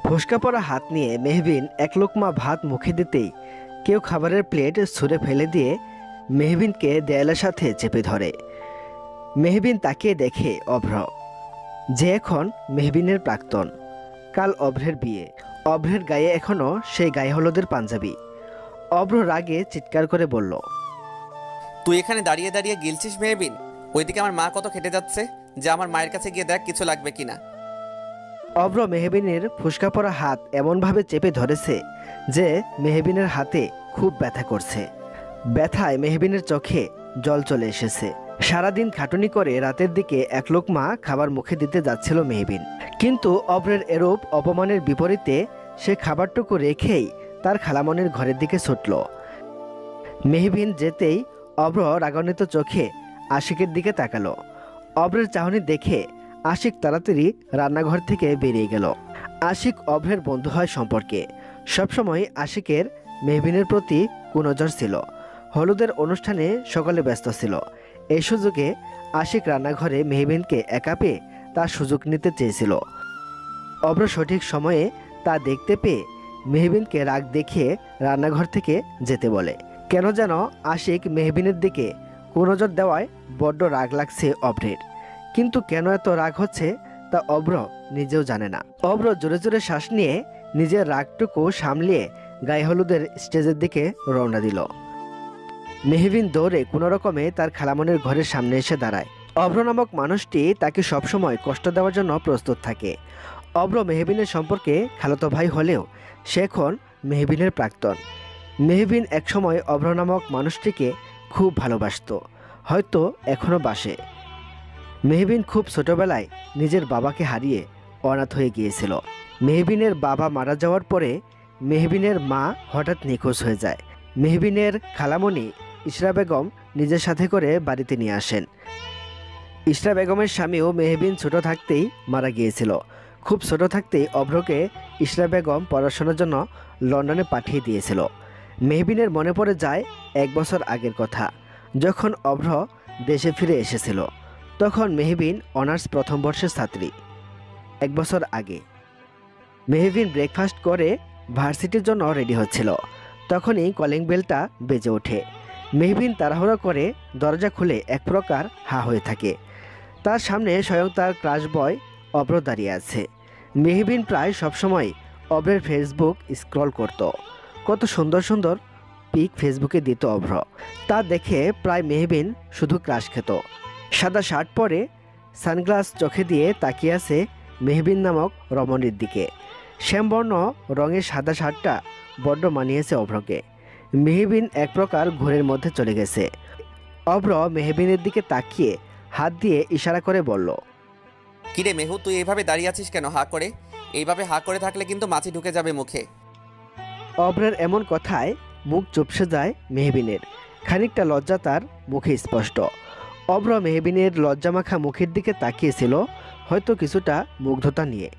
ফোসকা পড়া হাত নিয়ে মেহবিন এক লোকমা ভাত মুখে দিতেই কেউ খাবারের প্লেট ছুঁড়ে ফেলে দিয়ে মেহবিনকে দেয়ালের সাথে চেপে ধরে। মেহবিন তাকিয়ে দেখে অভ্র, যে এখন মেহবিনের প্রাক্তন। কাল অভ্রের বিয়ে, অভ্রের গায়ে এখনও সেই গায়ে হলুদের পাঞ্জাবি। অভ্র রাগে চিৎকার করে বলল, তুই এখানে দাঁড়িয়ে দাঁড়িয়ে গিলছিস মেহবিন? ওইদিকে আমার মা কত খেটে যাচ্ছে, যে আমার মায়ের কাছে গিয়ে দেখ কিছু লাগবে কিনা। অভ্র মেহবিনের ফুসকা পড়া হাত এমনভাবে চেপে ধরেছে যে মেহবিনের হাতে খুব ব্যথা করছে। ব্যথায় মেহবিনের চোখে জল চলে এসেছে। সারাদিন খাটুনি করে রাতের দিকে এক লোকমা খাবার মুখে দিতে যাচ্ছিল মেহবিন, কিন্তু অভ্রের এরূপ অপমানের বিপরীতে সে খাবারটুকু রেখেই তার খালামনির ঘরের দিকে ছুটল। মেহবিন যেতেই অভ্র রাগান্বিত চোখে আশিকের দিকে তাকালো। অভ্রের চাহনি দেখে আশিক তাড়াতাড়ি রান্নাঘর থেকে বেরিয়ে গেল। আশিক অভ্রের বন্ধু হয় সম্পর্কে। সবসময় আশিকের মেহবিনের প্রতি কুনজর ছিল। হলুদের অনুষ্ঠানে সকলে ব্যস্ত ছিল। এই সুযোগে আশিক রান্নাঘরে মেহবিনকে একা পেয়ে তার সুযোগ নিতে চেয়েছিল। অভ্র সঠিক সময়ে তা দেখতে পেয়ে মেহবিনকে রাগ দেখিয়ে রান্নাঘর থেকে যেতে বলে। কেন যেন আশিক মেহবিনের দিকে কুনজর দেওয়ায় বড্ড রাগ লাগছে অভ্রের। কিন্তু কেন এত রাগ হচ্ছে তা অভ্র নিজেও জানে না। অভ্র জোরে জোরে শ্বাস নিয়ে নিজের রাগটুকু সামলিয়ে গায়ে হলুদের স্টেজের দিকে রওনা দিল। মেহবিন দৌড়ে কোনো রকমে তার খালামনের ঘরের সামনে এসে দাঁড়ায়। অভ্র নামক মানুষটি তাকে সবসময় কষ্ট দেওয়ার জন্য প্রস্তুত থাকে। অভ্র মেহবিনের সম্পর্কে খালাতো ভাই হলেও সে এখন মেহবিনের প্রাক্তন। মেহবিন একসময় অভ্র নামক মানুষটিকে খুব ভালোবাসত, হয়তো এখনও বাসে। মেহবিন খুব ছোটবেলায় নিজের বাবাকে হারিয়ে অনাথ হয়ে গিয়েছিল। মেহবিনের বাবা মারা যাওয়ার পরে মেহবিনের মা হঠাৎ নিখোঁজ হয়ে যায়। মেহবিনের খালামণি ইশরা বেগম নিজের সাথে করে বাড়িতে নিয়ে আসেন। ইশরা বেগমের স্বামীও মেহবিন ছোট থাকতেই মারা গিয়েছিল। খুব ছোট থাকতেই অভ্রকে ইশরা বেগম পড়াশোনার জন্য লন্ডনে পাঠিয়ে দিয়েছিল। মেহবিনের মনে পড়ে যায় 1 বছর আগের কথা, যখন অভ্র দেশে ফিরে এসেছিল। তখন মেহবিন অনার্স প্রথম বর্ষের ছাত্রী। 1 বছর আগে মেহবিন ব্রেকফাস্ট করে ভার্সিটির জন্য রেডি হচ্ছিল। তখনই কলিং বেলটা বেজে ওঠে। মেহবিন তাড়াহুড়ো করে দরজা খুলে এক প্রকার হা হয়ে থাকে। তার সামনে স্বয়ং তার ক্রাশ বয় অভ্র দাঁড়িয়ে আছে। মেহবিন প্রায় সবসময় অভ্রের ফেসবুক স্ক্রল করত। কত সুন্দর সুন্দর পিক ফেসবুকে দিত অভ্র। তা দেখে প্রায় মেহবিন শুধু ক্রাশ খেত। সাদা শার্ট পরে সানগ্লাস চোখে দিয়ে তাকিয়ে আছে মেহবিন নামক রমণীর দিকে। শ্যামবর্ণ রঙের সাদা শার্টটা বড্ড মানিয়েছে অভ্রকে। মেহবিন এক প্রকার ঘোরের মধ্যে চলে গেছে। অভ্র মেহবিনের দিকে তাকিয়ে হাত দিয়ে ইশারা করে বলল, কিরে মেহু, তুই এইভাবে দাঁড়িয়ে আছিস কেন হা করে? এইভাবে হা করে থাকলে কিন্তু মাছি ঢুকে যাবে মুখে। অভ্রের এমন কথায় মুখ চুপসে যায় মেহবিনের। খানিকটা লজ্জা তার মুখে স্পষ্ট। অভ্র মেহবিনের লজ্জামাখা মুখের দিকে তাকিয়েছিল, হয়তো কিছুটা মুগ্ধতা নিয়ে।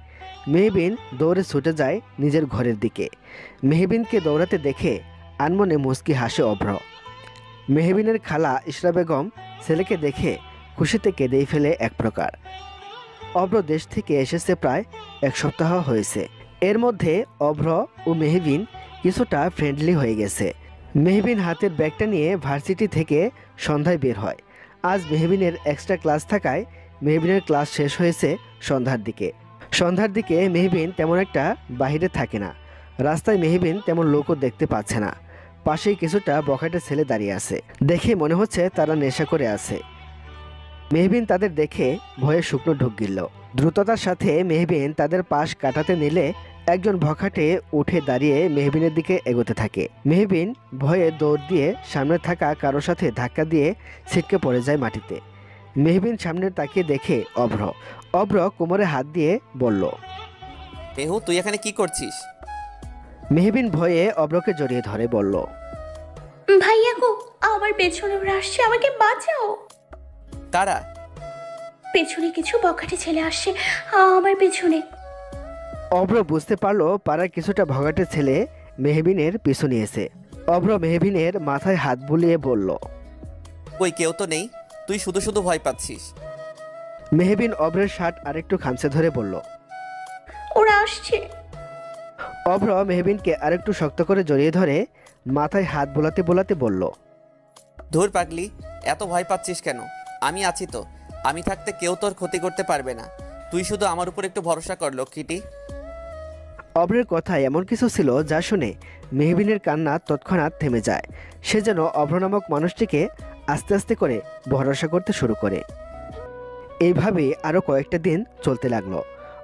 মেহবিন দৌড়ে ছুটে যায় নিজের ঘরের দিকে। মেহবিনকে দৌড়াতে দেখে আনমনে মুচকি হাসে অভ্র। মেহবিনের খালা ইশরা বেগম ছেলেকে দেখে খুশিতে কেঁদেই ফেলে এক প্রকার। অভ্র দেশ থেকে এসেছে প্রায় 1 সপ্তাহ হয়েছে। এর মধ্যে অভ্র ও মেহবিন কিছুটা ফ্রেন্ডলি হয়ে গেছে। মেহবিন হাতের ব্যাগটা নিয়ে ভার্সিটি থেকে সন্ধ্যায় বের হয়। আজ মেহবিনের এক্সট্রা ক্লাস থাকায় মেহবিনের ক্লাস শেষ হয়েছে সন্ধ্যার দিকে। সন্ধ্যার দিকে মেহবিন তেমন একটা বাহিরে থাকে না। রাস্তায় মেহবিন তেমন লোকও দেখতে পাচ্ছে না। পাশেই কিছুটা বখাটে ছেলে দাঁড়িয়ে আছে। দেখে মনে হচ্ছে তারা নেশা করে আছে। মেহবিন তাদের দেখে ভয়ে শুকনো ঢুক গিলল। দ্রুততার সাথে মেহবিন তাদের পাশ কাটাতে নিলে একজন বখাটে উঠে দাঁড়িয়ে মেহবিনের দিকে এগোতে থাকে। মেহবিন ভয়ে দৌড় দিয়ে সামনে থাকা কারোর সাথে ধাক্কা দিয়ে ছিটকে পড়ে যায় মাটিতে। মেহবিন সামনে তাকিয়ে দেখে অভ্র কোমরে হাত দিয়ে বলল, মেহু, তুই এখানে কি করছিস? মেহবিন ভয়ে অভ্রকে জড়িয়ে ধরে বলল, ভাইয়া গো, আমার পেছনে ওরা আসছে, আমাকে বাঁচাও। কারা? পেছনে কিছু বখাটে ছেলে আসছে আমার পেছনে। অভ্র বুঝতে পারলো পাড়ার কিছুটা ভগাটে ছেলে মেহবিনের পিছু নিয়েছে। অভ্র মেহবিনের মাথায় হাত বুলিয়ে বলল, কই, কেউ তো নেই, তুই শুধু শুধু ভয় পাচ্ছিস। মেহবিন অভ্রের শার্ট আরেকটু খামচে ধরে বলল। ওরা আসছে। অভ্র মেহবিনকে আরেকটু শক্ত করে জড়িয়ে ধরে মাথায় হাত বোলাতে বোলাতে বলল। ধুর পাগলি, এত ভয় পাচ্ছিস কেন? আমি আছি তো। আমি থাকতে কেউ তোর ক্ষতি করতে পারবে না। তুই শুধু আমার উপর একটু ভরসা কর লক্ষ্মীটি। অভ্রের কথায় এমন কিছু ছিল যা শুনে মেহবিনের কান্না তৎক্ষণাৎ থেমে যায়। সে যেন অভ্র নামক মানুষটিকে আস্তে আস্তে করে ভরসা করতে শুরু করে। এইভাবে আরও কয়েকটা দিন চলতে লাগলো।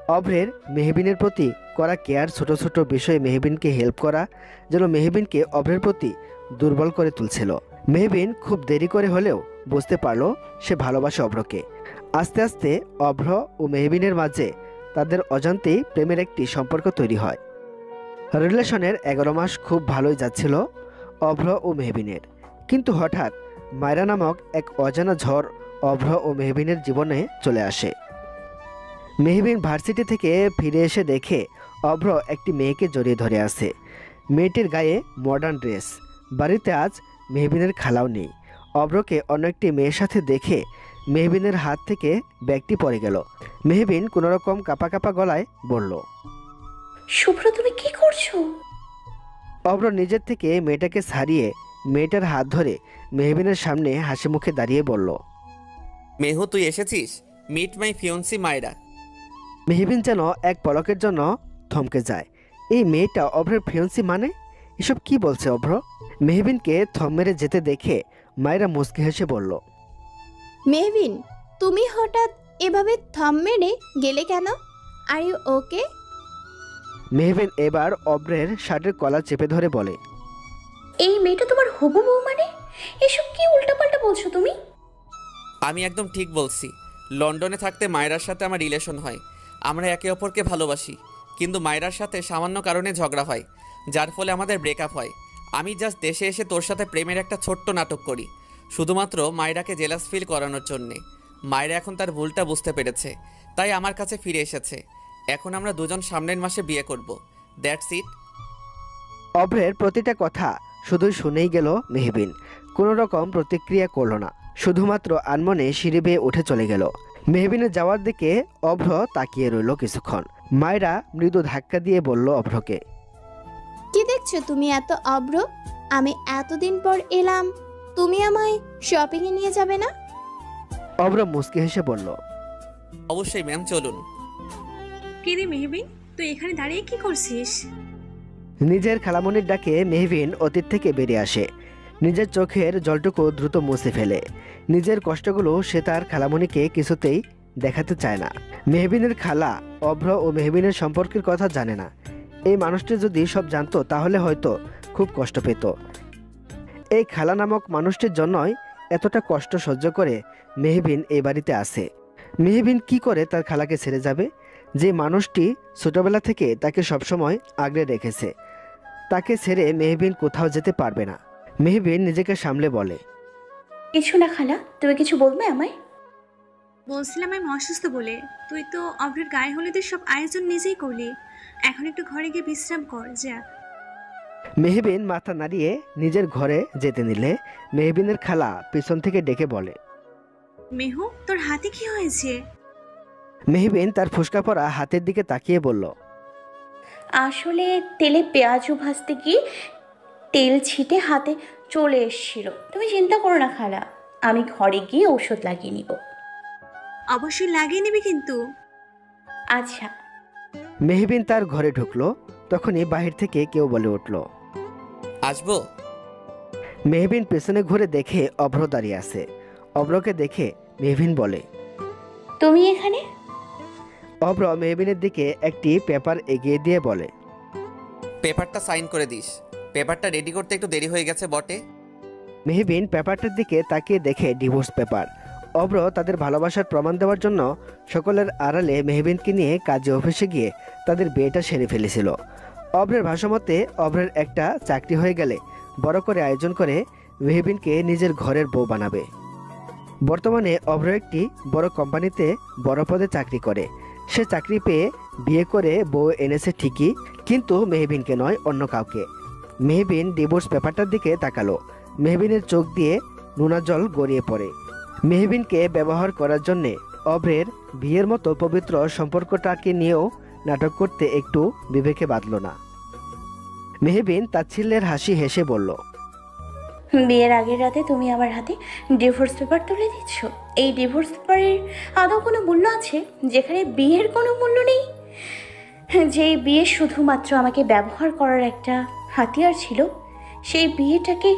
অভ্রের মেহবিনের প্রতি করা কেয়ার, ছোট ছোট বিষয়ে মেহবিনকে হেল্প করা যেন মেহবিনকে অভ্রের প্রতি দুর্বল করে তুলছিল। মেহবিন খুব দেরি করে হলেও বুঝতে পারলো সে ভালোবাসে অভ্রকে। আস্তে আস্তে অভ্র ও মেহবিনের মাঝে তাদের অজান্তেই প্রেমের একটি সম্পর্ক তৈরি হয়। রিলেশনের 11 মাস খুব ভালোই যাচ্ছিল অভ্র ও মেহবিনের। কিন্তু হঠাৎ মায়রা নামক এক অজানা ঝড় অভ্র ও মেহবিনের জীবনে চলে আসে। মেহবিন ভার্সিটি থেকে ফিরে এসে দেখে অভ্র একটি মেয়েকে জড়িয়ে ধরে আছে। মেয়েটির গায়ে মডার্ন ড্রেস। বাড়িতে আজ মেহবিনের খালাও নেই। অভ্রকে অন্য একটি মেয়ের সাথে দেখে মেহবিনের হাত থেকে ব্যাগটি পড়ে গেল। মেহবিন কোনোরকম কাঁপা কাঁপা গলায় বলল। শুভ্র, তুমি কি করছো? অভ্র নিজের থেকে মেয়েটাকে ছাড়িয়ে মেয়েটার হাত ধরে মেহবিনের সামনে হাসি মুখে দাঁড়িয়ে বলল। মেহু, তুই এসেছিস? Meet my fiancé মায়রা। মেহবিন যেন এক পলকের জন্য থমকে যায়। এই মেয়েটা অভ্রের ফিয়ন্সি মানে? এসব কি বলছে অভ্র? মেহবিনকে থম মেরে যেতে দেখে মায়েরা মুচকি হেসে বলল। মেহবিন, তুমি হঠাৎ এভাবে থম মেরে গেলে কেন? Are you okay? মেহবিন এবার অভ্রের শার্টের কলার চেপে ধরে বলে। এই মেয়েটা তোমার হবু বউ মানে? এসব কি উল্টাপাল্টা বলছো তুমি? আমি একদম ঠিক বলছি। লন্ডনে থাকতে মায়রার সাথে আমার রিলেশন হয়। আমরা একে অপরকে ভালোবাসি, কিন্তু মায়রার সাথে সামান্য কারণে ঝগড়া হয়, যার ফলে আমাদের ব্রেকআপ হয়। আমি জাস্ট দেশে এসে তোর সাথে প্রেমের একটা ছোট্ট নাটক করি, শুধুমাত্র মায়রাকে জেলাস ফিল করানোর জন্যে। মায়রা এখন তার ভুলটা বুঝতে পেরেছে, তাই আমার কাছে ফিরে এসেছে। এখন আমরা দুজন সামনের মাসে বিয়ে করব। That's it. অভ্রের প্রতিটা কথা শুধুই শুনেই গেল মেহবিন। কোনো রকম প্রতিক্রিয়া করল না, শুধুমাত্র আনমনে সিঁড়ি বেয়ে উঠে চলে গেল। মেহবিনের যাওয়ার দিকে অভ্র তাকিয়ে রইল কিছুক্ষণ। মায়েরা মৃদু ধাক্কা দিয়ে বলল অভ্রকে। কি দেখছো তুমি এত অভ্র? আমি এতদিন পর এলাম, তুমি আমায় শপিংয়ে নিয়ে যাবে না? অভ্র মুচকি হেসে বলল। অবশ্যই ম্যাম, চলুন। কে রে মেহবিন, তুই এখানে দাঁড়িয়ে কি করছিস? নিজের খালামণির ডাকে মেহবিন অতীত থেকে বেরিয়ে আসে। নিজের চোখের জলটুকু দ্রুত মুছে ফেলে। নিজের কষ্টগুলো সে তার খালামণিকে কিছুতেই দেখাতে চায় না। মেহবিনের খালা অভ্র ও মেহবিনের সম্পর্কের কথা জানে না। এই মানুষটি যদি সব জানতো তাহলে হয়তো খুব কষ্ট পেত। এই খালা নামক মানুষটির জন্যই এতটা কষ্ট সহ্য করে মেহবিন এই বাড়িতে আসে। মেহবিন কি করে তার খালাকে ছেড়ে যাবে? যে মানুষটি ছোটবেলা থেকে তাকে সবসময় আগলে রেখেছে, তাকে ছেড়ে মেহবিন কোথাও যেতে পারবে না। মেহবিন নিজেকে সামলে বলে। কিছু না খালা, তুমি কিছু বলবে আমায়? বলছিলাম আমি অসুস্থ বলে। তুই তো অভ্রের গায়ে হলুদের সব আয়োজন নিজেই করলি। এখন একটু ঘরে গিয়ে বিশ্রাম কর যা। মেহবিন মাথা নাড়িয়ে নিজের ঘরে যেতে নিলে মেহবিনের খালা পিছন থেকে ডেকে বলে। মেহু, তোর হাতে কি হয়েছে? মেহবিন তার ফুসকা পড়া হাতের দিকে তাকিয়ে বলল। আসলে তেলে পেঁয়াজু ভাজতে গিয়ে তেল ছিটে হাতে চলে এসেছিল। তুমি চিন্তা করো না খালা, আমি ঘরে গিয়ে ঔষধ লাগিয়ে নিব। অবশ্যই লাগিয়ে নিবি কিন্তু। আচ্ছা। মেহবিন তার ঘরে ঢুকলো, তখনই বাহির থেকে কেউ বলে উঠল। আসবো? মেহবিন পেছনে ঘুরে দেখে অভ্র দাঁড়িয়ে আছে। অভ্রকে দেখে মেহবিন বলে। তুমি এখানে? অভ্র মেহবিনের দিকে একটি পেপার এগিয়ে দিয়ে বলে। পেপারটা সাইন করে দিস। পেপারটা রেডি করতে একটু দেরি হয়ে গেছে বটে। মেহবিন পেপারটার দিকে তাকিয়ে দেখে ডিভোর্স পেপার। অভ্র তাদের ভালোবাসার প্রমাণ দেওয়ার জন্য সকলের আড়ালে মেহবিনকে নিয়ে কাজে অফিসে গিয়ে তাদের বিয়েটা সেরে ফেলেছিল। অভ্রের ভাষ্যমতে অভ্রের একটা চাকরি হয়ে গেলে বড় করে আয়োজন করে মেহবিনকে নিজের ঘরের বউ বানাবে। বর্তমানে অভ্র একটি বড় কোম্পানিতে বড় পদে চাকরি করে। সে চাকরি পেয়ে বিয়ে করে বউ এনেছে ঠিকই, কিন্তু মেহবিনকে নয়, অন্য কাউকে। মেহবিন ডিভোর্স পেপারটার দিকে তাকালো। মেহবিনের চোখ দিয়ে নোনা জল গড়িয়ে পড়ে। মেহবিনকে ব্যবহার করার জন্যে অভ্রের বিয়ের মতো পবিত্র সম্পর্কটাকে নিয়েও নাটক করতে একটু বিবেকে বাঁধল না। মেহবিন তাচ্ছিল্যের হাসি হেসে বলল, বিয়ের আগের রাতে তুমি আমার হাতে ডিভোর্স পেপার তুলে দিচ্ছ। এই ডিভোর্স পেপারের আদৌ কোনো মূল্য আছে, যেখানে বিয়ের কোনো মূল্য নেই? যেই বিয়ে শুধুমাত্র আমাকে ব্যবহার করার একটা হাতিয়ার ছিল, সেই বিয়েটাকে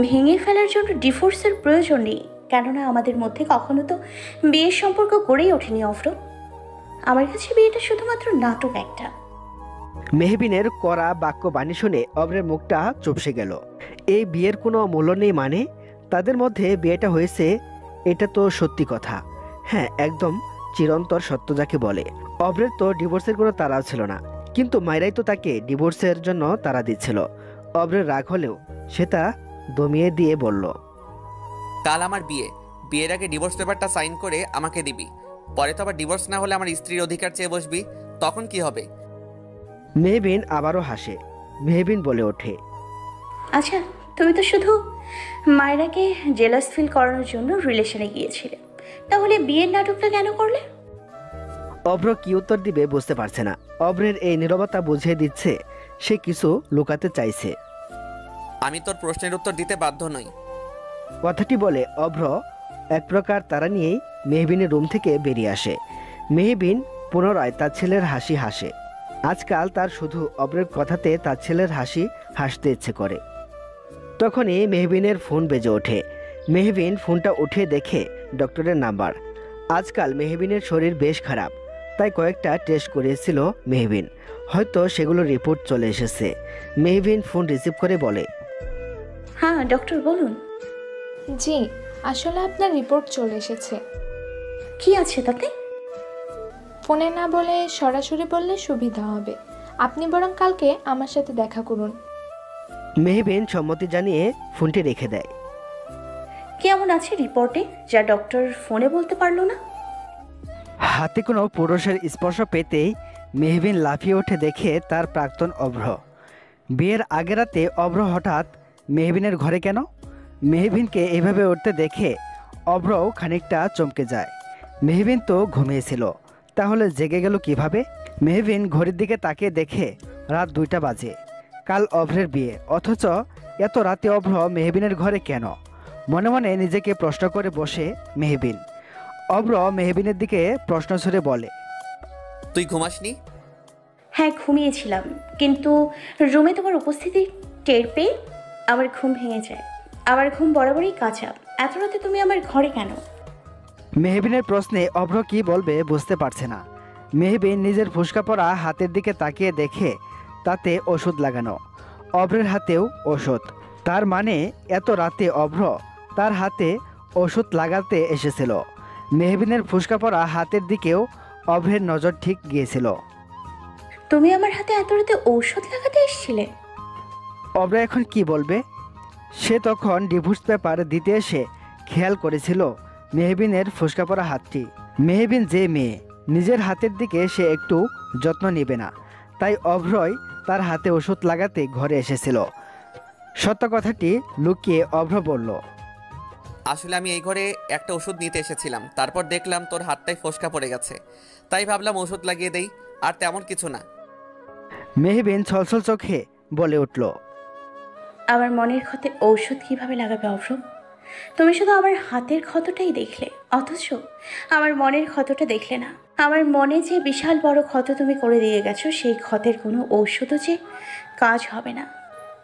ভেঙে ফেলার জন্য ডিভোর্সের প্রয়োজন নেই। কেননা আমাদের মধ্যে কখনো তো বিয়ের সম্পর্ক গড়েই ওঠেনি অভ্র। আমার কাছে বিয়েটা শুধুমাত্র নাটক একটা। মেহবিনের কড়া বাক্য বাণী শুনে অভ্রের মুখটা চুপসে গেল। এই বিয়ের কোনো মূল্য নেই মানে? তাদের মধ্যে বিয়েটা হয়েছে, এটা তো সত্যি কথা। হ্যাঁ, একদম চিরন্তর সত্য যাকে বলে। অভ্রের তো ডিভোর্সের কোনো তাড়া ছিল না, কিন্তু মাইরাই তো তাকে ডিভোর্সের জন্য তাড়া দিচ্ছিল। অভ্রের রাগ হলেও সে তা দমিয়ে দিয়ে বলল, কাল আমার বিয়ে, বিয়ের আগে ডিভোর্স পেপারটা সাইন করে আমাকে দিবি। পরে তো আবার ডিভোর্স না হলে আমার স্ত্রীর অধিকার চেয়ে বসবি, তখন কি হবে? মেহবিন আবারও হাসে। মেহবিন বলে ওঠে, আচ্ছা, তুমি তো শুধু মায়রাকে জেলাস ফিল করানোর জন্য রিলেশনে গিয়েছিলে, তাহলে বিয়ের নাটকটা কেন করলে? অভ্র কি উত্তর দিবে বুঝতে পারছে না। অভ্রের এই নীরবতা বুঝিয়ে দিচ্ছে সে কিছু লুকাতে চাইছে। আমি তোর প্রশ্নের উত্তর দিতে বাধ্য নই। কথাটি বলে অভ্র এক প্রকার তারা নিয়েই মেহবিনের রুম থেকে বেরিয়ে আসে। মেহবিন পুনরায় তার ছেলের হাসি হাসে। আজকাল তার শুধু অভ্রের কথাতে তার ছেলের হাসি হাসতে ইচ্ছে করে। তখনই মেহবিনের ফোন বেজে ওঠে। মেহবিন ফোনটা উঠিয়ে দেখে ডক্টরের নাম্বার। আজকাল মেহবিনের শরীর বেশ খারাপ, তাই কয়েকটা টেস্ট করিয়েছিল মেহবিন। হয়তো সেগুলোর রিপোর্ট চলে এসেছে। মেহবিন ফোন রিসিভ করে বলে, হ্যাঁ ডক্টর, বলুন। জি, আসলে আপনার রিপোর্ট চলে এসেছে। কি আছে তাতে? ফোনে না বলে সরাসরি বললে সুবিধা হবে। আপনি বরং কালকে আমার সাথে দেখা করুন। মেহবিন সম্মতি জানিয়ে ফোনটি রেখে দেয়। কেমন আছে রিপোর্টে যা ডক্টর ফোনে বলতে পারলো না? হাতে কোনো পুরুষের স্পর্শ পেতেই মেহবিন লাফিয়ে ওঠে দেখে তার প্রাক্তন অভ্র। বিয়ের আগের রাতে অভ্র হঠাৎ মেহবিনের ঘরে কেন? মেহবিনকে এভাবে উঠতে দেখে অভ্রও খানিকটা চমকে যায়। মেহবিন তো ঘুমিয়েছিল, তাহলে জেগে গেল কিভাবে? মেহবিন ঘড়ির দিকে তাকিয়ে দেখে রাত 2টা বাজে। কাল অভ্রের বিয়ে, অথচ এত রাতে অভ্র মেহবিনের ঘরে কেন? মনে মনে নিজেকে প্রশ্ন করে বসে মেহবিন। অভ্র মেহবিনের দিকে প্রশ্ন ছুড়ে বলে, তুই ঘুমাসনি? হ্যাঁ ঘুমিয়েছিলাম, কিন্তু রুমে তোমার উপস্থিতি টের পেয়ে আমার ঘুম ভেঙে যায়। আমার ঘুম বরাবরই কাঁচা। এত রাতে তুমি আমার ঘরে কেন? মেহবিনের প্রশ্নে অভ্র কি বলবে বুঝতে পারছে না। মেহবিন নিজের ফুসকা পড়া হাতের দিকে তাকিয়ে দেখে তাতে ওষুধ লাগানো। অভ্রের হাতেও ওষুধ। তার মানে এত রাতে অভ্র তার হাতে ওষুধ লাগাতে এসেছিল। মেহবিনের ফুসকা পড়া হাতের দিকেও অভ্রের নজর ঠিক গিয়েছিল। তুমি আমার হাতে এত রাতে ঔষধ লাগাতে এসেছিলে? অভ্র এখন কি বলবে? সে তখন ডিভোর্স পেপার দিতে এসে খেয়াল করেছিল মেহবিনের ফুসকা পড়া হাতটি। মেহবিন যে মেয়ে, নিজের হাতের দিকে সে একটু যত্ন নেবে না, তাই অভ্রই তার হাতে ওষুধ লাগাতে ঘরে এসেছিল। সত্য কথাটি লুকিয়ে অভ্র বলল, আসলে আমি এই ঘরে একটা ওষুধ নিতে এসেছিলাম, তারপর দেখলাম তোর হাতটায় ফোসকা পড়ে গেছে, তাই ভাবলাম ওষুধ লাগিয়ে দেই, আর তেমন কিছু না। মেহবিন ছলছল চোখে বলে উঠল, আমার মনের ক্ষতে ঔষধ কিভাবে লাগাবে অভ্র? তুমি শুধু আমার হাতের ক্ষতটাই দেখলে, অথচ আমার মনের ক্ষতটা দেখলে না। আমার মনে যে বিশাল বড় ক্ষত তুমি করে দিয়ে গেছো, সেই ক্ষতের কোনো ঔষধও যে কাজ হবে না।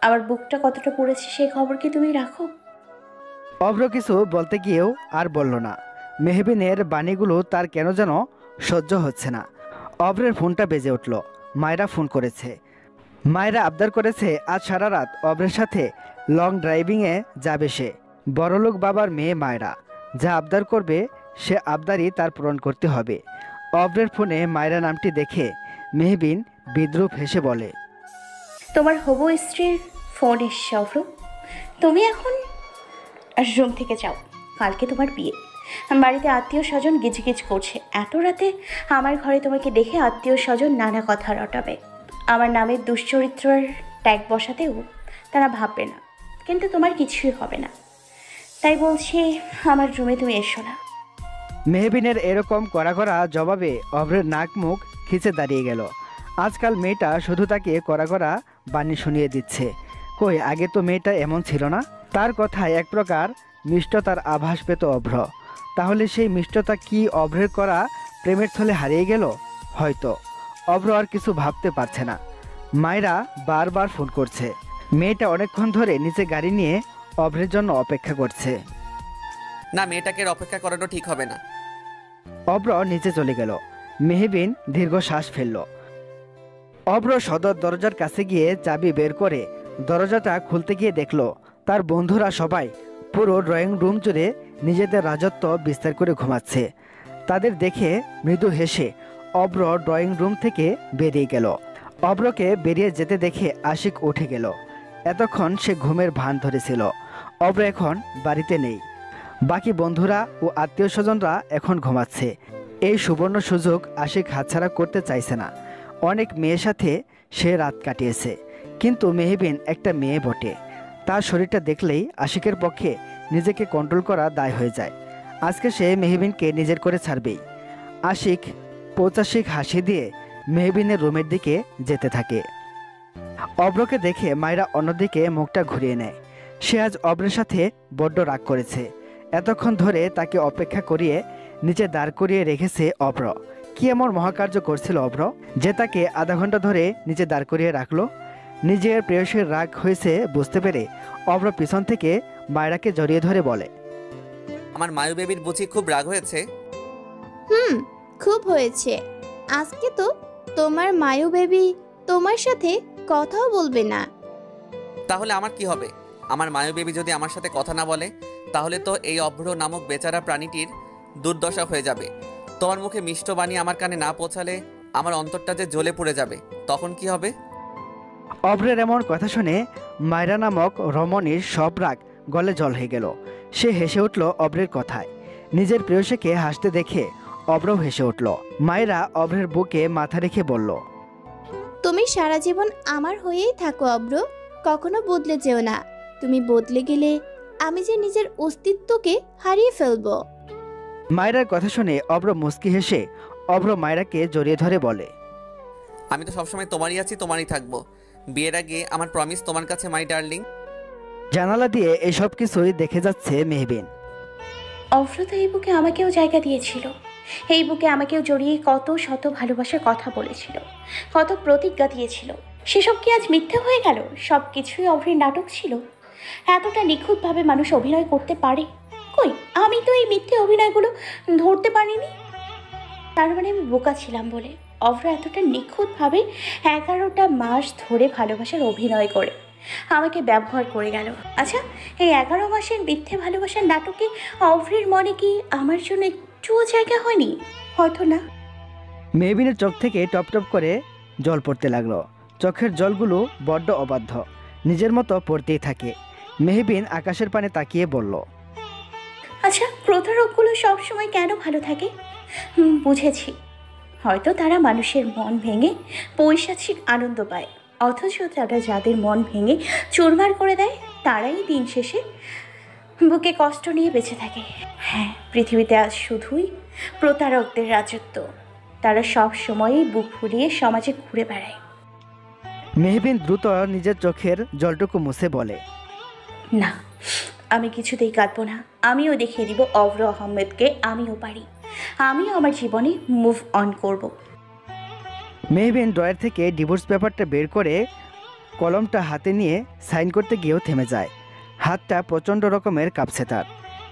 আমার বুকটা কতটা পড়েছে সেই খবর কি তুমি রাখো? অভ্র কিছু বলতে গিয়েও আর বলল না। মেহবিনের বাণীগুলো তার কেন যেন সহ্য হচ্ছে না। অভ্রের ফোনটা বেজে উঠল। মায়রা ফোন করেছে। মায়রা আবদার করেছে আজ সারা রাত অভ্রের সাথে লং ড্রাইভিংয়ে যাবে সে। বড়লোক বাবার মেয়ে মায়রা যা আবদার করবে সে আবদারই তার পূরণ করতে হবে। অভ্রের ফোনে মায়রা নামটি দেখে মেহবিন বিদ্রুপ হেসে বলে, তোমার হবু স্ত্রীর ফোন এসছে অভ্র। তুমি এখন রুম থেকে যাও, কালকে তোমার বিয়ে। বাড়িতে আত্মীয় স্বজন গিজগিজ করছে। এত রাতে আমার ঘরে তোমাকে দেখে আত্মীয় স্বজন নানা কথা রটাবে। আমার নামের দুশ্চরিত্রের ট্যাগ বসাতেও তারা ভাববে না, কিন্তু তোমার কিছুই হবে না। তাই বলছি আমার রুমে তুমি এসো না। মেহবিনের এরকম কড়া কড়া জবাবে অভ্রের নাক মুখ খিচে দাঁড়িয়ে গেল। আজকাল মেয়েটা শুধু তাকে কড়া কড়া বাণী শুনিয়ে দিচ্ছে। কই আগে তো মেয়েটা এমন ছিল না। তার কথায় এক প্রকার মিষ্টতার আভাস পেত অভ্র। তাহলে সেই মিষ্টতা কি অভ্রের করা প্রেমের থলে হারিয়ে গেল? হয়তো। অভ্র আর কিছু ভাবতে পারছে না। মায়েরা বারবার ফোন করছে। মেয়েটা অনেকক্ষণ ধরে নিচে গাড়ি নিয়ে অভ্রের জন্য অপেক্ষা করছে। না, মেয়েটাকে আর অপেক্ষা করানো ঠিক হবে না। অভ্র নিচে চলে গেল। মেহবিন দীর্ঘশ্বাস ফেলল। অভ্র সদর দরজার কাছে গিয়ে চাবি বের করে দরজাটা খুলতে গিয়ে দেখল তার বন্ধুরা সবাই পুরো ড্রয়িং রুম জুড়ে নিজেদের রাজত্ব বিস্তার করে ঘুমাচ্ছে। তাদের দেখে মৃদু হেসে অভ্র ড্রয়িং রুম থেকে বেরিয়ে গেল। অভ্রকে বেরিয়ে যেতে দেখে আশিক উঠে গেল। এতক্ষণ সে ঘুমের ভান ধরেছিল। অভ্র এখন বাড়িতে নেই। বাকি বন্ধুরা ও আত্মীয় স্বজনরা এখন ঘুমাচ্ছে। এই সুবর্ণ সুযোগ আশিক হাতছাড়া করতে চাইছে না। অনেক মেয়ের সাথে সে রাত কাটিয়েছে, কিন্তু মেহবিন একটা মেয়ে বটে। তার শরীরটা দেখলেই আশিকের পক্ষে নিজেকে কন্ট্রোল করা দায় হয়ে যায়। আজকে সে মেহবিনকে নিজের করে ছাড়বেই। আশিক পৌচাশিক হাসি দিয়ে মেহবিনের রুমের দিকে যেতে থাকে। অভ্রকে দেখে মায়েরা অন্যদিকে মুখটা ঘুরিয়ে নেয়। সে আজ অভ্রের সাথে বড্ড রাগ করেছে। এতক্ষণ ধরে তাকে অপেক্ষা করিয়ে নিচে দাঁড় করিয়ে রেখেছে অভ্র। কি এমন মহাকার্য করছিল অভ্র যে তাকে আধা ঘন্টা ধরে নিচে দাঁড় করিয়ে রাখলো? নিজের প্রেয়সীর রাগ হয়েছে বুঝতে পেরে অভ্র পিছন থেকে মায়রাকে জড়িয়ে ধরে বলে, আমার মায়ু বেবির বুঝি খুব রাগ হয়েছে? খুব হয়েছে। আজকে তো তোমার মায়ু বেবি তোমার সাথে কথাও বলবে না। তাহলে আমার কি হবে? আমার মায়ু বেবি যদি আমার সাথে কথা না বলে, তাহলে তো এই অভ্র নামক বেচারা প্রাণীটির দুর্দশা হয়ে যাবে। তোমার মুখে মিষ্ট বাণী আমার কানে না পৌঁছালে আমার অন্তরটা যে জ্বলে পড়ে যাবে, তখন কি হবে? অভ্রের এমন কথা শুনে মায়রা নামক রমণীর সব রাগ গলে জল হয়ে গেল। সে হেসে উঠল অভ্রের কথায়। নিজের প্রেয়সীকে হাসতে দেখে অভ্রও হেসে উঠল। মায়রা অভ্রের বুকে মাথা রেখে বলল, তুমি সারা জীবন আমার হয়েই থাকো অব্র, কখনো বদলে যেও না। তুমি বদলে গেলে আমি যে নিজের অস্তিত্বকে হারিয়ে ফেলবো। মায়রার কথা শুনে অভ্র মুচকি হেসে অভ্র মায়রাকে জড়িয়ে ধরে বলে, আমি তো সবসময় তোমারই আছি, তোমারই থাকবো। বিয়ের আগে আমার প্রমিস তোমার কাছে, মাই ডার্লিং। জানালা দিয়ে এসব কিছুই দেখে যাচ্ছে মেহবিন। অভ্র তো এই বুকে আমাকেও জায়গা দিয়েছিল। এই বুকে আমাকেও জড়িয়ে কত শত ভালোবাসার কথা বলেছিল, কত প্রতিজ্ঞা দিয়েছিল। সেসব কি আজ মিথ্যে হয়ে গেল? সব কিছুই অভ্রের নাটক ছিল। এতটা নিখুঁতভাবে মানুষ অভিনয় করতে পারে? কই, আমি তো এই মিথ্যে অভিনয়গুলো ধরতে পারিনি। তার মানে আমি বোকা ছিলাম বলে অভ্র এতটা নিখুঁতভাবে 11টা মাস ধরে ভালোবাসার অভিনয় করে আমাকে ব্যবহার করে গেল। আচ্ছা, এই 11 মাসের মিথ্যে ভালোবাসার নাটকে অভ্রের মনে কি আমার জন্য একটুও জায়গা হয়নি? হয়তো না। মেহবিনের চোখ থেকে টপ টপ করে জল পড়তে লাগলো। চোখের জলগুলো বড্ড অবাধ্য, নিজের মতো পড়তেই থাকে। মেহবিন আকাশের পানে তাকিয়ে বলল, আচ্ছা, প্রতারকগুলো সবসময় কেন ভালো থাকে? বুঝেছি। হয়তো তারা মানুষের মন ভেঙে পৈশাচিক আনন্দ পায়, অথচ তারা যাদের মন ভেঙে চুরমার করে দেয় তারাই দিন শেষে বুকে কষ্ট নিয়ে বেঁচে থাকে। হ্যাঁ, পৃথিবীতে আজ শুধুই প্রতারকদের রাজত্ব। তারা সব সময়ই বুক ফুলিয়ে সমাজে ঘুরে বেড়ায়। মেহবিন দ্রুত নিজের চোখের জলটুকু মুছে বলে, না, আমি কিছুতেই কাঁদবো না। আমিও দেখিয়ে দিব অভ্র আহমেদকে আমিও পারি। আমিও আমার জীবনে মুভ অন করব। মেহবিন ড্রয়ার থেকে ডিভোর্স পেপারটা বের করে কলমটা হাতে নিয়ে সাইন করতে গিয়েও থেমে যায়। হাতটা প্রচণ্ড রকমের কাঁপছে তার।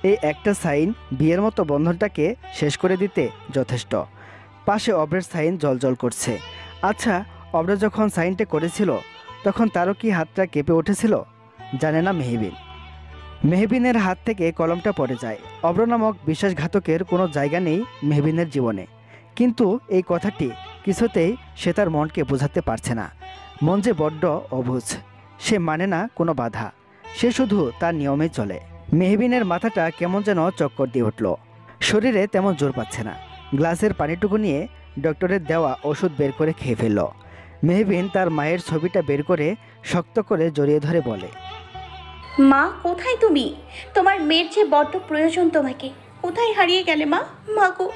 এই একটা সাইন বিয়ের মতো বন্ধনটাকে শেষ করে দিতে যথেষ্ট। পাশে অভ্রের সাইন জলজল করছে। আচ্ছা, অভ্র যখন সাইনটা করেছিল তখন তারও কি হাতটা কেঁপে উঠেছিল? জানে না মেহবিন। মেহবিনের হাত থেকে কলমটা পড়ে যায়। অভ্র নামক বিশ্বাসঘাতকের কোনো জায়গা নেই মেহবিনের জীবনে। কিন্তু এই কথাটি কিছুতেই সে তার মনকে বোঝাতে পারছে না। মন যে বড্ড অবুঝ, সে মানে না কোনো বাধা, সে শুধু তার নিয়মে চলে। মেহবিনের মাথাটা কেমন যেন চক্কর দিয়ে উঠল। শরীরে তেমন জোর পাচ্ছে না। গ্লাসের পানিটুকু নিয়ে ডক্টরের দেওয়া ওষুধ বের করে খেয়ে ফেলল। মেহবিন তার মায়ের ছবিটা বের করে শক্ত করে জড়িয়ে ধরে বলে, মা, কোথায় তুমি? তোমার মেয়ের যে বড্ড প্রয়োজন তোমাকে। কোথায় হারিয়ে গেলে মা? মা গো,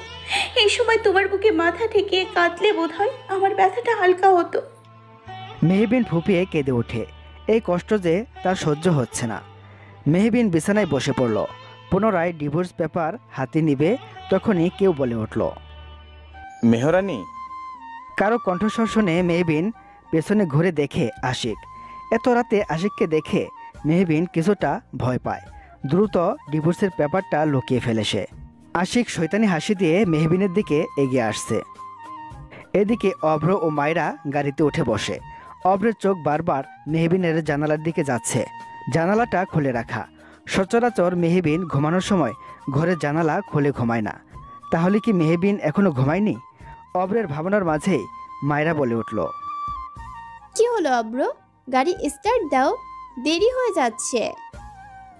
এই সময় তোমার বুকে মাথা ঠেকিয়ে কাঁদলে বোধ হয় আমার ব্যথাটা হালকা হতো। মেহবিন ফুপিয়ে কেঁদে ওঠে। এই কষ্ট যে তার সহ্য হচ্ছে না। মেহবিন বিছানায় বসে পড়ল। পুনরায় ডিভোর্স পেপার হাতে নিবে, তখনই কেউ বলে উঠল। মেহরানি। কারো কণ্ঠস্বর শুনে মেহবিন পেছনে ঘুরে দেখে আশিক। এত রাতে আশিককে দেখে মেহবিন কিছুটা ভয় পায়। দ্রুত ডিভোর্সের পেপারটা লুকিয়ে ফেলে সে। আশিক শয়তানি হাসি দিয়ে মেহবিনের দিকে এগিয়ে আসছে। এদিকে অভ্র ও মায়রা গাড়িতে উঠে বসে। অভ্রের চোখ বারবার মেহবিনের জানালার দিকে যাচ্ছে। জানালাটা খুলে রাখা। সচরাচর মেহবিন ঘুমানোর সময় ঘরের জানালা খুলে ঘুমায় না। তাহলে কি মেহবিন এখনো ঘুমায়নি? অভ্রের ভাবনার মাঝেই মায়রা বলে উঠল। কি হলো অব্র? গাড়ি স্টার্ট দাও, দেরি হয়ে যাচ্ছে।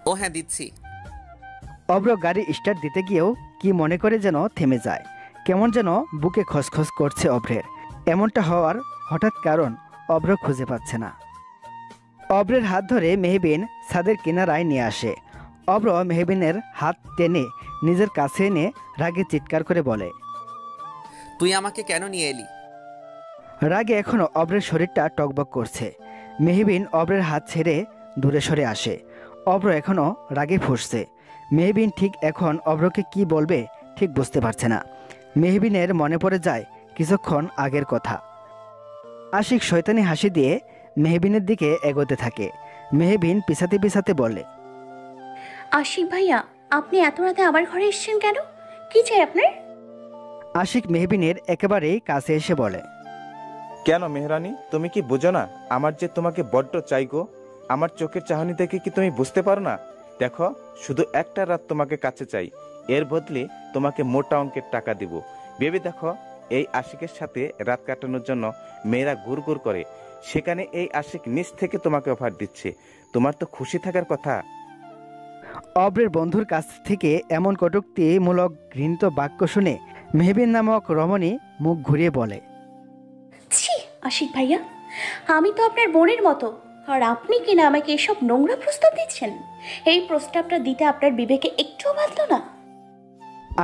ও হ্যাঁ, দিচ্ছি। অভ্র গাড়ি স্টার্ট দিতে গিয়েও কি মনে করে যেন থেমে যায়। কেমন যেন বুকে খসখস করছে অভ্রের। এমনটা হওয়ার হঠাৎ কারণ অভ্র খুঁজে পাচ্ছে না। অভ্রের হাত ধরে মেহবিন ছাদের কিনারায় নিয়ে আসে। অভ্র মেহবিনের হাত টেনে নিজের কাছে এনে রাগে চিৎকার করে বলে, তুই আমাকে কেন নিয়ে এলি? রাগে এখনও অভ্রের শরীরটা টকবক করছে। মেহবিন অভ্রের হাত ছেড়ে দূরে সরে আসে। অভ্র এখনও রাগে ফুঁসছে। মেহবিন ঠিক এখন অভ্রকে কি বলবে ঠিক বুঝতে পারছে না। মেহবিনের মনে পড়ে যায় কিছুক্ষণ আগের কথা। আশিক শয়তানি হাসি দিয়ে মেহবিনের দিকে এগোতে থাকে। মেহবিন পিছাতে পিছাতে বলে, আশিক ভাইয়া, আপনি এত রাতে আমার ঘরে এসেছেন কেন? কি চাই আপনার? আশিক মেহবিনের একেবারেই কাছে এসে বলে, কেন মেহরানি, তুমি কি বুঝো না আমার যে তোমাকে বড্ড চাই গো? আমার চোখের চাহনি দেখে কি তুমি বুঝতে পারো না? দেখো, শুধু একটা রাত তোমাকে কাছে চাই, এর বদলে তোমাকে মোটা অঙ্কের টাকা দিব। ভেবে দেখো, এই আশিকের সাথে রাত কাটানোর জন্য মেয়েরা গুড় গুড় করে, সেখানে এই আশিক নিজ থেকে তোমাকে অফার দিচ্ছে। তোমার তো খুশি থাকার কথা। অভ্রের বন্ধুর কাছ থেকে এমন কটূক্তিমূলক ঘৃণিত বাক্য শুনে মেহবিন নামক রমণী মুখ ঘুরিয়ে বলে, ছি আশিক ভাইয়া, আমি তো আপনার বোনের মতো, আর আপনি কিনা আমাকে এসব নোংরা প্রস্তাব দিচ্ছেন? এই প্রস্তাবটা দিতে আপনার বিবেকে একটুও বাঁধল না?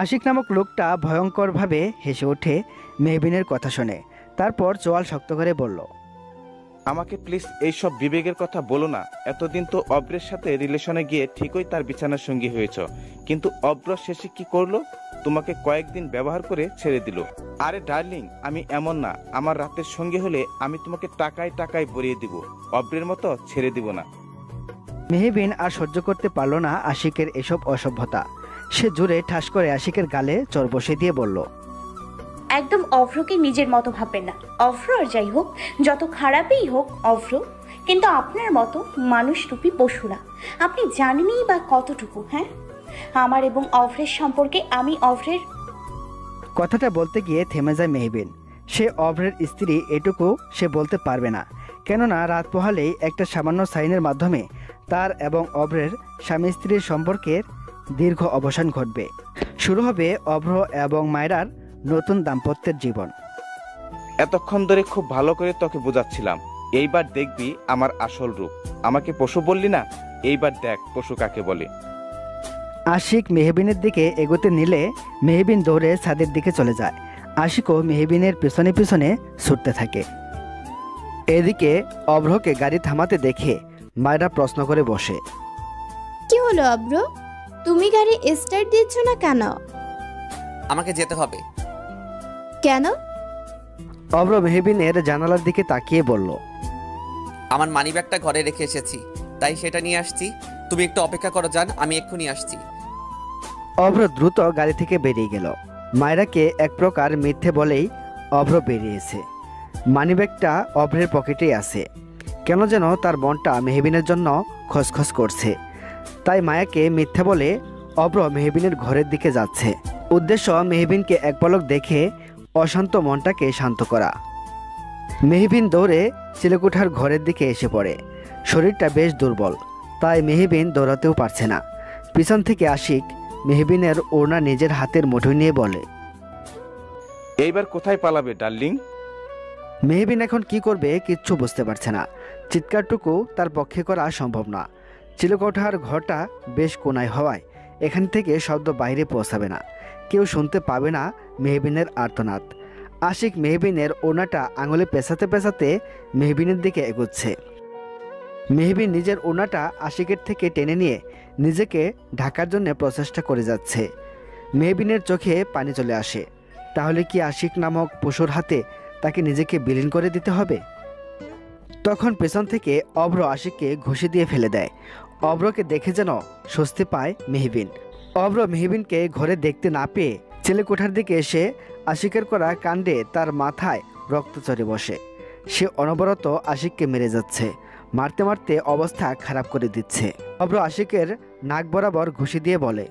আশিক নামক লোকটা ভয়ঙ্করভাবে হেসে ওঠে মেহবিনের কথা শুনে। তারপর চোয়াল শক্ত করে বলল, আমাকে প্লিজ এইসব বিবেকের কথা বলো না। এতদিন তো অব্রের সাথে রিলেশনে গিয়ে ঠিকই তার বিছানার সঙ্গী হয়েছ, কিন্তু অব্র শেষে কি করলো? তোমাকে কয়েকদিন ব্যবহার করে ছেড়ে দিল। আরে ডার্লিং, আমি এমন না। আমার রাতের সঙ্গী হলে আমি তোমাকে টাকায় টাকায় ভরিয়ে দিব, অব্রের মতো ছেড়ে দিব না। মেহবিন আর সহ্য করতে পারল না আশিকের এসব অসভ্যতা। সে জোরে ঠাস করে আশিকের গালে চড় বসে দিয়ে বলল, একদম অভ্রকে নিজের মতো ভাববেন না। অভ্র আর যাই হোক, যত খারাপই হোক অভ্র, কিন্তু আপনার মতো মানুষরূপী পশু না। আপনি জানেনই বা কতটুকু? হ্যাঁ, আমার এবং অভ্রের সম্পর্কে আমি অভ্রের কথাটা বলতে গিয়ে থেমে যায় মেহবিন। সে অভ্রের স্ত্রী এটুকু সে বলতে পারবে না, কেননা রাত পোহালেই একটা সামান্য সাইনের মাধ্যমে তার এবং অভ্রের স্বামী স্ত্রীর সম্পর্কের দীর্ঘ অবসান ঘটবে। শুরু হবে অভ্র এবং মায়রার নতুন দাম্পত্যের জীবন। এতক্ষণ ধরে খুব ভালো করে তোকে বোঝাচ্ছিলাম, এইবার দেখবি আমার আসল রূপ। আমাকে পশু বললি না, এইবার দেখ পশু কাকে বলে। আশিক মেহবিনের দিকে এগোতে নিলে মেহবিন দৌড়ে ছাদের দিকে চলে যায়। আশিকও মেহবিনের পিছনে পিছনে ছুটতে থাকে। এদিকে অভ্রকে গাড়ি থামাতে দেখে মায়রা প্রশ্ন করে বসে, কি হলো অব্র? তুমি গাড়ি স্টার্ট দিচ্ছ না কেন? আমাকে যেতে হবে। কেন? অভ্র মেহবিনের জানালার দিকে তাকিয়ে বলল, আমার মানিব্যাগটা ঘরে রেখে এসেছি, তাই সেটা নিয়ে আসছি। তুমি একটু অপেক্ষা করো যান, আমি এক্ষুনি আসছি। অভ্র দ্রুত গাড়ি থেকে বেরিয়ে গেল। মায়রাকে এক প্রকার মিথ্যে বলেই অভ্র বেরিয়েছে। মানিব্যাগটা অভ্রের পকেটেই আছে। কেন যেন তার মনটা মেহবিনের জন্য খসখস করছে। তাই মায়াকে মিথ্যে বলে অভ্র মেহবিনের ঘরের দিকে যাচ্ছে। উদ্দেশ্য মেহবিনকে এক পলক দেখে অশান্ত মনটাকে শান্ত করা। মেহবিন দৌড়ে চিলেকোঠার ঘরের দিকে এসে পড়ে। শরীরটা বেশ দুর্বল, তাই মেহবিন দৌড়াতেও পারছে না। পিছন থেকে আশিক মেহবিনের ওড়না নিজের হাতের মুঠোয় নিয়ে বলে, এইবার কোথায় পালাবে ডার্লিং? মেহবিন এখন কি করবে কিচ্ছু বুঝতে পারছে না। চিৎকারটুকু তার পক্ষে করা সম্ভব না। চিলেকোঠার ঘরটা বেশ কোনায় হওয়ায় এখান থেকে শব্দ বাইরে পৌঁছাবে না, কেউ শুনতে পাবে না মেহবিনের আর্তনাদ। আশিক মেহবিনের ওড়নাটা আঙুলে পেঁচাতে পেঁচাতে মেহবিনের দিকে এগোচ্ছে। মেহবিন নিজের ওড়নাটা আশিকের থেকে টেনে নিয়ে নিজেকে ঢাকার জন্য প্রচেষ্টা করে যাচ্ছে। মেহবিনের চোখে পানি চলে আসে। তাহলে কি আশিক নামক পশুর হাতে তাকে নিজেকে বিলীন করে দিতে হবে? তখন পেছন থেকে অভ্র আশিককে ঘুষি দিয়ে ফেলে দেয়। অভ্রকে দেখে যেন স্বস্তি পায় মেহবিন। অভ্র মেহবিনকে ঘরে দেখতে না পেয়ে ছেলেকোঠার দিকে এসে আশিকের করা কাণ্ডে তার মাথায় রক্ত চড়ে বসে। সে অনবরত আশিককে মেরে যাচ্ছে, মারতে মারতে অবস্থা খারাপ করে দিচ্ছে। অভ্র আশিকের নাক বরাবর ঘুষি দিয়ে বলে,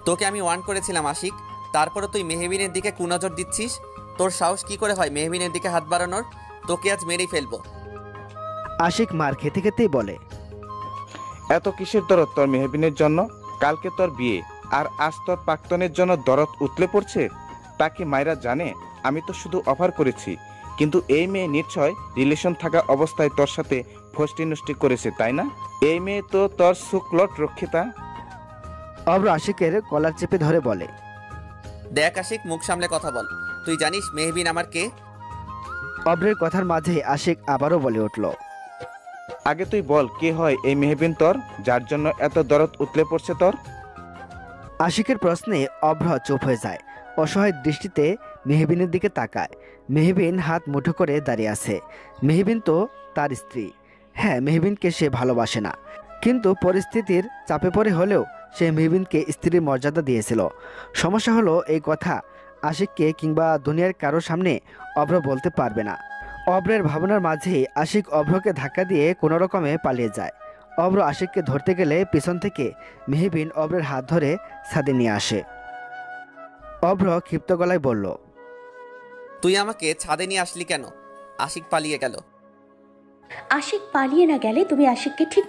তোকে আমি ওয়ার্ন করেছিলাম আশিক, তারপরে তুই মেহবিনের দিকে কুনজর দিচ্ছিস। তোর সাহস কি করে হয় মেহবিনের দিকে হাত বাড়ানোর? তোকে আজ মেরেই ফেলবো। আশিক মার খেতে খেতেই বলে, এত কিসের দরদ তোর মেহবিনের জন্য? কালকে তোর বিয়ে, আর আজ তোর প্রাক্তনের জন্য দরদ উতলে পড়ছে। তাকে মায়েরা জানে আমি তো শুধু অফার করেছি, কিন্তু এই মেয়ে নিশ্চয় রিলেশন থাকা অবস্থায় তোর সাথে ফষ্টি নষ্টি করেছে, তাই না? এই মেয়ে তো তোর সুকলট রক্ষিতা। অভ্র আশিকের কলার চেপে ধরে বলে, দেখ আশিক, মুখ সামলে কথা বল। তুই জানিস মেহবিন আমার কে? অভ্রের কথার মাঝে আশিক আবারও বলে উঠল, আগে তুই বল, কে হয় এই মেহবিন তোর, যার জন্য এত দরদ উতলে পড়ছে তোর? আশিকের প্রশ্নে অভ্র চুপ হয়ে যায়। অসহায় দৃষ্টিতে মেহবিনের দিকে তাকায়। মেহবিন হাত মুঠো করে দাঁড়িয়ে আছে। মেহবিন তো তার স্ত্রী। হ্যাঁ, মেহবিনকে সে ভালোবাসে না, কিন্তু পরিস্থিতির চাপে পড়ে হলেও সে মেহবিনকে স্ত্রীর মর্যাদা দিয়েছিল। সমস্যা হলো এই কথা আশিককে কিংবা দুনিয়ার কারোর সামনে অভ্র বলতে পারবে না। অভ্রের ভাবনার মাঝেই আশিক অভ্রকে ধাক্কা দিয়ে কোনো রকমে পালিয়ে যায়। অভ্র আশিককে ধরতে গেলে পিছন থেকে মেহবিন অভ্রের হাত ধরে ছাদে নিয়ে আসে। অভ্র ক্ষিপ্ত গলায় বলল, তুই আমাকে ছাদে নিয়ে আসলি কেন? আশিক পালিয়ে গেল। আশিক পালিয়ে না গেলে তুমি আশিককে ঠিক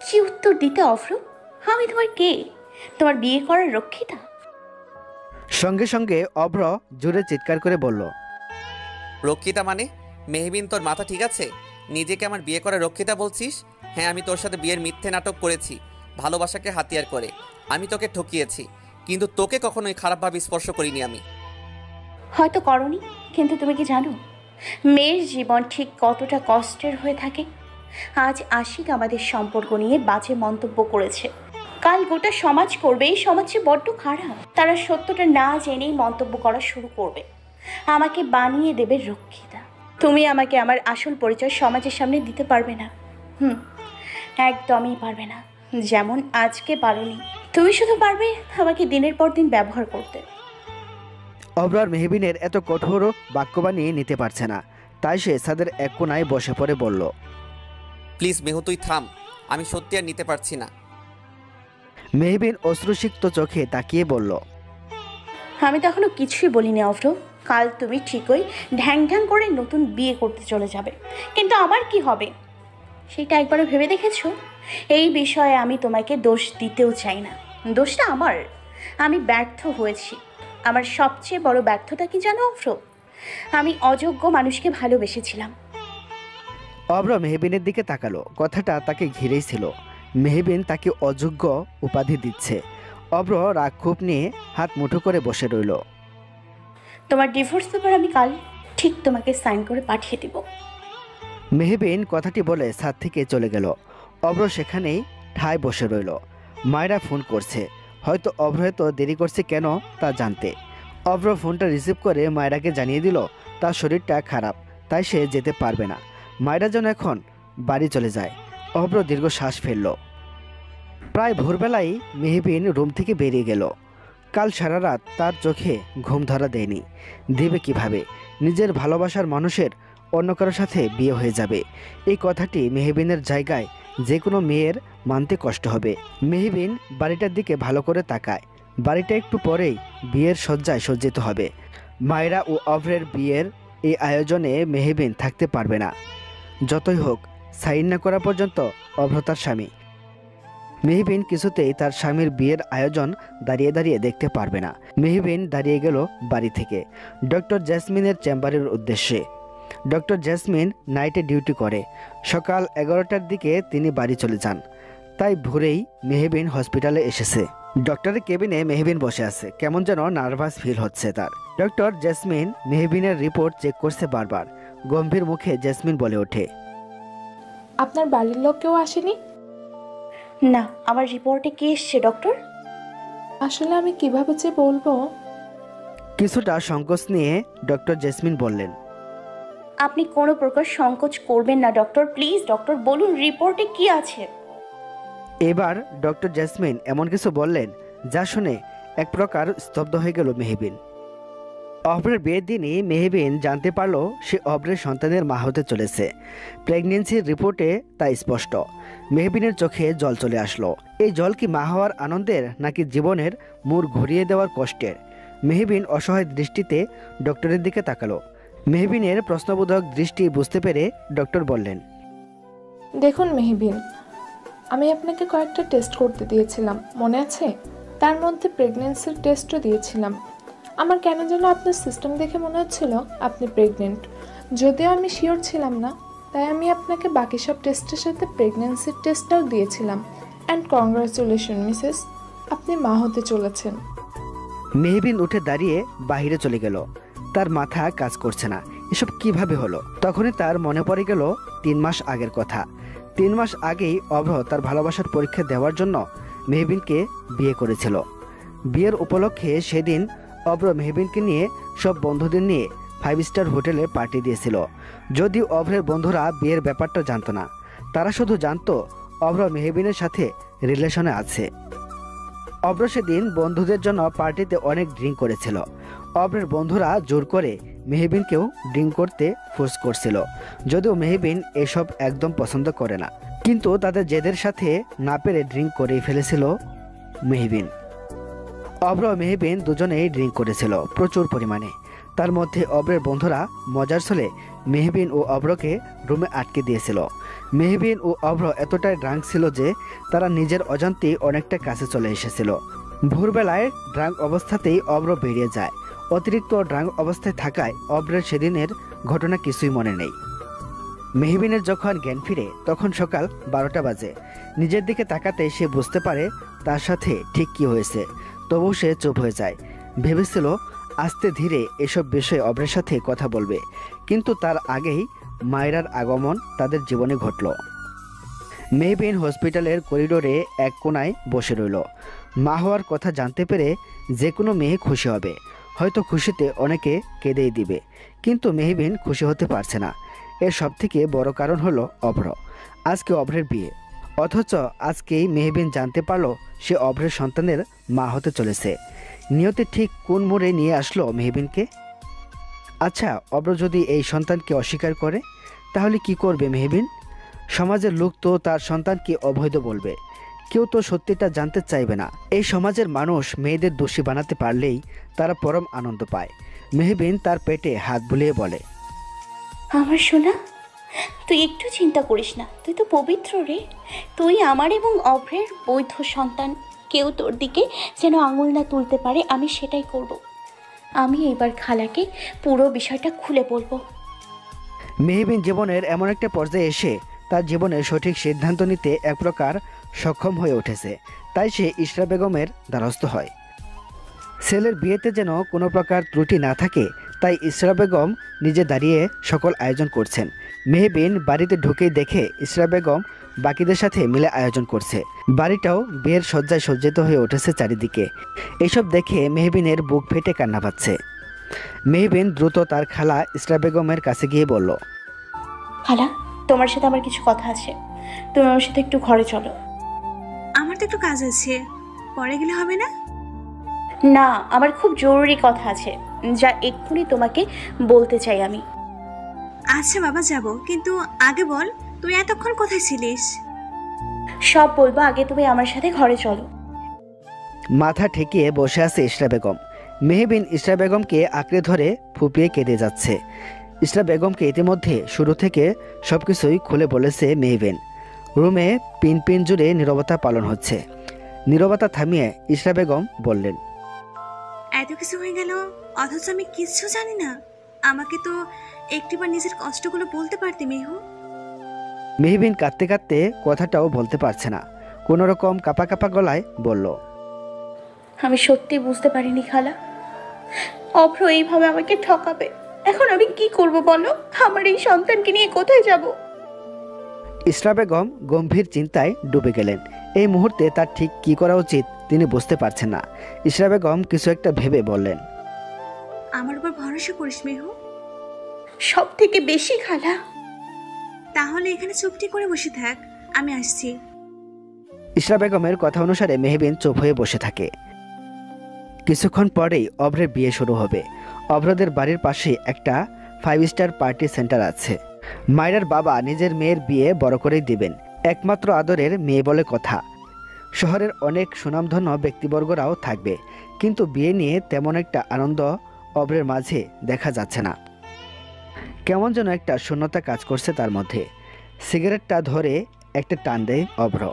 কি উত্তর দিতে অভ্র? আমি তোমার কে? তোমার বিয়ে করার রক্ষিতা? সঙ্গে সঙ্গে অভ্র জোরে চিৎকার করে বলল, রক্ষিতা মানে? মেহবিন, তোর মাথা ঠিক আছে? নিজেকে আমার বিয়ে করা রক্ষিতা বলছিস? হ্যাঁ, আমি তোর সাথে বিয়ের মিথ্যে নাটক করেছি, ভালোবাসাকে হাতিয়ার করে। আমি তোকে ঠকিয়েছি, কিন্তু তোকে কখনোই খারাপভাবে স্পর্শ করিনি আমি। হয়তো করনি, কিন্তু তুমি কি জানো মেয়ের জীবন ঠিক কতটা কষ্টের হয়ে থাকে? আজ আশিক আমাদের সম্পর্ক নিয়ে বাজে মন্তব্য করেছে, কাল গোটা সমাজ করবে এই সমাজ যে বড্ড খারাপ। তারা সত্যটা না জেনেই মন্তব্য করা শুরু করবে, আমাকে বানিয়ে দেবে রক্ষিতা। তুমি আমাকে আমার আসল পরিচয় সমাজের সামনে দিতে পারবে না। একদমই পারবে না। যেমন আজকে পারোনি, তুমি শুধু পারবে আমাকে দিনের পর দিন ব্যবহার করতে। অভ্র আর মেহবিনের এত কঠোর বাক্যবাণী নিতে পারছে না, তাই সে ছাদের এক কোনায় বসে পড়ে বলল, প্লিজ মেহু, তুই থাম, আমি সত্যি আর নিতে পারছি না। মেহবিন অশ্রুসিক্ত চোখে তাকিয়ে বলল, আমি তো এখনো কিছুই বলিনি অভ্র। কাল তুমি ঠিকই ঢ্যাং ঢ্যাং করে নতুন বিয়ে করতে চলে যাবে, কিন্তু আমার কি হবে সেটা একবারও ভেবে দেখেছো? এই বিষয়ে আমি তোমাকে দোষ দিতেও চাই না, দোষটা আমার। আমি ব্যর্থ হয়েছি। আমার সবচেয়ে বড় ব্যর্থতা কি জানো অভ্র? আমি অযোগ্য মানুষকে ভালোবেসেছিলাম। অভ্র মেহবিনের দিকে তাকালো। কথাটা তাকে ঘিরেই ছিল। মেহবিন তাকে অযোগ্য উপাধি দিচ্ছে। অভ্র রাগ ক্ষোভ নিয়ে হাত মুঠো করে বসে রইল। তোমার ডিভোর্স পেপার আমি কাল ঠিক তোমাকে সাইন করে পাঠিয়ে দিব। মেহবিন কথাটি বলে ছাদ থেকে চলে গেল। অভ্র সেখানেই ঠায় বসে রইল। মায়েরা ফোন করছে, হয়তো অভ্র এত দেরি করছে কেন তা জানতে। অভ্র ফোনটা রিসিভ করে মায়েরাকে জানিয়ে দিল তার শরীরটা খারাপ, তাই সে যেতে পারবে না। মায়েরা যেন এখন বাড়ি চলে যায়। অভ্র দীর্ঘ শ্বাস ফেলল। প্রায় ভোরবেলায় মেহবিন রুম থেকে বেরিয়ে গেল। কাল সারা রাত তার চোখে ঘুম ধরা দেয়নি। দেবে কিভাবে? নিজের ভালোবাসার মানুষের অন্য কারোর সাথে বিয়ে হয়ে যাবে, এই কথাটি মেহবিনের জায়গায় যে কোনো মেয়ের মানতে কষ্ট হবে। মেহবিন বাড়িটার দিকে ভালো করে তাকায়। বাড়িটা একটু পরেই বিয়ের সজ্জায় সজ্জিত হবে। মায়েরা ও অভ্রের বিয়ের এই আয়োজনে মেহবিন থাকতে পারবে না। যতই হোক, সাইন না করা পর্যন্ত অভ্র তার স্বামী। মেহবিন কিছুতেই তার স্বামীর বিয়ের আয়োজন দাঁড়িয়ে দাঁড়িয়ে দেখতে পারবে না। মেহবিন দাঁড়িয়ে গেল বাড়ি থেকে ডক্টর জেসমিনের চেম্বারের উদ্দেশ্যে। ডক্টর জেসমিন নাইটে ডিউটি করে। সকাল 11টার দিকে তিনি বাড়ি চলে যান, তাই ভোরেই মেহবিন হসপিটালে এসেছে। ডক্টরের কেবিনে মেহবিন বসে আছে, কেমন যেন নার্ভাস ফিল হচ্ছে তার। ডক্টর জেসমিন মেহবিনের রিপোর্ট চেক করছে বারবার। গম্ভীর মুখে জেসমিন বলে ওঠে, আপনার বাড়ির লোক কেউ আসেনি? না, আমার রিপোর্টে কি এসছে ডক্টর? আসলে আমি কিভাবে যে বলবো। কিছুটা সংকোচ নিয়ে ডক্টর জেসমিন বললেন, আপনি কোনো প্রকার সংকোচ করবেন না ডক্টর, প্লিজ ডক্টর বলুন রিপোর্টে কি আছে। এবার ডক্টর জেসমিন এমন কিছু বললেন যা শুনে এক প্রকার স্তব্ধ হয়ে গেল মেহবিন। অভ্রের বিয়ের দিনই মেহবিন জানতে পারল সে অভ্রের সন্তানের মা হতে চলেছে। প্রেগনেন্সির রিপোর্টে তা স্পষ্ট। মেহবিনের চোখে জল চলে আসলো। এই জল কি মা হওয়ার আনন্দের নাকি জীবনের মোড় ঘুরিয়ে দেওয়ার কষ্টের? মেহবিন অসহায় দৃষ্টিতে ডক্টরের দিকে তাকালো। মেহবিনের প্রশ্নবোধক দৃষ্টি বুঝতে পেরে ডক্টর বললেন, দেখুন মেহবিন, আমি আপনাকে কয়েকটা টেস্ট করতে দিয়েছিলাম, মনে আছে? তার মধ্যে প্রেগনেন্সির টেস্টও দিয়েছিলাম। আমার কেন যেন আপনার সিস্টেম দেখে মনে হচ্ছিল আপনি প্রেগনেন্ট, যদিও আমি শিওর ছিলাম না। তাই আমি আপনাকে বাকি সব টেস্টের সাথে প্রেগনেন্সির টেস্টটাও দিয়েছিলাম। অ্যান্ড কংগ্রাচুলেশন মিসেস, আপনি মা হতে চলেছেন। মেহবিন উঠে দাঁড়িয়ে বাইরে চলে গেল। তার মাথা কাজ করছে না, এসব কিভাবে হলো। তখনই তার মনে পড়ে গেল 3 মাস আগের কথা। 3 মাস আগেই অভ্র তার ভালোবাসার পরীক্ষা দেওয়ার জন্য মেহবিনকে বিয়ে করেছিল। বিয়ের উপলক্ষে সেদিন অভ্র মেহবিনকে নিয়ে সব বন্ধুদের নিয়ে 5 স্টার হোটেলে পার্টি দিয়েছিল। যদিও অভ্রের বন্ধুরা বিয়ের ব্যাপারটা জানতো না, তারা শুধু জানতো অভ্র মেহবিনের সাথে রিলেশনে আছে। অভ্র সেদিন বন্ধুদের জন্য পার্টিতে অনেক ড্রিঙ্ক করেছিল। অভ্রের বন্ধুরা জোর করে মেহবিনকেও ড্রিঙ্ক করতে ফোর্স করছিল, যদিও মেহবিন এসব একদম পছন্দ করে না। কিন্তু তাদের জেদের সাথে না পেরে ড্রিঙ্ক করেই ফেলেছিল মেহবিন। অভ্র ও মেহবিন দুজনেই ড্রিঙ্ক করেছিল প্রচুর পরিমাণে। তার মধ্যে অভ্রের বন্ধুরা মজার ছলে মেহবিন ও অভ্রকে রুমে আটকে দিয়েছিল। মেহবিন ও অভ্র এতটাই ড্রাঙ্ক ছিল যে তারা নিজের অজান্তেই অনেকটা কাছে চলে এসেছিল। ভোরবেলায় ড্রাঙ্ক অবস্থাতেই অভ্র বেরিয়ে যায়। অতিরিক্ত ড্রাঙ্ক অবস্থায় থাকায় অভ্রের সেদিনের ঘটনা কিছুই মনে নেই। মেহবিনের যখন জ্ঞান ফিরে তখন সকাল 12টা বাজে। নিজের দিকে তাকাতে সে বুঝতে পারে তার সাথে ঠিক কি হয়েছে। তবু সে চুপ হয়ে যায়। ভেবেছিল আস্তে ধীরে এসব বিষয়ে অভ্রের সাথে কথা বলবে, কিন্তু তার আগেই মায়রার আগমন তাদের জীবনে ঘটল। মেহবিন হসপিটালের করিডোরে এক কোনায় বসে রইল। মা হওয়ার কথা জানতে পেরে যে কোনো মেয়ে খুশি হবে, হয়তো খুশিতে অনেকে কেঁদেই দিবে, কিন্তু মেহবিন খুশি হতে পারছে না। এর সবথেকে বড় কারণ হলো অভ্র। আজকে অভ্রের বিয়ে, অথচ আজকেই মেহবিন জানতে পারল সে অভ্রের সন্তানের মা হতে চলেছে। নিয়তি ঠিক কোন মোড়ে নিয়ে আসলো মেহবিনকে। আচ্ছা, অভ্র যদি এই সন্তানকে অস্বীকার করে তাহলে কি করবে মেহবিন? সমাজের লোক তো তার সন্তানকে অবৈধ বলবে, কেউ তো সত্যিটা জানতে চাইবে না। এই সমাজের মানুষ মেয়েদের দোষী বানাতে পারলেই তারা পরম আনন্দ পায়। মেহবিন তার পেটে হাত বুলিয়ে বলে, আমার সোনা, তুই একটু চিন্তা করিস না, তুই তো পবিত্র রে। তুই আমার এবং অভ্রের বৈধ সন্তান। কেউ তোর দিকে যেন আঙুল না তুলতে পারে, আমি সেটাই করব। আমি এবার খালাকে পুরো বিষয়টা খুলে বলবো। মেহবিন জীবনের এমন একটা পর্যায়ে এসে তার জীবনের সঠিক সিদ্ধান্ত নিতে এক প্রকার সক্ষম হয়ে উঠেছে। তাই সে ইশরা বেগমের দ্বারস্থ হয়। ছেলের বিয়েতে যেন কোনো প্রকার ত্রুটি না থাকে, তাই ইশরা বেগম নিজে দাঁড়িয়ে সকল আয়োজন করছেন। মেহবিন বাড়িতে ঢুকেই দেখে ইশরা বেগম বাকিদের সাথে মিলে আয়োজন করছে। বাড়িটাও বিয়ের সজ্জায় সজ্জিত হয়ে উঠেছে চারিদিকে। এসব দেখে মেহবিনের বুক ফেটে কান্না পাচ্ছে। মেহবিন দ্রুত তার খালা ইশরা বেগমের কাছে গিয়ে বলল, খালা, তোমার সাথে আমার কিছু কথা আছে, তুমি আমার সাথে একটু ঘরে চলো। আমার তো একটু কাজ আছে, পরে গেলে হবে না? না, আমার খুব জরুরি কথা আছে, যা এক্ষুনি তোমাকে বলতে চাই আমি। আচ্ছা বাবা, যাব, কিন্তু আগে বল তুই এতক্ষণ কোথায় ছিলিস? সব বলবো, আগে তুমি আমার সাথে ঘরে চলো। মাথা ঠেকিয়ে বসে আছে ইশরা বেগম। মেহবিন ইশরা বেগমকে আঁকড়ে ধরে ফুপিয়ে কেঁদে যাচ্ছে। ইশরা বেগমকে ইতিমধ্যে শুরু থেকে সবকিছুই খুলে বলেছে মেহবিন। রুমে পিন পিন জুড়ে নীরবতা পালন হচ্ছে। নীরবতা থামিয়ে ইশরা বেগম বললেন, এত কিছু হয়ে গেল অথচ আমি কিচ্ছু জানি না। আমাকে তো একটিবার নিজের কষ্টগুলো বলতে পারতি মেহু। মেহবিন কাঁদতে কাঁদতে কথাটাও বলতে পারছে না, কোনো রকম কাপা কাপা গলায় বলল, আমি সত্যি বুঝতে পারিনি খালা, অভ্র এইভাবে আমাকে ঠকাবে। এখন আমি কি করব বলো? আমার এই সন্তানকে নিয়ে কোথায় যাব? ইসরা বেগম গম্ভীর চিন্তায় ডুবে গেলেন। এই মুহূর্তে তার ঠিক কী করা উচিত তিনি বুঝতে পারছেন না। ইসরা বেগম কিছু একটা ভেবে বললেন, আমার উপর ভরসা করিস মেহু। সব থেকে বেশি খালা। তাহলে এখানে চুপটি করে বসে থাক, আমি আসছি। ইসরা বেগমের কথা অনুসারে মেহবিন চুপ হয়ে বসে থাকে। কিছুক্ষণ পরেই অভ্রের বিয়ে শুরু হবে। অভ্রদের বাড়ির পাশে একটা 5 স্টার পার্টি সেন্টার আছে। মায়রার বাবা নিজের মেয়ের বিয়ে বড় করেই দিবেন। একমাত্র আদরের মেয়ে বলে কথা। শহরের অনেক সুনামধন্য ব্যক্তিবর্গরাও থাকবে, কিন্তু বিয়ে নিয়ে তেমন একটা আনন্দ অভ্রের মাঝে দেখা যাচ্ছে না। কেমন যেন একটা শূন্যতা কাজ করছে তার মধ্যে। সিগারেটটা ধরে একটা টান দেয় অভ্র।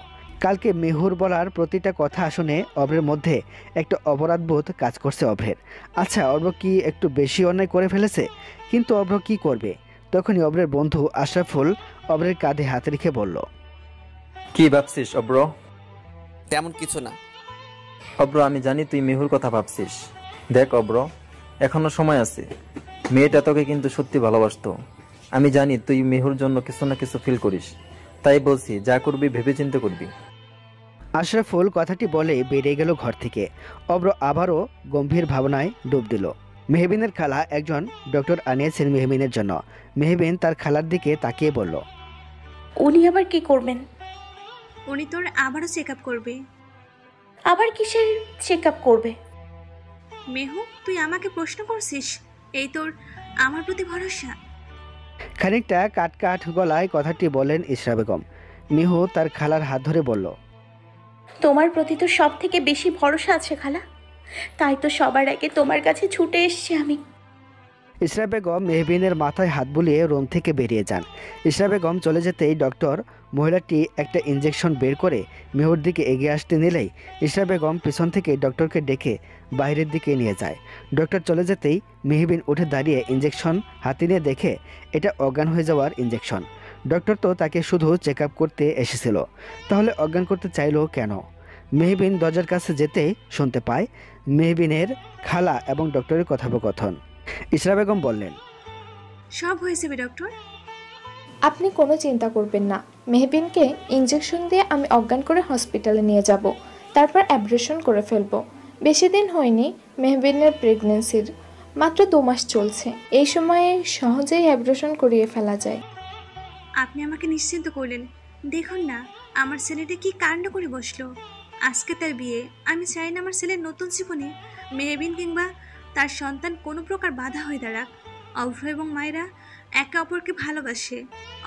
কালকে মেহুর বলার প্রতিটা কথা শুনে অভ্রের মধ্যে একটা অপরাধবোধ কাজ করছে অভ্রের। আচ্ছা, অভ্র কি একটু বেশি অন্যায় করে ফেলেছে? কিন্তু অভ্র কি করবে? তখনই অভ্রের বন্ধু আশরাফুল অভ্রের কাঁধে হাত রেখে বলল, কি ভাবছিস অব্র? তেমন কিছু না। অব্র, আমি জানি তুই মেহুর কথা ভাবছিস। দেখ অব্র, এখনো সময় আছে। মেয়েটা তোকে কিন্তু সত্যি ভালোবাসতো। আমি জানি তুই মেহুর জন্য কিছু না কিছু ফিল করিস, তাই বলছি যা করবি ভেবেচিন্তে করবি। আশরাফুল কথাটি বলে বেরিয়ে গেল ঘর থেকে। অভ্র আবারও গম্ভীর ভাবনায় ডুব দিল। মেহবিনের খালা একজন ডক্টর আনিয়েছেন মেহবিনের জন্য। মেহবিন তার খালার দিকে তাকিয়ে বলল, উনি আবার কি করবেন? উনি তোর আবারও চেক আপ করবে। আবার কিসের চেক আপ করবে? মেহু, তুই আমাকে প্রশ্ন করছিস? এই তোর আমার প্রতি ভরসা? খানিকটা কাট গলায় কথাটি বলেন ইসরা বেগম। মিহু তার খালার হাত ধরে বলল, তোমার প্রতি তো সব থেকে বেশি ভরসা আছে খালা, তাই তো সবার আগে তোমার কাছে ছুটে এসেছি আমি। ইসরা বেগম মেহবিনের মাথায় হাত বুলিয়ে রুম থেকে বেরিয়ে যান। ইসরা বেগম চলে যেতেই ডক্টর মহিলাটি একটা ইঞ্জেকশন বের করে মেহুর দিকে এগিয়ে আসতে নিলেই ইসরা বেগম পিছন থেকে ডক্টরকে ডেকে বাইরের দিকে নিয়ে যায়। ডক্টর চলে যেতেই মেহবিন উঠে দাঁড়িয়ে ইঞ্জেকশন হাতে নিয়ে দেখে এটা অজ্ঞান হয়ে যাওয়ার ইঞ্জেকশন। ডক্টর তো তাকে শুধু চেক আপ করতে এসেছিল, তাহলে অজ্ঞান করতে চাইলো কেন? মেহবিন দরজার কাছে যেতেই শুনতে পায় মেহবিনের খালা এবং ডক্টরের কথোপকথন। ইসরা বেগম বললেন, সব হয়ে যাবে ডক্টর। আপনি কোনো চিন্তা করবেন না। মেহবিনকে ইঞ্জেকশন দিয়ে আমি অজ্ঞান করে হসপিটালে নিয়ে যাব, তারপর অ্যাবরেশন করে ফেলবো। বেশি দিন হয়নি মেহবিনের প্রেগনেন্সির, মাত্র 2 মাস চলছে। এই সময়ে সহজেই অ্যাবরেশন করিয়ে ফেলা যায়। আপনি আমাকে নিশ্চিন্ত করলেন। দেখুন না আমার ছেলেটা কি কাণ্ড করে বসলো। আজকে তার বিয়ে। আমি চাই না আমার ছেলের নতুন জীবনে মেহবিন কিংবা তার সন্তান কোনো প্রকার বাধা হয়ে দাঁড়াক। অভ্র এবং মায়েরা একে অপরকে ভালোবাসে।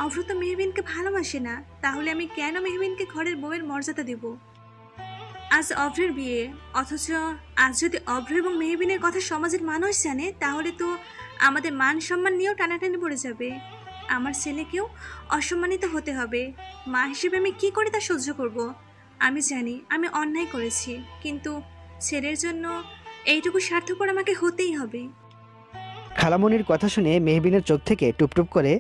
অভ্র তো মেহবিনকে ভালোবাসে না, তাহলে আমি কেন মেহবিনকে ঘরের বউয়ের মর্যাদা দেব? আজ অভ্রের বিয়ে, অথচ আজ যদি অভ্র এবং মেহবিনের কথা সমাজের মানুষ জানে, তাহলে তো আমাদের মান সম্মান নিয়েও টানাটানি পড়ে যাবে। আমার ছেলেকেও অসম্মানিত হতে হবে। মা হিসেবে আমি কি করে তা সহ্য করব? আমি জানি আমি অন্যায় করেছি, কিন্তু ছেলের জন্য এইটুকু স্বার্থপর আমাকে হতেই হবে। খালামণির কথা শুনে মেহবিনের চোখ থেকে টুপটুপ করে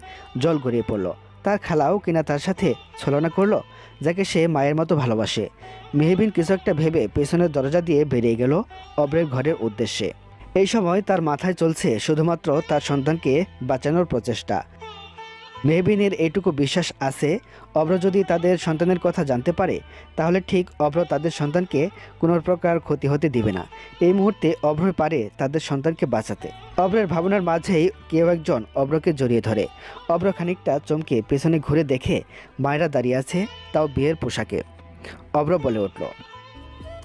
জল গড়িয়ে পড়ল। তার খালাও কিনা তার সাথে ছলনা করলো, যাকে সে মায়ের মতো ভালোবাসে। মেহবিন কিছু একটা ভেবে পেছনের দরজা দিয়ে বেরিয়ে গেল অভ্রের ঘরের উদ্দেশ্যে। এই সময় তার মাথায় চলছে শুধুমাত্র তার সন্তানকে বাঁচানোর প্রচেষ্টা। মেহবিনের এইটুকু বিশ্বাস আছে, অভ্র যদি তাদের সন্তানের কথা জানতে পারে তাহলে ঠিক অভ্র তাদের সন্তানকে কোনো প্রকার ক্ষতি হতে দিবে না। এই মুহূর্তে অভ্র পারে তাদের সন্তানকে বাঁচাতে। অভ্রের ভাবনার মাঝেই কেউ একজন অভ্রকে জড়িয়ে ধরে। অভ্র খানিকটা চমকে পেছনে ঘুরে দেখে মায়েরা দাঁড়িয়ে আছে, তাও বিয়ের পোশাকে। অভ্র বলে উঠল,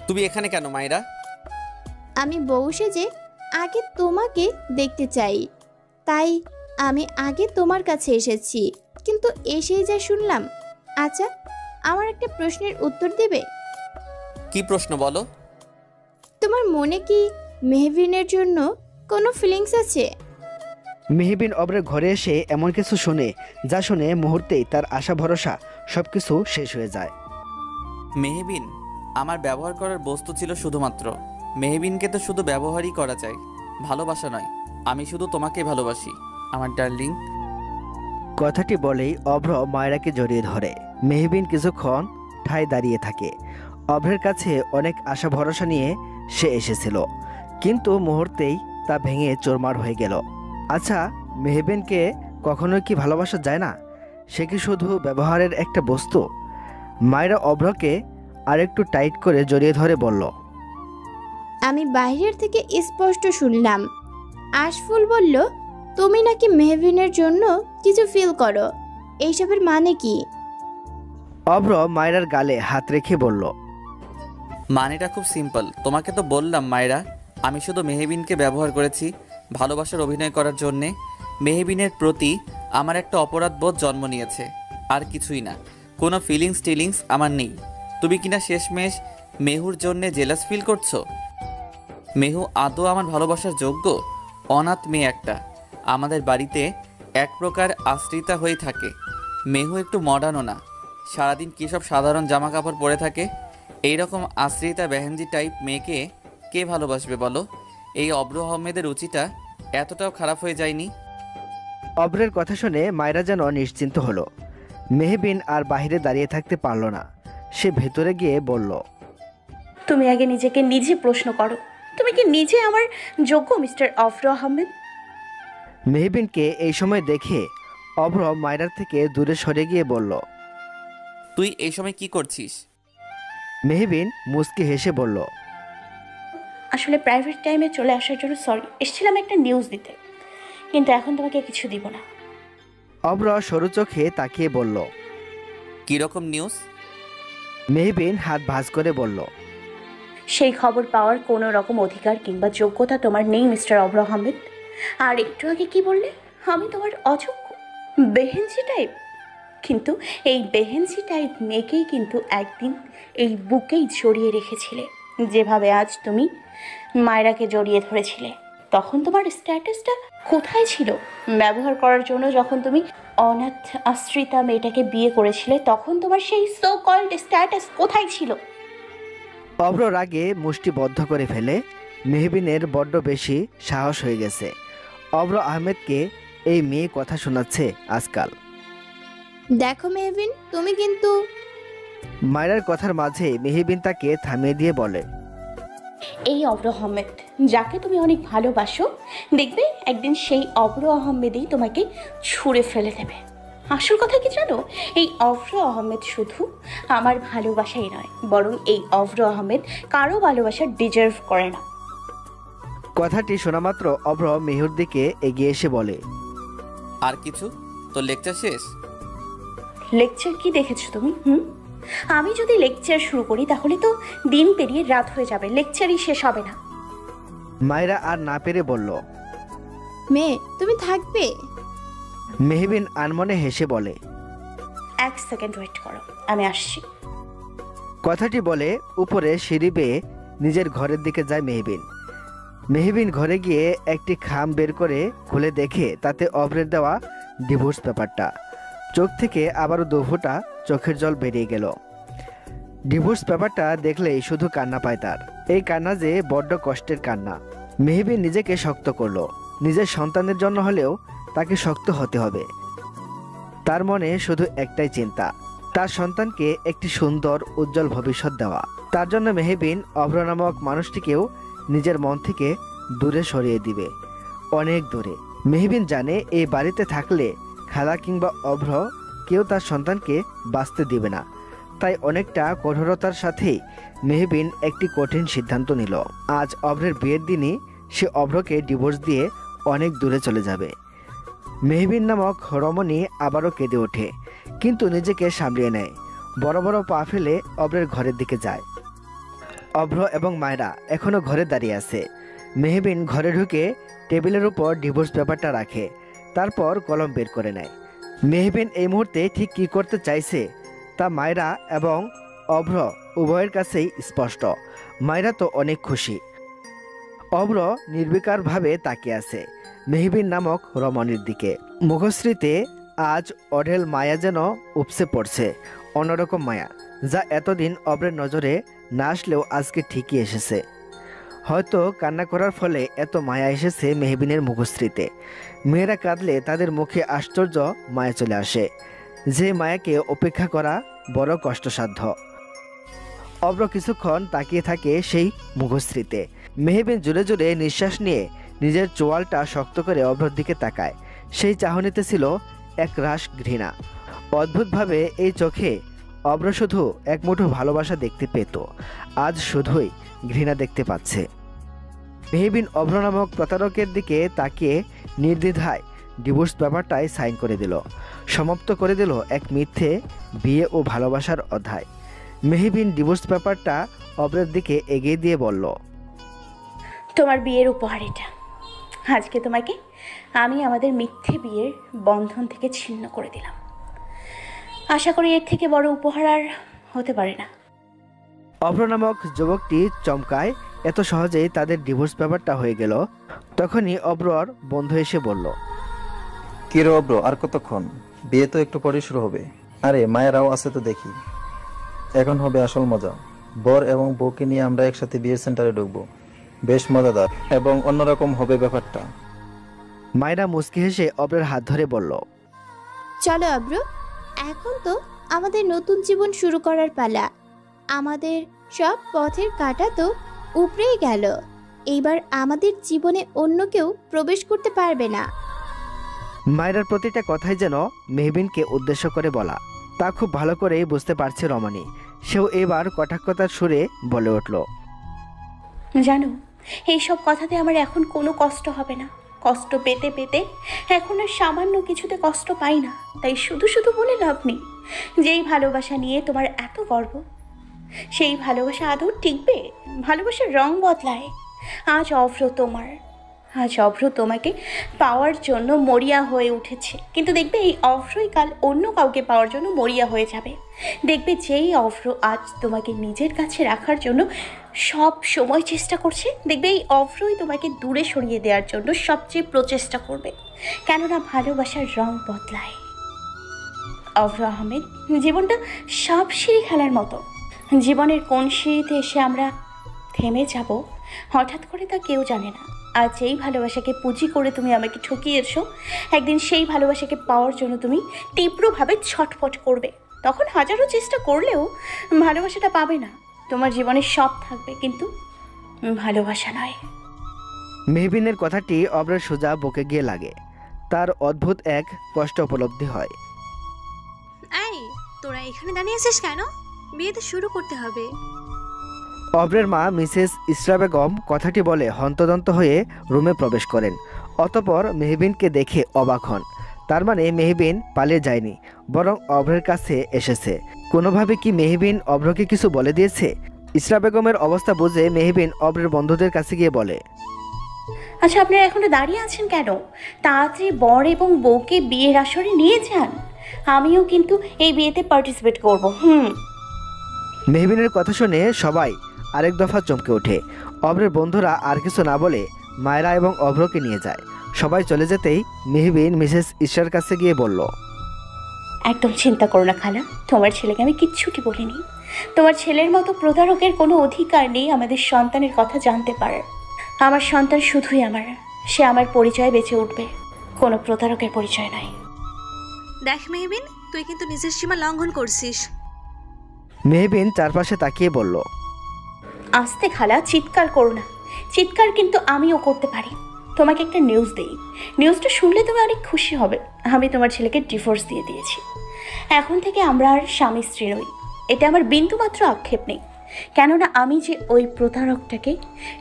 তুমি এখানে কেন মায়েরা? আমি বউ সেজে আগে তোমাকে দেখতে চাই, তাই আমি আগে তোমার কাছে এসেছি, কিন্তু এসেই যা শুনলাম। আচ্ছা, আমার একটা প্রশ্নের উত্তর দেবে? কি প্রশ্ন বলো? তোমার মনে কি মেহবিনের জন্য কোনো ফিলিংস আছে? মেহবিন অভ্রের ঘরে এসে এমন কিছু শুনে যা শুনে মুহূর্তেই তার আশা ভরসা সবকিছু শেষ হয়ে যায়। মেহবিন আমার ব্যবহার করার বস্তু ছিল শুধুমাত্র। মেহবিনকে তো শুধু ব্যবহারই করা যায়, ভালোবাসা নয়। আমি শুধু তোমাকে ভালোবাসি আমার ডার্লিং। কথাটি বলেই অভ্র মায়রাকে জড়িয়ে ধরে। মেহবিন কিছুক্ষণ ঠায় দাঁড়িয়ে থাকে। অভ্রের কাছে অনেক আশা ভরসা নিয়ে সে এসেছিল, কিন্তু মুহূর্তেই তা ভেঙে চোরমার হয়ে গেল। আচ্ছা, মেহবিনকে কখনোই কি ভালোবাসা যায় না? সে কি শুধু ব্যবহারের একটা বস্তু? মায়েরা অভ্রকে আরেকটু টাইট করে জড়িয়ে ধরে বলল, আমি বাইরের থেকে স্পষ্ট শুনলাম আশফুল বলল তুমি নাকি মেহবিনের জন্য কিছু ফিল করো। এইসবের মানে কি? অভ্র মায়েরার গালে হাত রেখে বলল, মানেটা খুব সিম্পল। তোমাকে তো বললাম মায়েরা, আমি শুধু মেহবিনকে ব্যবহার করেছি ভালোবাসার অভিনয় করার জন্যে। মেহবিনের প্রতি আমার একটা অপরাধ বোধ জন্ম নিয়েছে, আর কিছুই না। কোনো টিলিংস আমার নেই। তুমি কিনা শেষমেশ মেহুর জন্যে জেলাস ফিল করছো? মেহু আদৌ আমার ভালোবাসার যোগ্য? অনাথ মেয়ে একটা, আমাদের বাড়িতে এক প্রকার আশ্রিতা হয়ে থাকে। মেহু একটু মডার্নও না, সারাদিন কী সব সাধারণ জামা কাপড় পরে থাকে। এইরকম আশ্রিতা বেহেনজি টাইপ মেয়েকে কে ভালোবাসবে বলো? এই অব্র আহমেদের রুচিটা এতটাও খারাপ হয়ে যায়নি? অভ্রের কথা শুনে মায়েরা যেন নিশ্চিন্ত হলো। মেহবিন আর বাইরে দাঁড়িয়ে থাকতে পারল না। সে ভেতরে গিয়ে বলল, তুমি আগে নিজেকে নিজে প্রশ্ন করো, তুমি কি নিজে আমার যোগ্য মিস্টার অফর আহমেদ? মেহবিনকে এই সময় দেখে অভ্র মায়েরার থেকে দূরে সরে গিয়ে বলল। তুই এই সময় কি করছিস? মেহবিন মুচকি হেসে বলল, আসলে প্রাইভেট টাইমে চলে আসার জন্য সরি, এসেছিলাম একটা নিউজ দিতে, কিন্তু এখন তোমাকে কিছু দিব না। অভ্র সরু চোখে তাকিয়ে বলল। কীরকম নিউজ? মেহবিন হাত ভাঁজ করে বলল, সেই খবর পাওয়ার কোনো রকম অধিকার কিংবা যোগ্যতা তোমার নেই মিস্টার অবর আহমেদ। আর একটু আগে কি বললে? আমি তোমার অযোগ্য বেহেনজি টাইপ। কিন্তু এই বেহেনজি টাইপ মেয়েকেই কিন্তু একদিন এই বুকেই জড়িয়ে রেখেছিলে, যেভাবে আজ তুমি মায়রাকে জড়িয়ে ধরেছিলে। তখন তোমার স্ট্যাটাসটা কোথায় ছিল? ব্যবহার করার জন্য যখন তুমি অনাথ আশ্রিতা মেয়েটাকে বিয়ে করেছিলে, তখন তোমার সেই সো কল্ড স্ট্যাটাস কোথায় ছিল? অভ্র রাগে মুষ্টি বদ্ধ করে ফেলে। মেহবিনের বড্ড বেশি সাহস হয়ে গেছে। অভ্র আহমেদকে এই মেয়ে কথা শোনাচ্ছে আজকাল। দেখো মেহবিন, তুমি কিন্তু। মায়েরার কথার মাঝে মেহবিন তাকে থামিয়ে দিয়ে বলে, এই অবর আহমেদ যাকে তুমি অনেক ভালোবাসো, দেখবে একদিন সেই অবর আহমেদই তোমাকে ছুঁড়ে ফেলে দেবে। আসল কথা কি জানো? এই অবর আহমেদ শুধু আমার ভালোবাসাই নয়, বরং এই অবর আহমেদ কারো ভালোবাসা ডিজার্ভ করে না। কথাটি শোনা মাত্র অভ্র মেহুর দিকে এগিয়ে এসে বলে, আর কিছু? তোর লেকচার শেষ? লেকচার কি দেখেছো তুমি? আমি যদি লেকচার শুরু করি তাহলে তো দিন পেরিয়ে রাত হয়ে যাবে, লেকচারই শেষ হবে না। মায়েরা আর না পেরে বলল, মেয়ে তুমি থাকবে? মেহবিন আনমনে হেসে বলে, এক সেকেন্ড ওয়েট করো, আমি আসছি। কথাটি বলে উপরে সিঁড়ি বেয়ে নিজের ঘরের দিকে যায় মেহবিন। মেহবিন ঘরে গিয়ে একটি খাম বের করে খুলে দেখে তাতে অভ্রের দেওয়া ডিভোর্স পেপারটা। চোখ থেকে আবারও দুফোঁটা চোখের জল বেরিয়ে গেল। ডিভোর্স পেপারটা দেখলেই শুধু কান্না পায় তার। এই কান্না যে বড্ড কষ্টের কান্না। মেহবিন নিজেকে শক্ত করলো। নিজের সন্তানের জন্য হলেও তাকে শক্ত হতে হবে। তার মনে শুধু একটাই চিন্তা, তার সন্তানকে একটি সুন্দর উজ্জ্বল ভবিষ্যৎ দেওয়া। তার জন্য মেহবিন অভ্র নামক মানুষটিকেও নিজের মন থেকে দূরে সরিয়ে দিবে, অনেক দূরে। মেহবিন জানে এই বাড়িতে থাকলে খালা কিংবা অভ্র কেউ তার সন্তানকে বাঁচতে দিবে না। তাই অনেকটা কঠোরতার সাথেই মেহবিন একটি কঠিন সিদ্ধান্ত নিল। আজ অভ্রের বিয়ের দিনই সে অভ্রকে ডিভোর্স দিয়ে অনেক দূরে চলে যাবে। মেহবিন নামক রমণী আবারও কেঁদে ওঠে, কিন্তু নিজেকে সামলিয়ে নেয়। বড় বড় পা ফেলে অভ্রের ঘরের দিকে যায়। অভ্র এবং মায়রা এখনো ঘরে দাঁড়িয়ে আছে। মেহবিন ঘরে ঢুকে টেবিলের উপর ডিভোর্স পেপারটা রাখে, তারপর কলম বের করে নেয়। মেহবিন এই মুহূর্তে ঠিক কী করতে চাইছে তা মায়রা এবং অভ্র উভয়ের কাছেই স্পষ্ট। মায়রা তো অনেক খুশি। অভ্র নির্বিকারভাবে তাকিয়ে আছে মেহবিন নামক রমণীর দিকে। মুখশ্রীতে আজ অঢেল মায়া যেন উপসে পড়ছে, অন্যরকম মায়া, যা এতদিন অভ্রের নজরে না আসলেও আজকে ঠিকই এসেছে। হয়তো কান্না করার ফলে এত মায়া এসেছে মেহবিনের মুখশ্রীতে। মেয়েরা কাঁদলে তাদের মুখে আশ্চর্য মায়া চলে আসে, যে মায়াকে উপেক্ষা করা বড় কষ্টসাধ্য। অব্র কিছুক্ষণ তাকিয়ে থাকে সেই মুখশ্রীতে। মেহবিন জোরে জোরে নিঃশ্বাস নিয়ে নিজের চোয়ালটা শক্ত করে অভ্রর দিকে তাকায়। সেই চাহনিতে ছিল এক রাশ ঘৃণা। অদ্ভুতভাবে এই চোখে অব্র শুধু এক মুঠো ভালোবাসা দেখতে পেত, আজ শুধুই ঘৃণা দেখতে পাচ্ছে। মেহবিন অভ্র নামক প্রতারকের দিকে তাকিয়ে নির্দ্বিধায় ডিভোর্স পেপারটায় সাইন করে দিল, সমাপ্ত করে দিল এক মিথ্যে বিয়ে ও ভালোবাসার অধ্যায়। মেহবিন ডিভোর্স পেপারটা অভ্রের দিকে এগিয়ে দিয়ে বলল, তোমার বিয়ের উপহার এটা। আজকে তোমাকে আমি আমাদের মিথ্যে বিয়ের বন্ধন থেকে ছিন্ন করে দিলাম। আশা করি এর থেকে বড় উপহার আর হতে পারে না। অভ্র নামক যুবকটি চমকায়, এত সহজেই তাদের ডিভোর্স পেপারটা হয়ে গেল। তখনই অভ্রর বন্ধু এসে বলল, কি রে অব্র, আর কতক্ষণ? বিয়ে তো একটু পরে শুরু হবে। আরে মায়েরাও আছে তো দেখি। এখন হবে আসল মজা। বর এবং বউকে নিয়ে আমরা একসাথে বিয়ের সেন্টারে ঢুকবো। বেশ মজাদার এবং অন্যরকম হবে ব্যাপারটা। মায়েরা মুচকি হেসে অভ্রের হাত ধরে বলল, চলো অব্র, এখন তো আমাদের নতুন জীবন শুরু করার পালা। আমাদের সব পথের কাঁটা তো উপরেই গেল। এইবার আমাদের জীবনে অন্য কেউ প্রবেশ করতে পারবে না। মায়েরার প্রতিটা কথাই যেন মেহবিনকে উদ্দেশ্য করে বলা। তা খুব ভালো করেই বুঝতে পারছে রমণী। সেও এবার কটাক্ষতার সুরে বলে উঠল, জানো, এইসব কথাতে আমার এখন কোনো কষ্ট হবে না। কষ্ট পেতে পেতে এখন আর সামান্য কিছুতে কষ্ট পাই না। তাই শুধু শুধু বলে লাভ নেই। যেই ভালোবাসা নিয়ে তোমার এত গর্ব, সেই ভালোবাসা আদৌ টিকবে? ভালোবাসার রং বদলায়। আজ অভ্র তোমার, আজ অভ্র তোমাকে পাওয়ার জন্য মরিয়া হয়ে উঠেছে, কিন্তু দেখবে এই অভ্রই কাল অন্য কাউকে পাওয়ার জন্য মরিয়া হয়ে যাবে। দেখবে যেই অভ্র আজ তোমাকে নিজের কাছে রাখার জন্য সব সময় চেষ্টা করছে, দেখবে এই অভ্রই তোমাকে দূরে সরিয়ে দেওয়ার জন্য সবচেয়ে প্রচেষ্টা করবে। কেননা ভালোবাসার রং বদলায়। অভ্র আহমেদ, জীবনটা সব সিঁড়ি খেলার মতো। জীবনের কোন সিঁড়িতে এসে আমরা থেমে যাব হঠাৎ করে তা কেউ জানে না। আজ যেই ভালোবাসাকে পুঁজি করে তুমি আমাকে ঠকিয়েছো, একদিন সেই ভালোবাসাকে পাওয়ার জন্য তুমি তীব্রভাবে ছটফট করবে। তখন হাজারো চেষ্টা করলেও ভালোবাসাটা পাবে না। তোমার জীবনে সব থাকবে, কিন্তু ভালোবাসা নয়। মেহবিনের কথাটি অভ্রের সোজা বুকে গিয়ে লাগে। তার অদ্ভুত এক কষ্ট উপলব্ধি হয়। এই, তোরা এখানে দাঁড়িয়ে আছিস কেন? বিয়ে তো শুরু করতে হবে। অভ্রের মা মিসেস ইসরা বেগম কথাটি বলে হন্তদন্ত হয়ে রুমে প্রবেশ করেন। অতঃপর মেহবিনকে দেখে অবাক হন। তার মানে মেহবিন পালিয়ে যায়নি, বরং অভ্রের কাছে এসেছে। কোনোভাবে কি মেহবিন অভ্রকে কিছু বলে দিয়েছে? ইসরা বেগমের অবস্থা বুঝে মেহবিন অভ্রের বন্ধুদের কাছে গিয়ে বলে, আচ্ছা, আপনারা এখনো দাঁড়িয়ে আছেন কেন? তাড়াতাড়ি বর এবং বউকে বিয়ের আসরে নিয়ে যান। আমিও কিন্তু এই বিয়েতে পার্টিসিপেট করব। মেহবিনের কথা শুনে সবাই আরেক দফা চমকে ওঠে। অভ্রের বন্ধুরা আর কিছু না বলে মায়েরা এবং অভ্রকে নিয়ে যায়। সবাই চলে যেতেই মেহবিন মিসেস ইসরার কাছে গিয়ে বলল, একদম চিন্তা করো না খালা, তোমার ছেলেকে আমি কিচ্ছুটি বলিনি। তোমার ছেলের মতো প্রতারকের কোনো অধিকার নেই আমাদের সন্তানের কথা জানতে পারার। আমার সন্তান শুধুই আমার, সে আমার পরিচয় বেঁচে উঠবে, কোনো প্রতারকের পরিচয় নয়। দেখ মেহবিন, তুই কিন্তু নিজের সীমা লঙ্ঘন করছিস। মেহবিন চারপাশে তাকিয়ে বলল, আস্তে খালা, চিৎকার করো না। চিৎকার কিন্তু আমিও করতে পারি। তোমাকে একটা নিউজ দেই, নিউজটা শুনলে তুমি অনেক খুশি হবে। আমি তোমার ছেলেকে ডিভোর্স দিয়ে দিয়েছি। এখন থেকে আমরা আর স্বামী স্ত্রী নই। এটা আমার বিন্দুমাত্র আক্ষেপ নেই, কেননা আমি যে ওই প্রতারকটাকে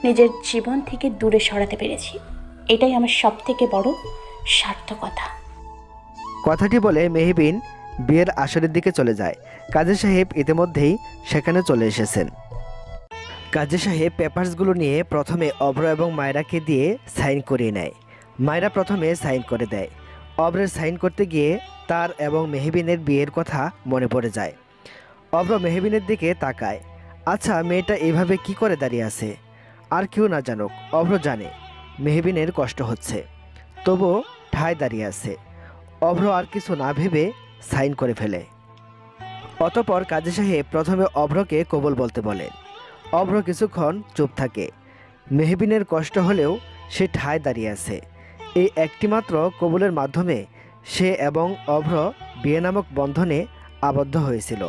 নিজের জীবন থেকে দূরে সরাতে পেরেছি, এটাই আমার সব থেকে বড় সার্থকতা। কথাটি বলে মেহবিন বিয়ের আসরের দিকে চলে যায়। কাজী সাহেব ইতিমধ্যেই সেখানে চলে এসেছেন। কাজী সাহেব পেপারসগুলো নিয়ে প্রথমে অভ্র এবং মায়রাকে দিয়ে সাইন করিয়ে নেয়। মায়রা প্রথমে সাইন করে দেয়। অভ্রের সাইন করতে গিয়ে তার এবং মেহবিনের বিয়ের কথা মনে পড়ে যায়। অভ্র মেহবিনের দিকে তাকায়। আচ্ছা, মেয়েটা এইভাবে কি করে দাঁড়িয়ে আছে? আর কেউ না জানুক, অভ্র জানে মেহবিনের কষ্ট হচ্ছে, তবুও ঠায় দাঁড়িয়ে আছে। অভ্র আর কিছু না ভেবে সাইন করে ফেলে। অতঃপর কাজী সাহেব প্রথমে অভ্রকে কবুল বলতে বলেন। অভ্র কিছুক্ষণ চুপ থাকে। মেহবিনের কষ্ট হলেও সে ঠায় দাঁড়িয়ে আছে। এই একটিমাত্র কবুলের মাধ্যমে সে এবং অভ্র বিয়ে নামক বন্ধনে আবদ্ধ হয়েছিল।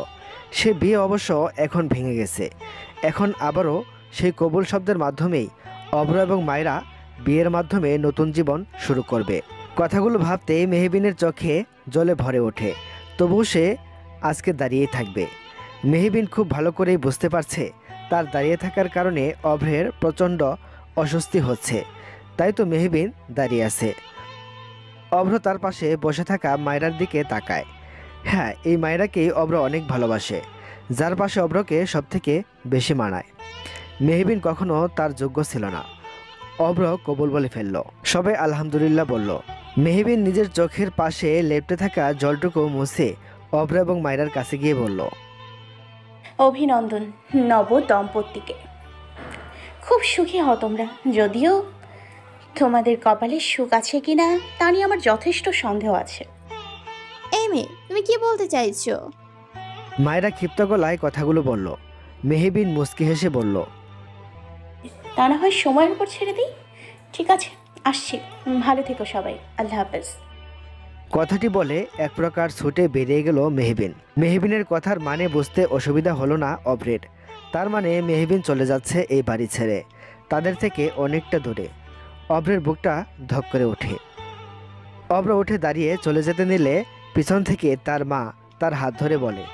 সে বিয়ে অবশ্য এখন ভেঙে গেছে। এখন আবারও সেই কবুল শব্দের মাধ্যমেই অভ্র এবং মায়রা বিয়ের মাধ্যমে নতুন জীবন শুরু করবে। কথাগুলো ভাবতেই মেহবিনের চোখে জলে ভরে ওঠে। তবুও সে আজকে দাঁড়িয়েই থাকবে। মেহবিন খুব ভালো করেই বুঝতে পারছে তার দাঁড়িয়ে থাকার কারণে অভ্রের প্রচণ্ড অস্বস্তি হচ্ছে। তাই তো মেহবিন দাঁড়িয়ে আছে। অভ্র তার পাশে বসে থাকা মায়রার দিকে তাকায়। হ্যাঁ, এই মায়রাকেই অভ্র অনেক ভালোবাসে, যার পাশে অভ্রকে সবথেকে বেশি মানায়। মেহবিন কখনো তার যোগ্য ছিল না। অভ্র কবুল বলে ফেলল। সবাই আলহামদুলিল্লাহ বলল। মেহবিন নিজের চোখের পাশে লেপ্টে থাকা জলটুকু মুছে অভ্র এবং মায়রার কাছে গিয়ে বলল, অভিনন্দন নব দম্পতিকে। খুব সুখী হও তোমরা। যদিও তোমাদের কপালে সুখ আছে কিনা তা নিয়ে আমার যথেষ্ট সন্দেহ আছে। এই মেয়ে, তুমি কি বলতে চাইছো? মায়রা ক্ষিপ্ত গলায় কথাগুলো বলল। মেহবিন মুচকি হেসে বলল, তা না হয় সময়ের উপর ছেড়ে দিই। ঠিক আছে, আসছি। ভালো থেকো সবাই। আল্লাহ হাফেজ। কথাটি বলে এক প্রকার ছুটে বেরিয়ে গেল মেহবিন। মেহবিনের কথার মানে বুঝতে অসুবিধা হলো না অভ্রের। তার মানে মেহবিন চলে যাচ্ছে এই বাড়ি ছেড়ে, তাদের থেকে অনেকটা দূরে। অভ্রের বুকটা ধক করে ওঠে। অভ্র উঠে দাঁড়িয়ে চলে যেতে নিলে পিছন থেকে তার মা তার হাত ধরে বলে,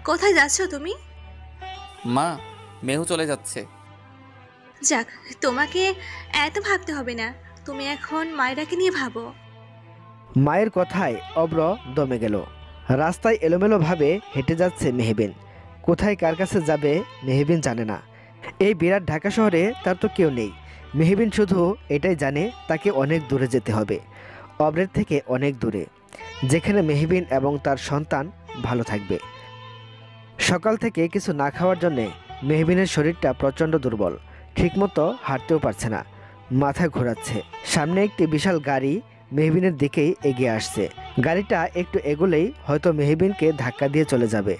কোথায় যাচ্ছ তুমি? মা, মেহু চলে যাচ্ছে। যাক, তোমাকে এত ভাবতে হবে না। তুমি এখন মায়রাকে নিয়ে ভাবো। মায়ের কথায় অভ্র দমে গেল। রাস্তায় এলোমেলোভাবে হেঁটে যাচ্ছে মেহবিন। কোথায় কার কাছে যাবে মেহবিন জানে না। এই বিরাট ঢাকা শহরে তার তো কেউ নেই। মেহবিন শুধু এটাই জানে তাকে অনেক দূরে যেতে হবে, অভ্রের থেকে অনেক দূরে, যেখানে মেহবিন এবং তার সন্তান ভালো থাকবে। সকাল থেকে কিছু না খাওয়ার জন্যে মেহবিনের শরীরটা প্রচণ্ড দুর্বল। ঠিকমতো হাঁটতেও পারছে না, মাথা ঘোরাচ্ছে। সামনে একটি বিশাল গাড়ি মেহবিনের দিকেই এগিয়ে আসছে। গাড়িটা একটু এগোলেই হয়তো মেহবিনকে ধাক্কা দিয়ে চলে যাবে।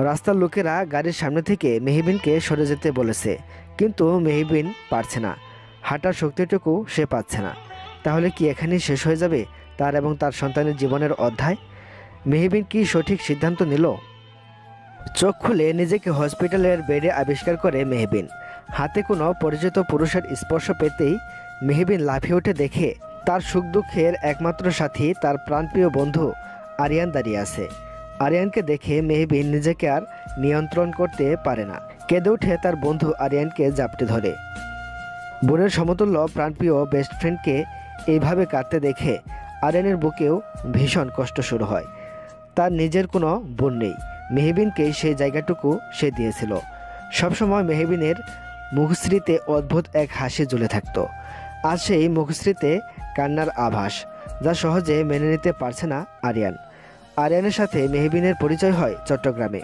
রাস্তার লোকেরা গাড়ির সামনে থেকে মেহবিনকে সরে যেতে বলেছে, কিন্তু মেহবিন পারছে না। হাঁটার শক্তিটুকু সে পাচ্ছে না। তাহলে কি এখানেই শেষ হয়ে যাবে তার এবং তার সন্তানের জীবনের অধ্যায়? মেহবিন কি সঠিক সিদ্ধান্ত নিল? চোখ খুলে নিজেকে হসপিটালের বেডে আবিষ্কার করে মেহবিন। হাতে কোনো পরিচিত পুরুষের স্পর্শ পেতেই মেহবিন লাফিয়ে উঠে দেখে তার সুখ দুঃখের একমাত্র সাথী, তার প্রাণপ্রিয় বন্ধু আরিয়ান দাঁড়িয়ে আছে। আরিয়ানকে দেখে মেহবিন নিজেকে আর নিয়ন্ত্রণ করতে পারে না। কেঁদে উঠে তার বন্ধু আরিয়ানকে জাপটে ধরে। বোনের সমতুল্য প্রাণপ্রিয় বেস্ট ফ্রেন্ডকে এইভাবে কাঁদতে দেখে আরিয়ানের বুকেও ভীষণ কষ্ট শুরু হয়। তার নিজের কোনো বোন নেই। মেহবিনকে সেই জায়গাটুকু সে দিয়েছিল। সবসময় মেহবিনের মুখশ্রীতে অদ্ভুত এক হাসি ঝুলে থাকত। আজ সেই মুখশ্রীতে কান্নার আভাস, যা সহজে মেনে নিতে পারছে না আরিয়ান। আরিয়ানের সাথে মেহবিনের পরিচয় হয় চট্টগ্রামে।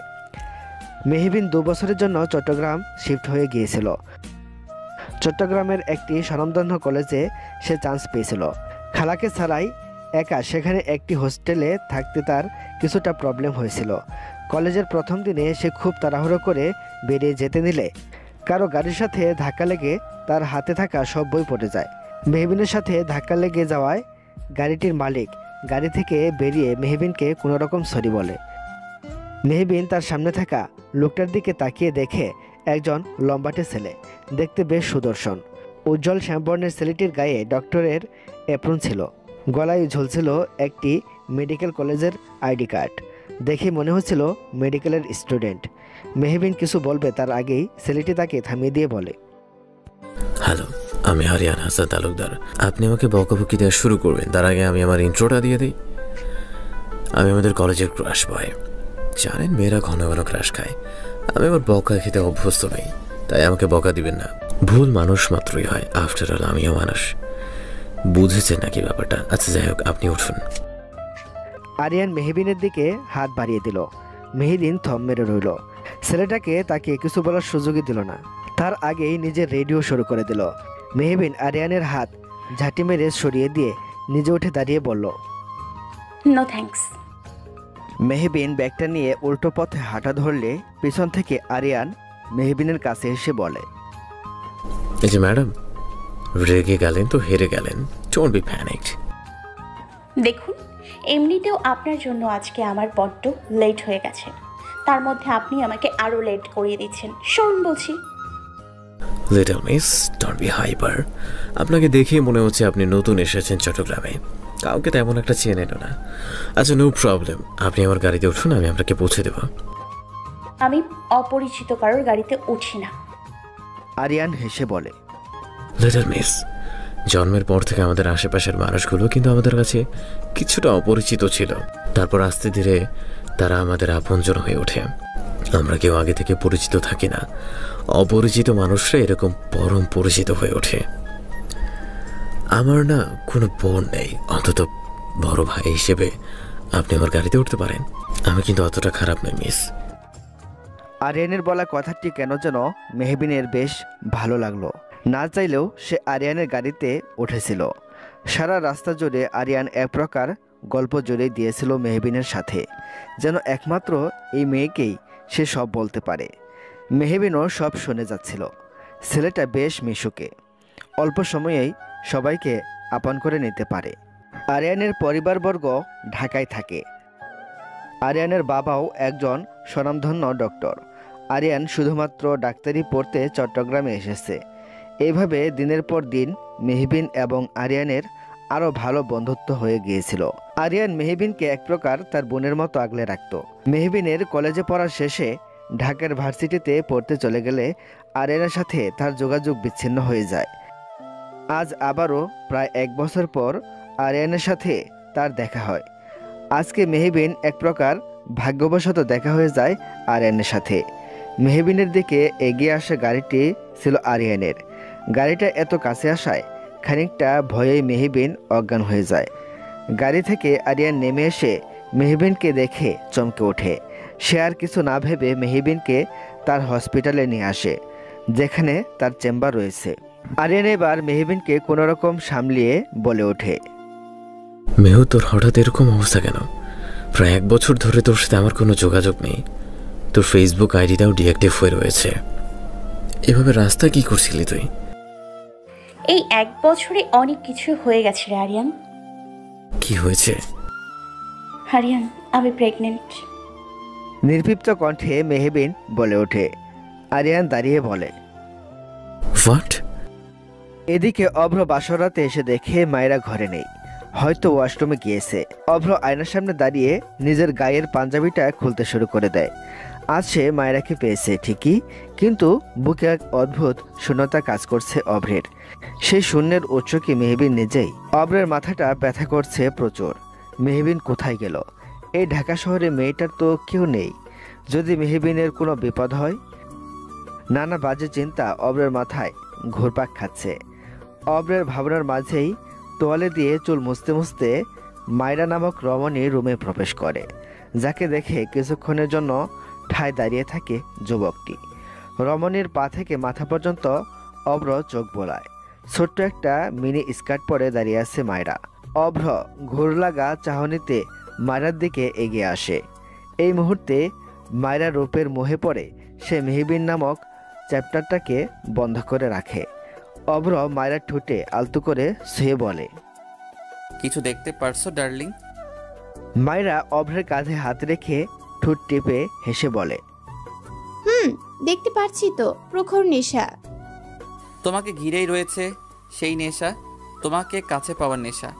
মেহবিন 2 বছরের জন্য চট্টগ্রাম শিফট হয়ে গিয়েছিল। চট্টগ্রামের একটি স্বনামধন্য কলেজে সে চান্স পেয়েছিল। খালাকে ছাড়াই একা সেখানে একটি হোস্টেলে থাকতে তার কিছুটা প্রবলেম হয়েছিল। কলেজের প্রথম দিনে সে খুব তাড়াহুড়ো করে বেরিয়ে যেতে নিলে কারো গাড়ির সাথে ধাক্কা লেগে তার হাতে থাকা সব বই পড়ে যায়। মেহবিনের সাথে ধাক্কা লেগে যাওয়ায় গাড়িটির মালিক গাড়ি থেকে বেরিয়ে মেহবিনকে কোনোরকম সরি বলে। মেহবিন তার সামনে থাকা লোকটার দিকে তাকিয়ে দেখে একজন লম্বাটে ছেলে, দেখতে বেশ সুদর্শন। উজ্জ্বল শ্যামবর্ণের ছেলেটির গায়ে ডক্টরের অ্যাপ্রন ছিল। গলায় ঝুলছিল একটি মেডিকেল কলেজের আইডি কার্ড। দেখে মনে হচ্ছিল মেডিকেলের স্টুডেন্ট। মেহবিন কিছু বলবে তার আগেই ছেলেটি তাকে থামিয়ে দিয়ে বলে, হ্যালো, আমি আরিয়ান হাসান তালুকদার। আপনি আমাকে বকাবকি দেওয়া শুরু করবেন তার আগে আমি আমার ইন্ট্রোটা দিয়ে দিই। আমি আমাদের কলেজের ক্রাশ বয়। জানেন, মেয়েরা ঘন ঘন ক্রাশ খায়। আমি আবার বকা খেতে অভ্যস্ত নই, তাই আমাকে বকা দিবেন না। ভুল মানুষ মাত্রই হয়, আফটার অল আমিও মানুষ। বুঝেছেন নাকি ব্যাপারটা? আচ্ছা, যাই হোক, আপনি উঠুন। আরিয়ান মেহবিনের দিকে হাত বাড়িয়ে দিল। মেহবিন থম মেরে রইল। ছেলেটাকে তাকে কিছু বলার সুযোগই দিল না। তার আগেই নিজের রেডিও শুরু করে দিল। মেহবিন আরিয়ানের হাত ঝাঁটি মেরে সরিয়ে দিয়ে নিজে উঠে দাঁড়িয়ে বলল, নো থ্যাঙ্কস। মেহবিন ব্যাগটা নিয়ে উল্টো পথে হাঁটা ধরলে পিছন থেকে আরিয়ান মেহবিনের কাছে এসে বলে, এই যে ম্যাডাম, রেগে গেলেন তো হেরে গেলেন। Don't be panicked. দেখুন, এমনিতেও আপনার জন্য আজকে আমার বড্ড লেট হয়ে গেছে। তার মধ্যে আপনি আমাকে আরো লেট করিয়ে দিচ্ছেন। শোন বলছি। Little miss, don't be hyper. আপনাকে দেখেই মনে হচ্ছে আপনি নতুন এসেছেন চট্টগ্রামে, কাউকে তেমন একটা চেনেন না। আচ্ছা, নো প্রবলেম, আপনি আমার গাড়িতে উঠুন, আমি আপনাকে পৌঁছে দেবো। আমি অপরিচিত কারোর গাড়িতে উঠি না। আরিয়ান হেসে বলে, লিটল মিস, জন্মের পর থেকে আমাদের আশেপাশের মানুষগুলো কিন্তু আমাদের কাছে কিছুটা অপরিচিত ছিল। তারপর আস্তে ধীরে তারা আমাদের আপনজন হয়ে ওঠে। আমরা কেউ আগে থেকে পরিচিত থাকি না, অপরিচিত মানুষরা এরকম পরম পরিচিত হয়ে ওঠে। আমার না কোনো বোন নেই, অন্তত বড় ভাই হিসেবে আপনি আমার গাড়িতে উঠতে পারেন। আমি কিন্তু অতটা খারাপ নই মিস। আরিয়ানের বলা কথাটি কেন যেন মেহবিনের বেশ ভালো লাগলো। না চাইলেও সে আরিয়ানের গাড়িতে উঠেছিল। সারা রাস্তা জুড়ে আরিয়ান এক প্রকার গল্প জুড়ে দিয়েছিল মেহবিনের সাথে, যেন একমাত্র এই মেয়েকেই সে সব বলতে পারে। মেহবিনও সব শুনে যাচ্ছিল। ছেলেটা বেশ মিশুকে, অল্প সময়েই সবাইকে আপন করে নিতে পারে। আরিয়ানের পরিবারবর্গ ঢাকায় থাকে। আরিয়ানের বাবাও একজন স্বনামধন্য ডক্টর। আরিয়ান শুধুমাত্র ডাক্তারি পড়তে চট্টগ্রামে এসেছে। এইভাবে দিনের পর দিন মেহবিন এবং আরিয়ানের আরও ভালো বন্ধুত্ব হয়ে গিয়েছিল। আরিয়ান মেহবিনকে এক প্রকার তার বোনের মতো আগলে রাখত। মেহবিনের কলেজে পড়ার শেষে ঢাকার ভার্সিটিতে পড়তে চলে গেলে আরিয়ানের সাথে তার যোগাযোগ বিচ্ছিন্ন হয়ে যায়। আজ আবারও প্রায় 1 বছর পর আরিয়ানের সাথে তার দেখা হয়। আজকে মেহবিন এক প্রকার ভাগ্যবশত দেখা হয়ে যায় আরিয়ানের সাথে। মেহবিনের দিকে এগিয়ে আসা গাড়িটি ছিল আরিয়ানের। গাড়িটা এত কাছে আসায় খানিকটা ভয়েই মেহবিন অজ্ঞান হয়ে যায়। গাড়ি থেকে আরিয়ান নেমে এসে মেহবিনকে দেখে চমকে ওঠে। সে আর কিছু না ভেবে মেহবিনকে তার হসপিটালে নিয়ে আসে, যেখানে তার চেম্বার রয়েছে। আরিয়ান এবার মেহবিনকে কোনোরকম সামলিয়ে বলে ওঠে, মেহু, তোর হঠাৎ এরকম অবস্থা কেন? প্রায় 1 বছর ধরে তোর সাথে আমার কোনো যোগাযোগ নেই। তোর ফেসবুক আইডিটাও ডিঅ্যাক্টিভ হয়ে রয়েছে। এভাবে রাস্তা কি করছিলি তুই? এই 1 বছরে অনেক কিছু হয়ে গেছে রে আরিয়ান। কি হয়েছে? আরিয়ান, আমি প্রেগনেন্ট। নির্লিপ্ত কণ্ঠে মেহবিন বলে ওঠে। আরিয়ান দাঁড়িয়ে বলে, হোয়াট? এদিকে অভ্র বাসরাতে এসে দেখে মায়েরা ঘরে নেই, হয়তো ওয়াশরুমে গিয়েছে। অভ্র আয়নার সামনে দাঁড়িয়ে নিজের গায়ের পাঞ্জাবিটা খুলতে শুরু করে দেয়। আজ সে মায়েরাকে পেয়েছে ঠিকই, কিন্তু বুকে এক অদ্ভুত শূন্যতা কাজ করছে অভ্রের। সেই শূন্যের উৎস কি মেহবিন নিজেই? অভ্রের মাথাটা ব্যথা করছে প্রচুর। মেহবিন কোথায় গেল? এই ঢাকা শহরে মেয়েটার তো কেউ নেই। যদি মেহবিনের কোনো বিপদ হয়? নানা বাজে চিন্তা অভ্রের মাথায় ঘুরপাক খাচ্ছে। অভ্রের ভাবনার মাঝেই তোয়ালে দিয়ে চুল মুছতে মুছতে মায়রা নামক রমণী রুমে প্রবেশ করে, যাকে দেখে কিছুক্ষণের জন্য ঠায় দাঁড়িয়ে থাকে যুবকটি। রমণীর পা থেকে মাথা পর্যন্ত অভ্র চোখ বোলায়। ছোট্ট একটা মিনি স্কার্ট পরে দাঁড়িয়ে আছে মায়রা। অভ্র ঘুর লাগা চাহনিতে মায়রার দিকে এগিয়ে আসে। এই মুহূর্তে মায়রা রূপের মোহে পড়ে সে মেহবিন নামক চ্যাপ্টারটাকে বন্ধ করে রাখে। অভ্র মায়রার ঠোঁটে আলতো করে শুয়ে বলে, কিছু দেখতে পারছো ডার্লিং? মায়রা অভ্রের কাঁধে হাত রেখে ঠোঁট টিপে হেসে বলে, দেখতে পাচ্ছি তো, প্রখর নেশা। তোমাকে ঘিরেই রয়েছে সেই নেশা, তোমাকে কাছে পাওয়ার নেশা।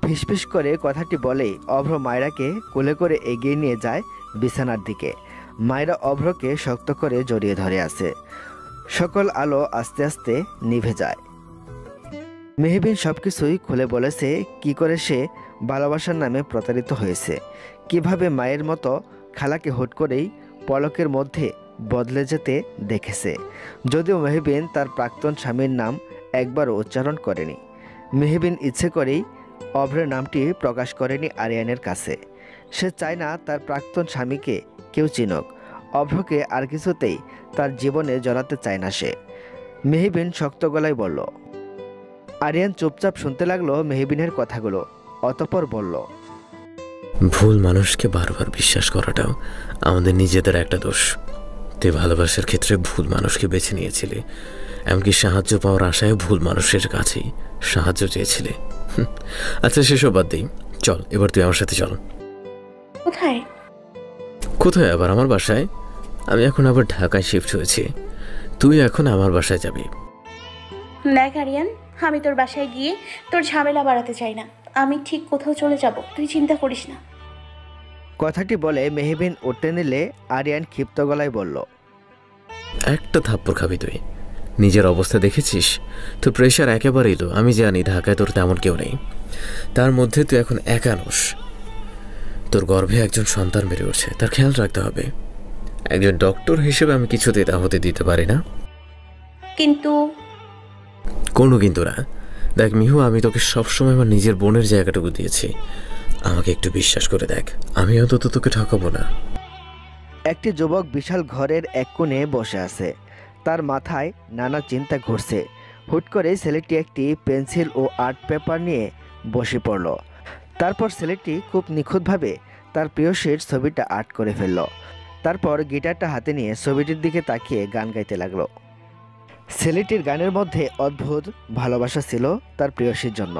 ফিসফিস করে কথাটি বলেই অভ্র মায়রাকে কোলে করে এগিয়ে নিয়ে যায় বিছানার দিকে। মায়রা অভ্রকে শক্ত করে জড়িয়ে ধরে আছে। সকল আলো আস্তে আস্তে নিভে যায়। মেহবিন সবকিছুই খুলে বলেছে, কি করে সে ভালোবাসার নামে প্রতারিত হয়েছে, কিভাবে মায়ের মতো খালাকে হুট করেই পলকের মধ্যে বদলে যেতে দেখেছে। যদিও মেহবিন তার প্রাক্তন স্বামীর নাম একবারও উচ্চারণ করেনি। মেহবিন ইচ্ছে করেই অভ্রের নামটি প্রকাশ করেনি আরিয়ানের কাছে। সে চায় না তার প্রাক্তন স্বামীকে কেউ চিনুক। অভ্রকে আর কিছুতেই তার জীবনে জড়াতে চায় না সে। মেহবিন শক্ত গলায় বলল। আরিয়ান চুপচাপ শুনতে লাগলো মেহবিনের কথাগুলো, অতঃপর বলল, ভুল মানুষকে বারবার বিশ্বাস করাটাও আমাদের নিজেদের একটা দোষ। তুই ভালোবাসার ক্ষেত্রে ভুল মানুষকে বেছে নিয়েছিলি, এমনকি সাহায্য পাওয়ার আশায় ভুল মানুষের কাছেই সাহায্য চেয়েছিলি। আচ্ছা, সেসব বাদ দিই, চল এবার তুই আমার সাথে চল। কোথায়? কোথায় আবার? আমার বাসায়। আমি এখন আবার ঢাকায় শিফট হয়েছি, তুই এখন আমার বাসায় যাবি। দেখ আরিয়ান, আমি তোর বাসায় গিয়ে তোর ঝামেলা বাড়াতে চাই না। আমি ঠিক কোথাও চলে যাব, তুই চিন্তা করিস না। কথাটি বলে মেহবিন উঠতে নিলে আরিয়ান ক্ষিপ্ত গলায় বলল, একটা থাপ্পড় খাবি তুই? নিজের অবস্থা দেখেছিস? তোর প্রেশার একেবারে এলো। আমি জানি ঢাকায় তোর তেমন কেউ নেই, তার মধ্যে তুই এখন একানুস। তোর গর্ভে একজন সন্তান বেড়ে উঠছে, তার খেয়াল রাখতে হবে। একজন ডক্টর হিসেবে আমি কিছুতেই তা হতে দিতে পারি না। কিন্তু কোনো কিন্তু না। দেখ মিহু, আমি তোকে সবসময় আমার নিজের বোনের জায়গাটুকু দিয়েছি। আমাকে একটু বিশ্বাস করে দেখ, আমি অন্তত তোকে ঠকাবো না। একটি যুবক বিশাল ঘরের এক কোণে বসে আছে। তার মাথায় নানা চিন্তা ঘুরছে। হুট করে ছেলেটি একটি পেন্সিল ও আর্ট পেপার নিয়ে বসে পড়ল। তারপর ছেলেটি খুব নিখুঁতভাবে তার প্রিয়সীর ছবিটা আর্ট করে ফেলল। তারপর গিটারটা হাতে নিয়ে ছবিটির দিকে তাকিয়ে গান গাইতে লাগলো। ছেলেটির গানের মধ্যে অদ্ভুত ভালোবাসা ছিল তার প্রিয়সীর জন্য।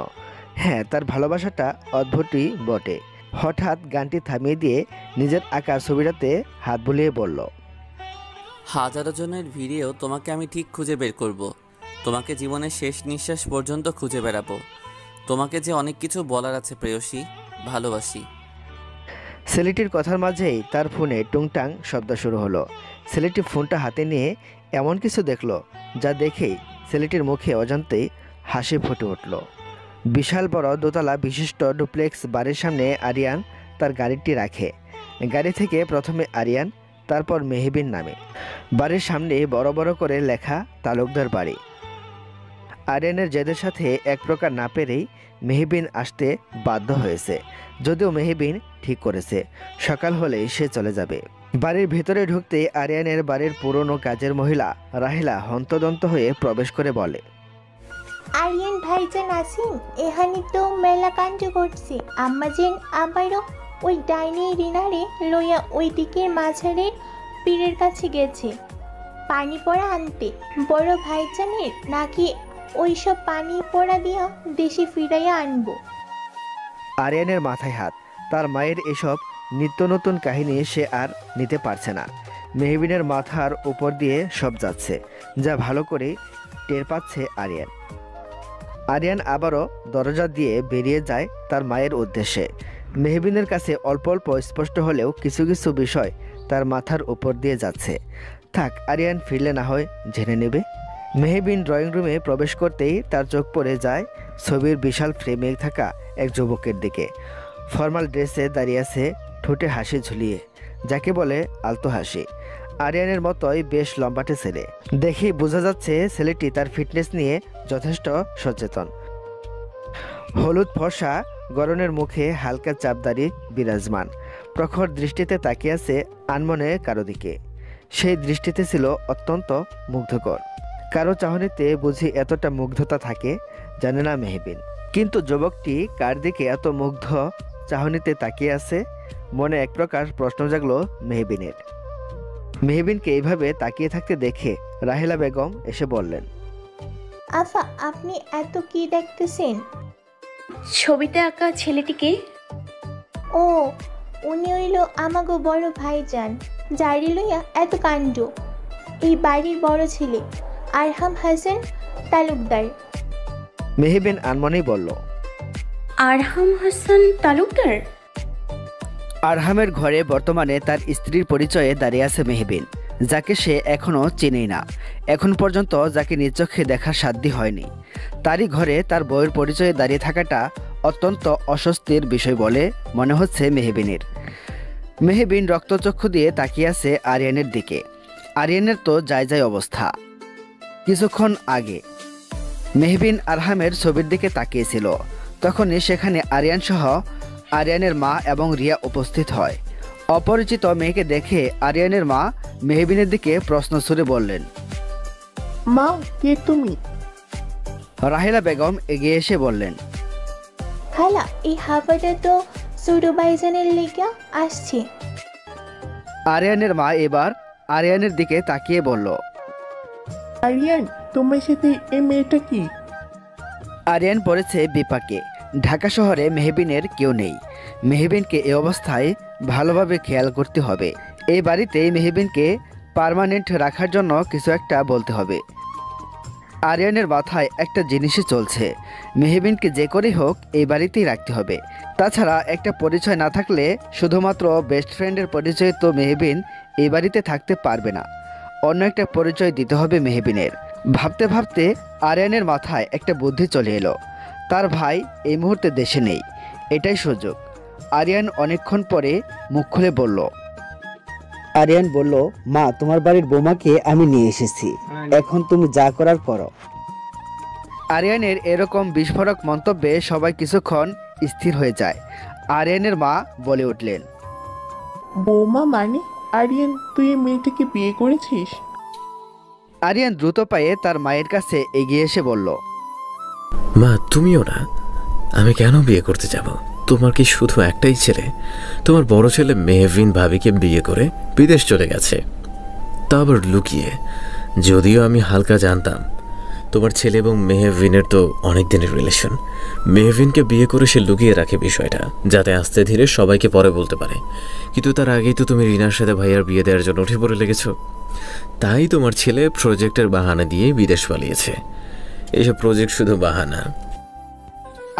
হ্যাঁ, তার ভালোবাসাটা অদ্ভুতই বটে। হঠাৎ গানটি থামিয়ে দিয়ে নিজের আঁকা ছবিটাতে হাত বুলিয়ে বলল, হাজারো জনের ভিড়েও তোমাকে আমি ঠিক খুঁজে বের করব। তোমাকে জীবনের শেষ নিঃশ্বাস পর্যন্ত খুঁজে বেড়াবো। তোমাকে যে অনেক কিছু বলার আছে প্রেয়সী, ভালোবাসি। ছেলেটির কথার মাঝেই তার ফোনে টুংটাং শব্দ শুরু হলো। ছেলেটি ফোনটা হাতে নিয়ে এমন কিছু দেখলো যা দেখেই ছেলেটির মুখে অজান্তেই হাসি ফুটে উঠল। বিশাল বড় দোতলা বিশিষ্ট ডুপ্লেক্স বাড়ির সামনে আরিয়ান তার গাড়িটি রাখে। গাড়ি থেকে প্রথমে আরিয়ান, তারপর মেহবিন নামে। বাড়ির সামনে বড় বড় করে লেখা তালুকদার বাড়ি। আরিয়ানের জেদের সাথে এক প্রকার না পেরেই মেহবিন আসতে বাধ্য হয়েছে। যদিও মেহবিন ঠিক করেছে সকাল হলেই সে চলে যাবে। বাড়ির ভেতরে ঢুকতে আরিয়ানের বাড়ির পুরনো কাজের মহিলা রাহিলা হন্তদন্ত হয়ে প্রবেশ করে বলে, আরিয়ান ভাইজান আসেন, এখানে তো মেলা কাণ্ড করছে। আম্মাজেন আবারও ওই ডাইনি রিনারে লইয়া ওই দিকের মাঝারের পীরের কাছে গেছে পানি পড়া আনতে। বড় ভাইজানের নাকি ওইসব পানি পড়া দিয়া দেশে ফিরাইয়া আনবো। আরিয়ানের মাথায় হাত। তার মায়ের এসব নিত্য নতুন কাহিনী সে আর নিতে পারছে না। মেহবিনের মাথার উপর দিয়ে সব যাচ্ছে, যা ভালো করে টের পাচ্ছে আরিয়ান। আরিয়ান আবারও দরজা দিয়ে বেরিয়ে যায় তার মায়ের উদ্দেশ্যে। মেহবিনের কাছে অল্প অল্প স্পষ্ট হলেও কিছু কিছু বিষয় তার মাথার উপর দিয়ে যাচ্ছে। থাক, আরিয়ান ফিরলে না হয় জেনে নেবে। মেহবিন ড্রয়িং রুমে প্রবেশ করতেই তার চোখ পড়ে যায় ছবির বিশাল ফ্রেমে থাকা এক যুবকের দিকে। ফর্মাল ড্রেসে দাঁড়িয়ে আছে, ঠোঁটে হাসি ঝুলিয়ে, যাকে বলে আলতো হাসি। আরিয়ানের মতোই বেশ লম্বাটে ছেলে। দেখেই বোঝা যাচ্ছে ছেলেটি তার ফিটনেস নিয়ে যথেষ্ট সচেতন। হলুদ ফর্সা গরনের মুখে হালকা চাপদারি বিরাজমান। প্রখর দৃষ্টিতে তাকিয়ে আছে আনমনে কারো দিকে। সেই দৃষ্টিতে ছিল অত্যন্ত মুগ্ধকর। কারো চাহনিতে বুঝি এতটা মুগ্ধতা থাকে জানে না মেহবিন। কিন্তু যুবকটি কার দিকে এত মুগ্ধ চাহনিতে তাকিয়ে আছে, মনে এক প্রকার প্রশ্ন জাগলো মেহবিনের। মেহবিনকে এইভাবে তাকিয়ে থাকতে দেখে রাহেলা বেগম এসে বললেন, আফা, আপনি এত কি দেখতেছেন? ছবিতে আঁকা ছেলেটিকে। ও, উনি হইল আমাগো বড় ভাইজান, যারি লইয়া এত কাণ্ড। এই বাড়ির বড় ছেলে আরহাম হাসান তালুকদার। মেহবিন আনমনেই বলল, আরহাম হাসান তালুকদার? আরহামের ঘরে বর্তমানে তার স্ত্রীর পরিচয়ে দাঁড়িয়ে আছে মেহবিন, যাকে সে এখনও চেনেই না। এখন পর্যন্ত যাকে নিজ চোখে দেখার সাধ্য হয়নি, তারই ঘরে তার বউয়ের পরিচয়ে দাঁড়িয়ে থাকাটা অত্যন্ত অস্বস্তির বিষয় বলে মনে হচ্ছে মেহবিনের। মেহবিন রক্তচক্ষু দিয়ে তাকিয়ে আছে আরিয়ানের দিকে। আরিয়ানের তো যায় যায় অবস্থা। কিছুক্ষণ আগে মেহবিন আরহামের ছবির দিকে তাকিয়েছিল, তখনই সেখানে আরিয়ান সহ আরিয়ানের মা এবং রিয়া উপস্থিত হয়। অপরিচিত মেয়েকে দেখে আরিয়ানের মা মেহবিনের দিকে প্রশ্ন ছুড়ে বললেন, মা, কে তুমি? রাহেলা বেগম এগিয়ে এসে বললেন, খালা, এই হাফাটা তো ছোট ভাইজানের লেগা আসছে। আরিয়ানের মা এবার আরিয়ানের দিকে তাকিয়ে বলল, আরিয়ান, তোমার সাথে এই মেয়েটা কি? আরিয়ান পড়েছে বিপাকে। ঢাকা শহরে মেহবিনের কেউ নেই। মেহবিনকে এ অবস্থায় ভালোভাবে খেয়াল করতে হবে। এই বাড়িতেই মেহবিনকে পার্মানেন্ট রাখার জন্য কিছু একটা বলতে হবে। আরিয়ানের মাথায় একটা জিনিসই চলছে, মেহবিনকে যে করেই হোক এই বাড়িতেই রাখতে হবে। তাছাড়া একটা পরিচয় না থাকলে, শুধুমাত্র বেস্ট ফ্রেন্ডের পরিচয় তো মেহবিন এই বাড়িতে থাকতে পারবে না। অন্য একটা পরিচয় দিতে হবে মেহবিনের। ভাবতে ভাবতে আরিয়ানের মাথায় একটা বুদ্ধি চলে এলো। তার ভাই এই মুহূর্তে দেশে নেই, এটাই সুযোগ। আরিয়ান অনেকক্ষণ পরে মুখ খুলে বলল। আরিয়ান বলল, মা, তোমার বাড়ির বোমাকে আমি নিয়ে এসেছি, এখন তুমি যা করার করো। আরিয়ানের এরকম বিস্ফোরক মন্তব্যে সবাই কিছুক্ষণ স্থির হয়ে যায়। আরিয়ানের মা বলে উঠলেন, বৌমা মানে? আরিয়ান, তুই এই মেয়েটাকে বিয়ে করেছিস? আরিয়ান দ্রুত পায়ে তার মায়ের কাছে এগিয়ে এসে বলল, মা, তুমিও না? আমি কেন বিয়ে করতে যাব? তোমার কি শুধু একটাই ছেলে? তোমার বড় ছেলে মেহবিন ভাবিকে বিয়ে করে বিদেশ চলে গেছে, তা আবার লুকিয়ে। যদিও আমি হালকা জানতাম তোমার ছেলে এবং মেহবিনের তো অনেক দিনের রিলেশন। মেহবিনকে বিয়ে করে সে লুকিয়ে রাখে বিষয়টা, যাতে আস্তে ধীরে সবাইকে পরে বলতে পারে। কিন্তু তার আগেই তো তুমি রিনার সাথে ভাইয়ার বিয়ে দেওয়ার জন্য উঠে পড়ে লেগেছো। তাই তোমার ছেলে প্রজেক্টের বাহানা দিয়ে বিদেশ পালিয়েছে। এইসব প্রজেক্ট শুধু বাহানা।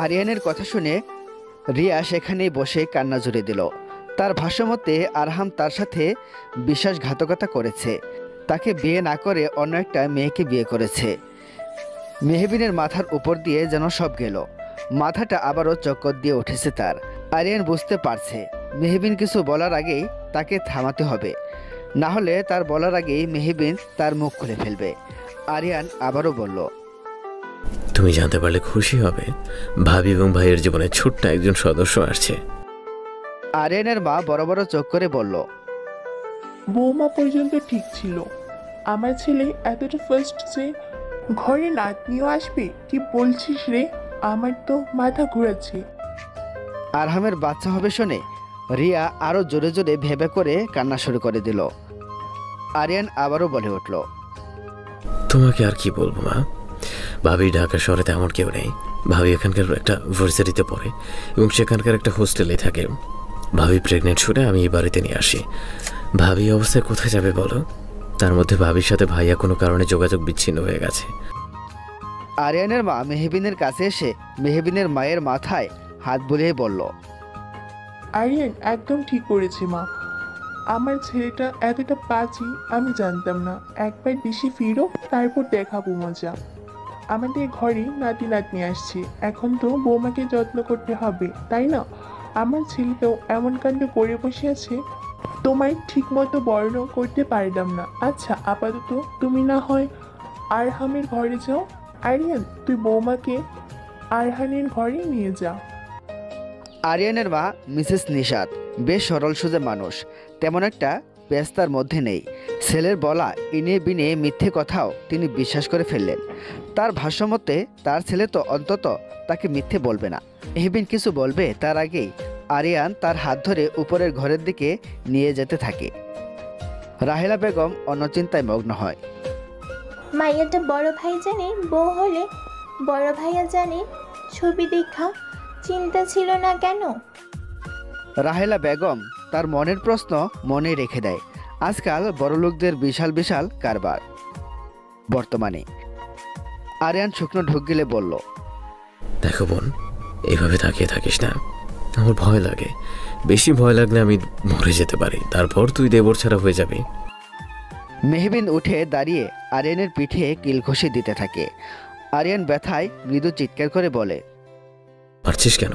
আরিয়ানের কথা শুনে রিয়া সেখানেই বসে কান্না জুড়ে দিল। তার ভাষ্যমতে আরহাম তার সাথে বিশ্বাসঘাতকতা করেছে, তাকে বিয়ে না করে অন্য একটা মেয়েকে বিয়ে করেছে। মেহবিনের মাথার উপর দিয়ে যেন সব গেল, মাথাটা আবারও চক্কর দিয়ে উঠেছে তার। আরিয়ান বুঝতে পারছে মেহবিন কিছু বলার আগেই তাকে থামাতে হবে, না হলে তার বলার আগেই মেহবিন তার মুখ খুলে ফেলবে। আরিয়ান আবারও বলল, তুমি জানতে পারলে খুশি হবে, ভাবি এবং ভাইয়ের জীবনে ছোট্ট একজন সদস্য আসছে। আরিয়ানের মা বড় বড় চোখ করে বলল, বৌমা পর্যন্ত ঠিক ছিল, আমার ছেলে এতটা ফার্স্ট যে ঘরে নাতনিও আসবে? কি বলছিস রে? আমার তো মাথা ঘুরাচ্ছে। আরহামের বাচ্চা হবে শুনে রিয়া আরও জোরে জোরে ভেবে করে কান্না শুরু করে দিল। আরিয়ান আবারও বলে উঠল, তোমাকে আর কি বলবো মা, ভাবি ঢাকা শহরে তেমন কেউ নেই। ভাবি এখানকার একটা ভার্সিটিতে পড়ে এবং সেখানকার একটা হোস্টেলে থাকে। ভাবি প্রেগনেন্ট শুনে আমি এই বাড়িতে নিয়ে আসি। ভাবি অবস্থায় কোথায় যাবে বলো? তার মধ্যে ভাবির সাথে ভাইয়া কোনো কারণে যোগাযোগ বিচ্ছিন্ন হয়ে গেছে। আরিয়ানের মা মেহবিনের কাছে এসে মেহবিনের মায়ের মাথায় হাত বুলিয়ে বলল, আরিয়ান একদম ঠিক করেছে মা, আমার ছেলেটা এতটা বাজে আমি জানতাম না। একবার দেশে ফিরো, তারপর দেখাবো মজা। আমাদের ঘরে নাতি নাতনি আসছে, এখন তো বৌমাকে যত্ন করতে হবে, তাই না? আমার ছেলে তো এমন কাণ্ড করে বসে আছে, তোমায় ঠিক মতো বর্ণনা করতে পারলাম না। আচ্ছা, আপাতত তুমি না হয় আরহামের ঘরে যাও। আরিয়ান, তুই বৌমাকে আরহানের ঘরে নিয়ে যা। আরিয়ানের মা মিসেস নিশাত বেশ সরল সোজা মানুষ, তেমন একটা ব্যস্তার মধ্যে নেই। ছেলের বলা ইনে বিনে মিথ্যে কথাও তিনি বিশ্বাস করে ফেললেন। তার ভাষ্যমতে তার ছেলে তো অন্তত তাকে মিথ্যে বলবে না। মেহবিন কিছু বলবে তার আগেই আরিয়ান তার হাত ধরে উপরের ঘরের দিকে নিয়ে যেতে থাকে। রাহেলা বেগম অন্য চিন্তায় মগ্ন হয়। মাইয়াটা বড় ভাই জানে বউ হলে বড় ভাইয়া জানে ছবি দেখা চিন্তা ছিল না কেন? রাহেলা বেগম তার মনের প্রশ্ন মনে রেখে দেয়। আজকাল বড়লোকদের বিশাল বিশাল কারবার। বর্তমানে আরিয়ান শুকনো ঢুক গেলে বলল, দেখো বোন, এইভাবে তাকিয়ে থাকিস না, আমার ভয় লাগে। বেশি ভয় লাগলে আমি মরে যেতে পারি, তারপর তুই দেবর ছাড়া হয়ে যাবি। মেহবিন উঠে দাঁড়িয়ে আরিয়ানের পিঠে কিল ঘষে দিতে থাকে। আরিয়ান ব্যথায় মৃদু চিৎকার করে বলে, পারছিস কেন?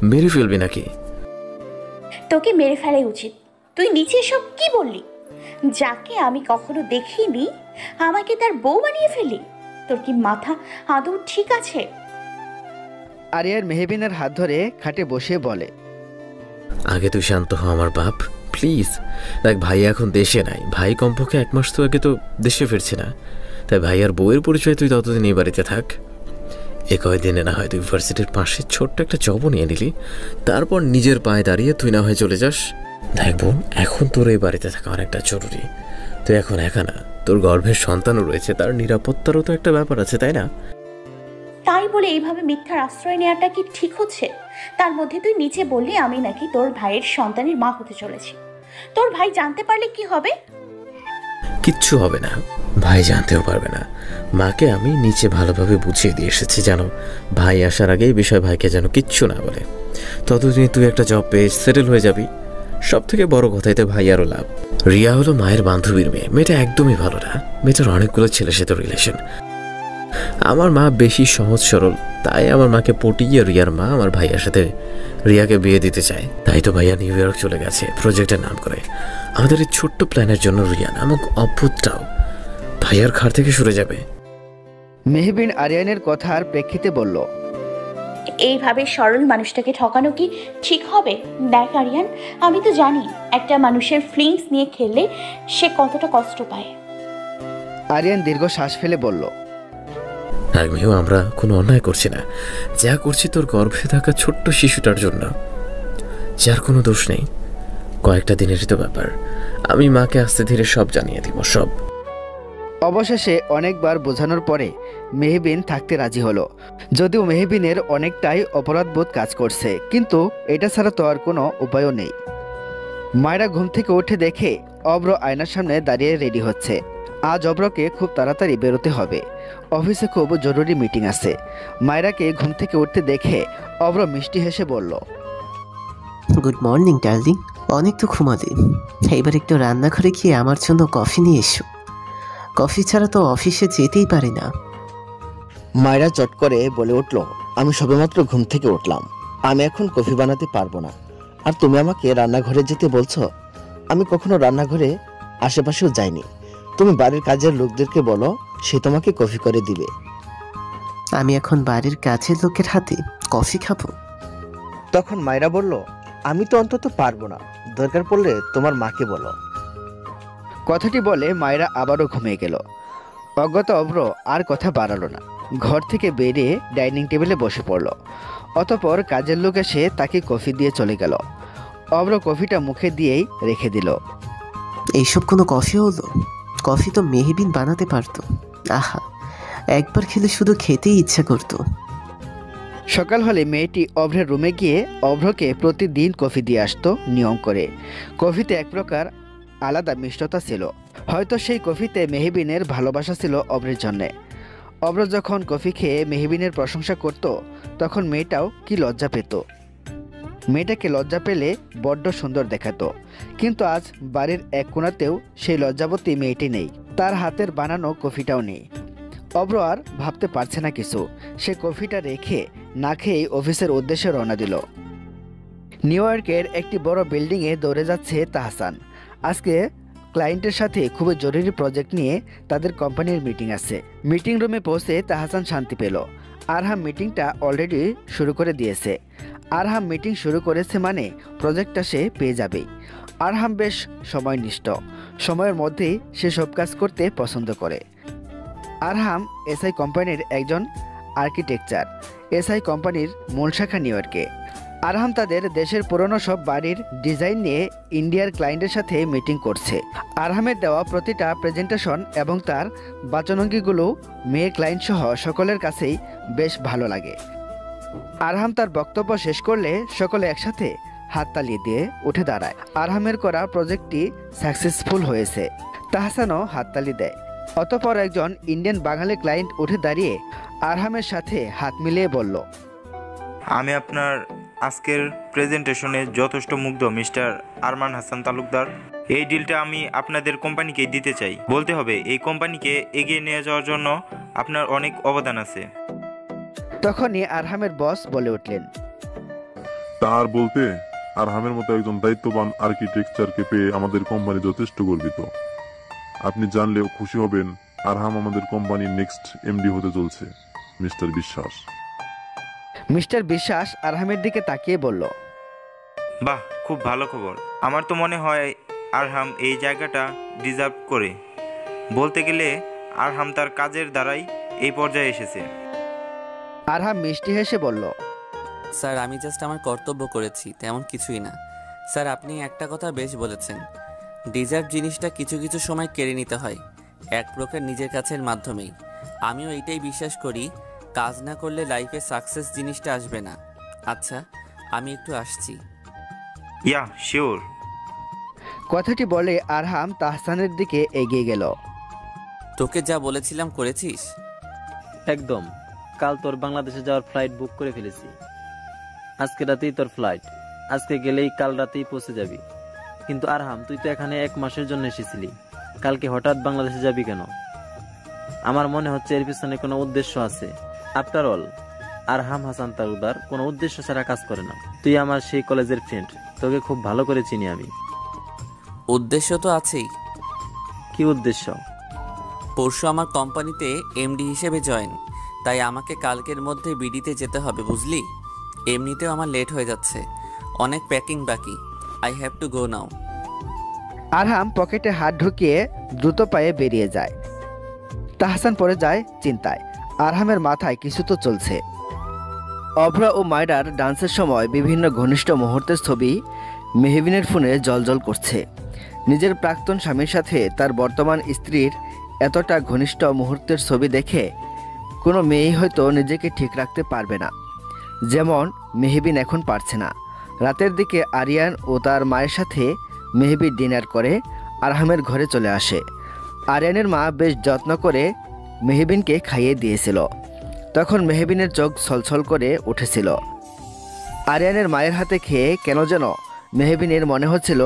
মেরে ফেলবি নাকি? তোকে মেরে ফেলাই উচিত। তুই নিচে সব কি বললি? যাকে আমি কখনো দেখিনি আমাকে তার বউ বানিয়ে ফেলি? তোর কি মাথা আদৌ ঠিক আছে? আরিয়ান মেহবিনের হাত ধরে খাটে বসে বলে, আগে তুই শান্ত হ আমার বাপ, প্লিজ। দেখ, ভাই এখন দেশে নাই, ভাই কমপক্ষে 1 মাস তো আগে তো দেশে ফিরছে না। তাই ভাইয়ার বউয়ের পরিচয় তুই ততদিন এই বাড়িতে থাক। এ কয়দিনে না হয় তুই ইউনিভার্সিটির পাশে ছোট্ট একটা জবও নিয়ে নিলি, তারপর নিজের পায়ে দাঁড়িয়ে তুই না হয় চলে যাস। দেখ বোন, এখন তোর এই বাড়িতে থাকা অনেকটা জরুরি। তুই এখন একা না, তোর গর্ভের সন্তানও রয়েছে, তার নিরাপত্তারও তো একটা ব্যাপার আছে, তাই না? তাই বলে এইভাবে মিথ্যার আশ্রয় নেওয়াটা কি ঠিক হচ্ছে? তার মধ্যে তুই নিচে বললি আমি নাকি তোর ভাইয়ের সন্তানের মা হতে চলেছি। তোর ভাই জানতে পারলে কি হবে? কিচ্ছু হবে না, ভাই জানতেও পারবে না। মাকে আমি নিচে ভালোভাবে বুঝিয়ে দিয়ে এসেছি, জানো ভাই আসার আগে এই বিষয় ভাইকে যেন কিচ্ছু না বলে। ততদিনে তুই একটা জব পেয়ে সেটেল হয়ে যাবি। সব থেকে বড় কথা, এতে ভাই আরও লাভ। রিয়া হলো মায়ের বান্ধবীর মেয়ে, মেয়েটা একদমই ভালো না। মেয়েটার অনেকগুলো ছেলের সাথে রিলেশন। আমার মা বেশি সহজ সরল, তাই আমার মাকে পটিয়ে রিয়ার মা আমার ভাইয়ার সাথে রিয়াকে বিয়ে দিতে চায়। তাই তো ভাইয়া নিউ ইয়র্ক চলে গেছে প্রজেক্টের নাম করে। আমাদের এই ছোট্ট প্ল্যানের জন্য রিয়া নামক অদ্ভুতটাও ভাইয়ার ঘাড় থেকে সরে যাবে। মেহবিন আরিয়ানের কথার প্রেক্ষিতে বলল, এইভাবে সরল মানুষটাকে ঠকানো কি ঠিক হবে? দেখ আরিয়ান, আমি তো জানি একটা মানুষের ফিলিংস নিয়ে খেললে সে কতটা কষ্ট পায়। আরিয়ান দীর্ঘ শ্বাস ফেলে বলল, আর মেহু, আমরা কোনো অন্যায় করছি না। যা করছি তোর গর্ভে থাকা ছোট্ট শিশুটার জন্য, যার কোনো দোষ নেই। কয়েকটা দিনেরই তো ব্যাপার। আমি মাকে আস্তে ধীরে সব জানিয়ে দিব, সব। অবশেষে অনেকবার বোঝানোর পরে মেহবিন থাকতে রাজি হলো। যদিও মেহবিনের অনেকটাই অপরাধবোধ কাজ করছে, কিন্তু এটা ছাড়া তো আর কোনো উপায়ও নেই। মায়েরা ঘুম থেকে উঠে দেখে অব্র আয়নার সামনে দাঁড়িয়ে রেডি হচ্ছে। আজ অব্রকে খুব তাড়াতাড়ি বেরোতে হবে, অফিসে খুব জরুরি মিটিং আছে। মায়েরাকে ঘুম থেকে উঠতে দেখে অব্র মিষ্টি হেসে বলল, গুড মর্নিং ডার্লিং, অনেক তো ঘুমালি, এবার একটু রান্নাঘরে গিয়ে আমার জন্য কফি নিয়ে এসো। কফি ছাড়া তো অফিসে যেতেই পারি না। মায়েরা চট করে বলে উঠল, আমি সবেমাত্র ঘুম থেকে উঠলাম, আমি এখন কফি বানাতে পারবো না। আর তুমি আমাকে রান্নাঘরে যেতে বলছো? আমি কখনো রান্নাঘরে আশেপাশেও যাইনি। তুমি বাড়ির কাজের লোকদেরকে বলো, সে তোমাকে কফি করে দিবে। আমি এখন বাড়ির কাছের লোকের হাতে কফি খাবো? তখন মায়েরা বলল, আমি তো অন্তত পারবো না, দরকার পড়লে তোমার মাকে বলো। কথাটি বলে মায়েরা আবারও ঘুমিয়ে গেল। অজ্ঞাত অব্র আর কথা বাড়ালো না, ঘর থেকে বেরিয়ে ডাইনিং টেবিলে বসে পড়ল। অতঃপর কাজের লোক এসে তাকে কফি দিয়ে চলে গেল। অব্র কফিটা মুখে দিয়েই রেখে দিল। এইসব কোনো কফি হলো? কফি তো মেহবিন বানাতে পারতো। আহা, একবার খেলে শুধু খেতেই ইচ্ছা করতো। সকাল হলে মেয়েটি অভ্রের রুমে গিয়ে অভ্রকে প্রতিদিন কফি দিয়ে আসতো নিয়ম করে। কফিতে এক প্রকার আলাদা মিষ্টতা ছিল। হয়তো সেই কফিতে মেহবিনের ভালোবাসা ছিল অভ্রের জন্যে। অভ্র যখন কফি খেয়ে মেহবিনের প্রশংসা করত, তখন মেয়েটাও কি লজ্জা পেত। মেয়েটাকে লজ্জা পেলে বড্ড সুন্দর দেখাতো। কিন্তু আজ বাড়ির এক কোণাতেও সেই লজ্জাবতী মেয়েটি নেই, তার হাতের বানানো কফিটাও নেই। অব্র আর ভাবতে পারছে না কিছু। সে কফিটা রেখে না খেয়েই অফিসের উদ্দেশ্যে রওনা দিল। নিউ ইয়র্কের একটি বড় বিল্ডিংয়ে দৌড়ে যাচ্ছে তাহসান। আজকে ক্লায়েন্টের সাথে খুবই জরুরি প্রজেক্ট নিয়ে তাদের কোম্পানির মিটিং আছে। মিটিং রুমে পৌঁছে তাহসান শান্তি পেল। আরহাম মিটিংটা অলরেডি শুরু করে দিয়েছে। আরহাম মিটিং শুরু করেছে মানে প্রজেক্টটা সে পেয়ে যাবেই। আরহাম বেশ সময়নিষ্ঠ, সময়ের মধ্যেই সে সব কাজ করতে পছন্দ করে। আরহাম এসআই কোম্পানির একজন আর্কিটেকচার। এসআই কোম্পানির মূল শাখা নিউ ইয়র্কে। আরহাম তাদের দেশের পুরনো সব বাড়ির ডিজাইন নিয়ে ইন্ডিয়ার ক্লায়েন্টের সাথে মিটিং করছে। আরহামের দেওয়া প্রতিটা প্রেজেন্টেশন এবং তার বাচনভঙ্গিগুলো মেয়ে ক্লায়েন্ট সহ সকলের কাছেই বেশ ভালো লাগে। আরহাম তার বক্তব্য শেষ করলে সকলে একসাথে হাততালি দিয়ে উঠে দাঁড়ায়। আরহামের করা প্রজেক্টটি সাকসেসফুল হয়েছে। তাহসানও হাততালি দেয়। অতঃপর একজন ইন্ডিয়ান বাঙালি ক্লায়েন্ট উঠে দাঁড়িয়ে আরহামের সাথে হাত মিলিয়ে বলল, আমি আপনার আজকের প্রেজেন্টেশনে যথেষ্ট মুগ্ধ মিস্টার আরমান হাসান তালুকদার। এই ডিলটা আমি আপনাদের কোম্পানিকে দিতে চাই। বলতে হবে, এই কোম্পানিকে এগিয়ে নিয়ে যাওয়ার জন্য আপনার অনেক অবদান আছে। তখনই আরহামের বস বলে উঠলেন, তার বলতে আরহামের মতো একজন দায়িত্ববান আর্কিটেকচারকে পেয়ে আমাদের কোম্পানি যথেষ্ট গর্বিত। আপনি জানলেও খুশি হবেন, আরহাম আমাদের কোম্পানির নেক্সট এমডি হতে চলছে, মিস্টার বিশ্বাস। মিস্টার বিশ্বাস আরহামের দিকে তাকিয়ে বলল, বাহ, খুব ভালো খবর। আমার তো মনে হয় আরহাম এই জায়গাটা ডিজার্ভ করে। বলতে গেলে আরহাম তার কাজের দ্বারাই এই পর্যায়ে এসেছে। আরহাম মিষ্টি হেসে বলল, স্যার আমি জাস্ট আমার কর্তব্য করেছি, তেমন কিছুই না। স্যার আপনি একটা কথা বেশ বলেছেন, ডিজার্ভ জিনিসটা কিছু কিছু সময় কেড়ে নিতে হয়, এক প্রকার নিজের কাছের মাধ্যমেই। আমিও এইটাই বিশ্বাস করি। কাজ না করলে লাইফে সাকসেস জিনিসটা আসবে না। আচ্ছা, আমি একটু আসছি। Yeah sure. কথাটি বলে আরহাম তাহসানের দিকে এগিয়ে গেল। তোকে যা বলেছিলাম করেছিস? একদম। কাল তোর বাংলাদেশে যাওয়ার ফ্লাইট বুক করে ফেলেছি। আজকে রাতেই তোর ফ্লাইট, আজকে গেলেই কাল রাতেই পৌঁছে যাবি। কিন্তু আরহাম, তুই তো এখানে 1 মাসের জন্য এসেছিলি, কালকে হঠাৎ বাংলাদেশে যাবি কেন? আমার মনে হচ্ছে এর পিছনে কোনো উদ্দেশ্য আছে। আফটার অল আরহাম হাসান তালুকদার কোনো উদ্দেশ্য ছাড়া কাজ করে না। তুই আমার সেই কলেজের ফ্রেন্ড, তোকে খুব ভালো করে চিনি আমি। উদ্দেশ্য তো আছেই। কি উদ্দেশ্য? পরশু আমার কোম্পানিতে এমডি হিসেবে জয়েন, তাই আমাকে কালকের মধ্যে বিডিতে যেতে হবে, বুঝলি? এমনিতেও আমার লেট হয়ে যাচ্ছে, অনেক প্যাকিং বাকি। আই হ্যাভ টু গো নাও। আরহাম পকেটে হাত ঢুকিয়ে দ্রুত পায়ে বেরিয়ে যায়। তাহসান পড়ে যায় চিন্তায়। আরহামের মাথায় কিছু তো চলছে। অভ্রা ও মায়রার ডান্সের সময় বিভিন্ন ঘনিষ্ঠ মুহূর্তের ছবি মেহবিনের ফোনে জ্বলজ্বল করছে। নিজের প্রাক্তন স্বামীর সাথে তার বর্তমান স্ত্রীর এতটা ঘনিষ্ঠ মুহূর্তের ছবি দেখে কোনো মেয়েই হয়তো নিজেকে ঠিক রাখতে পারবে না, যেমন মেহবিন এখন পারছে না। রাতের দিকে আরিয়ান ও তার মায়ের সাথে মেহবি ডিনার করে আরহামের ঘরে চলে আসে। আরিয়ানের মা বেশ যত্ন করে মেহবিনকে খাইয়ে দিয়েছিল। তখন মেহবিনের চোখ ছলছল করে উঠেছিল। আরিয়ানের মায়ের হাতে খেয়ে কেন যেন মেহবিনের মনে হচ্ছিল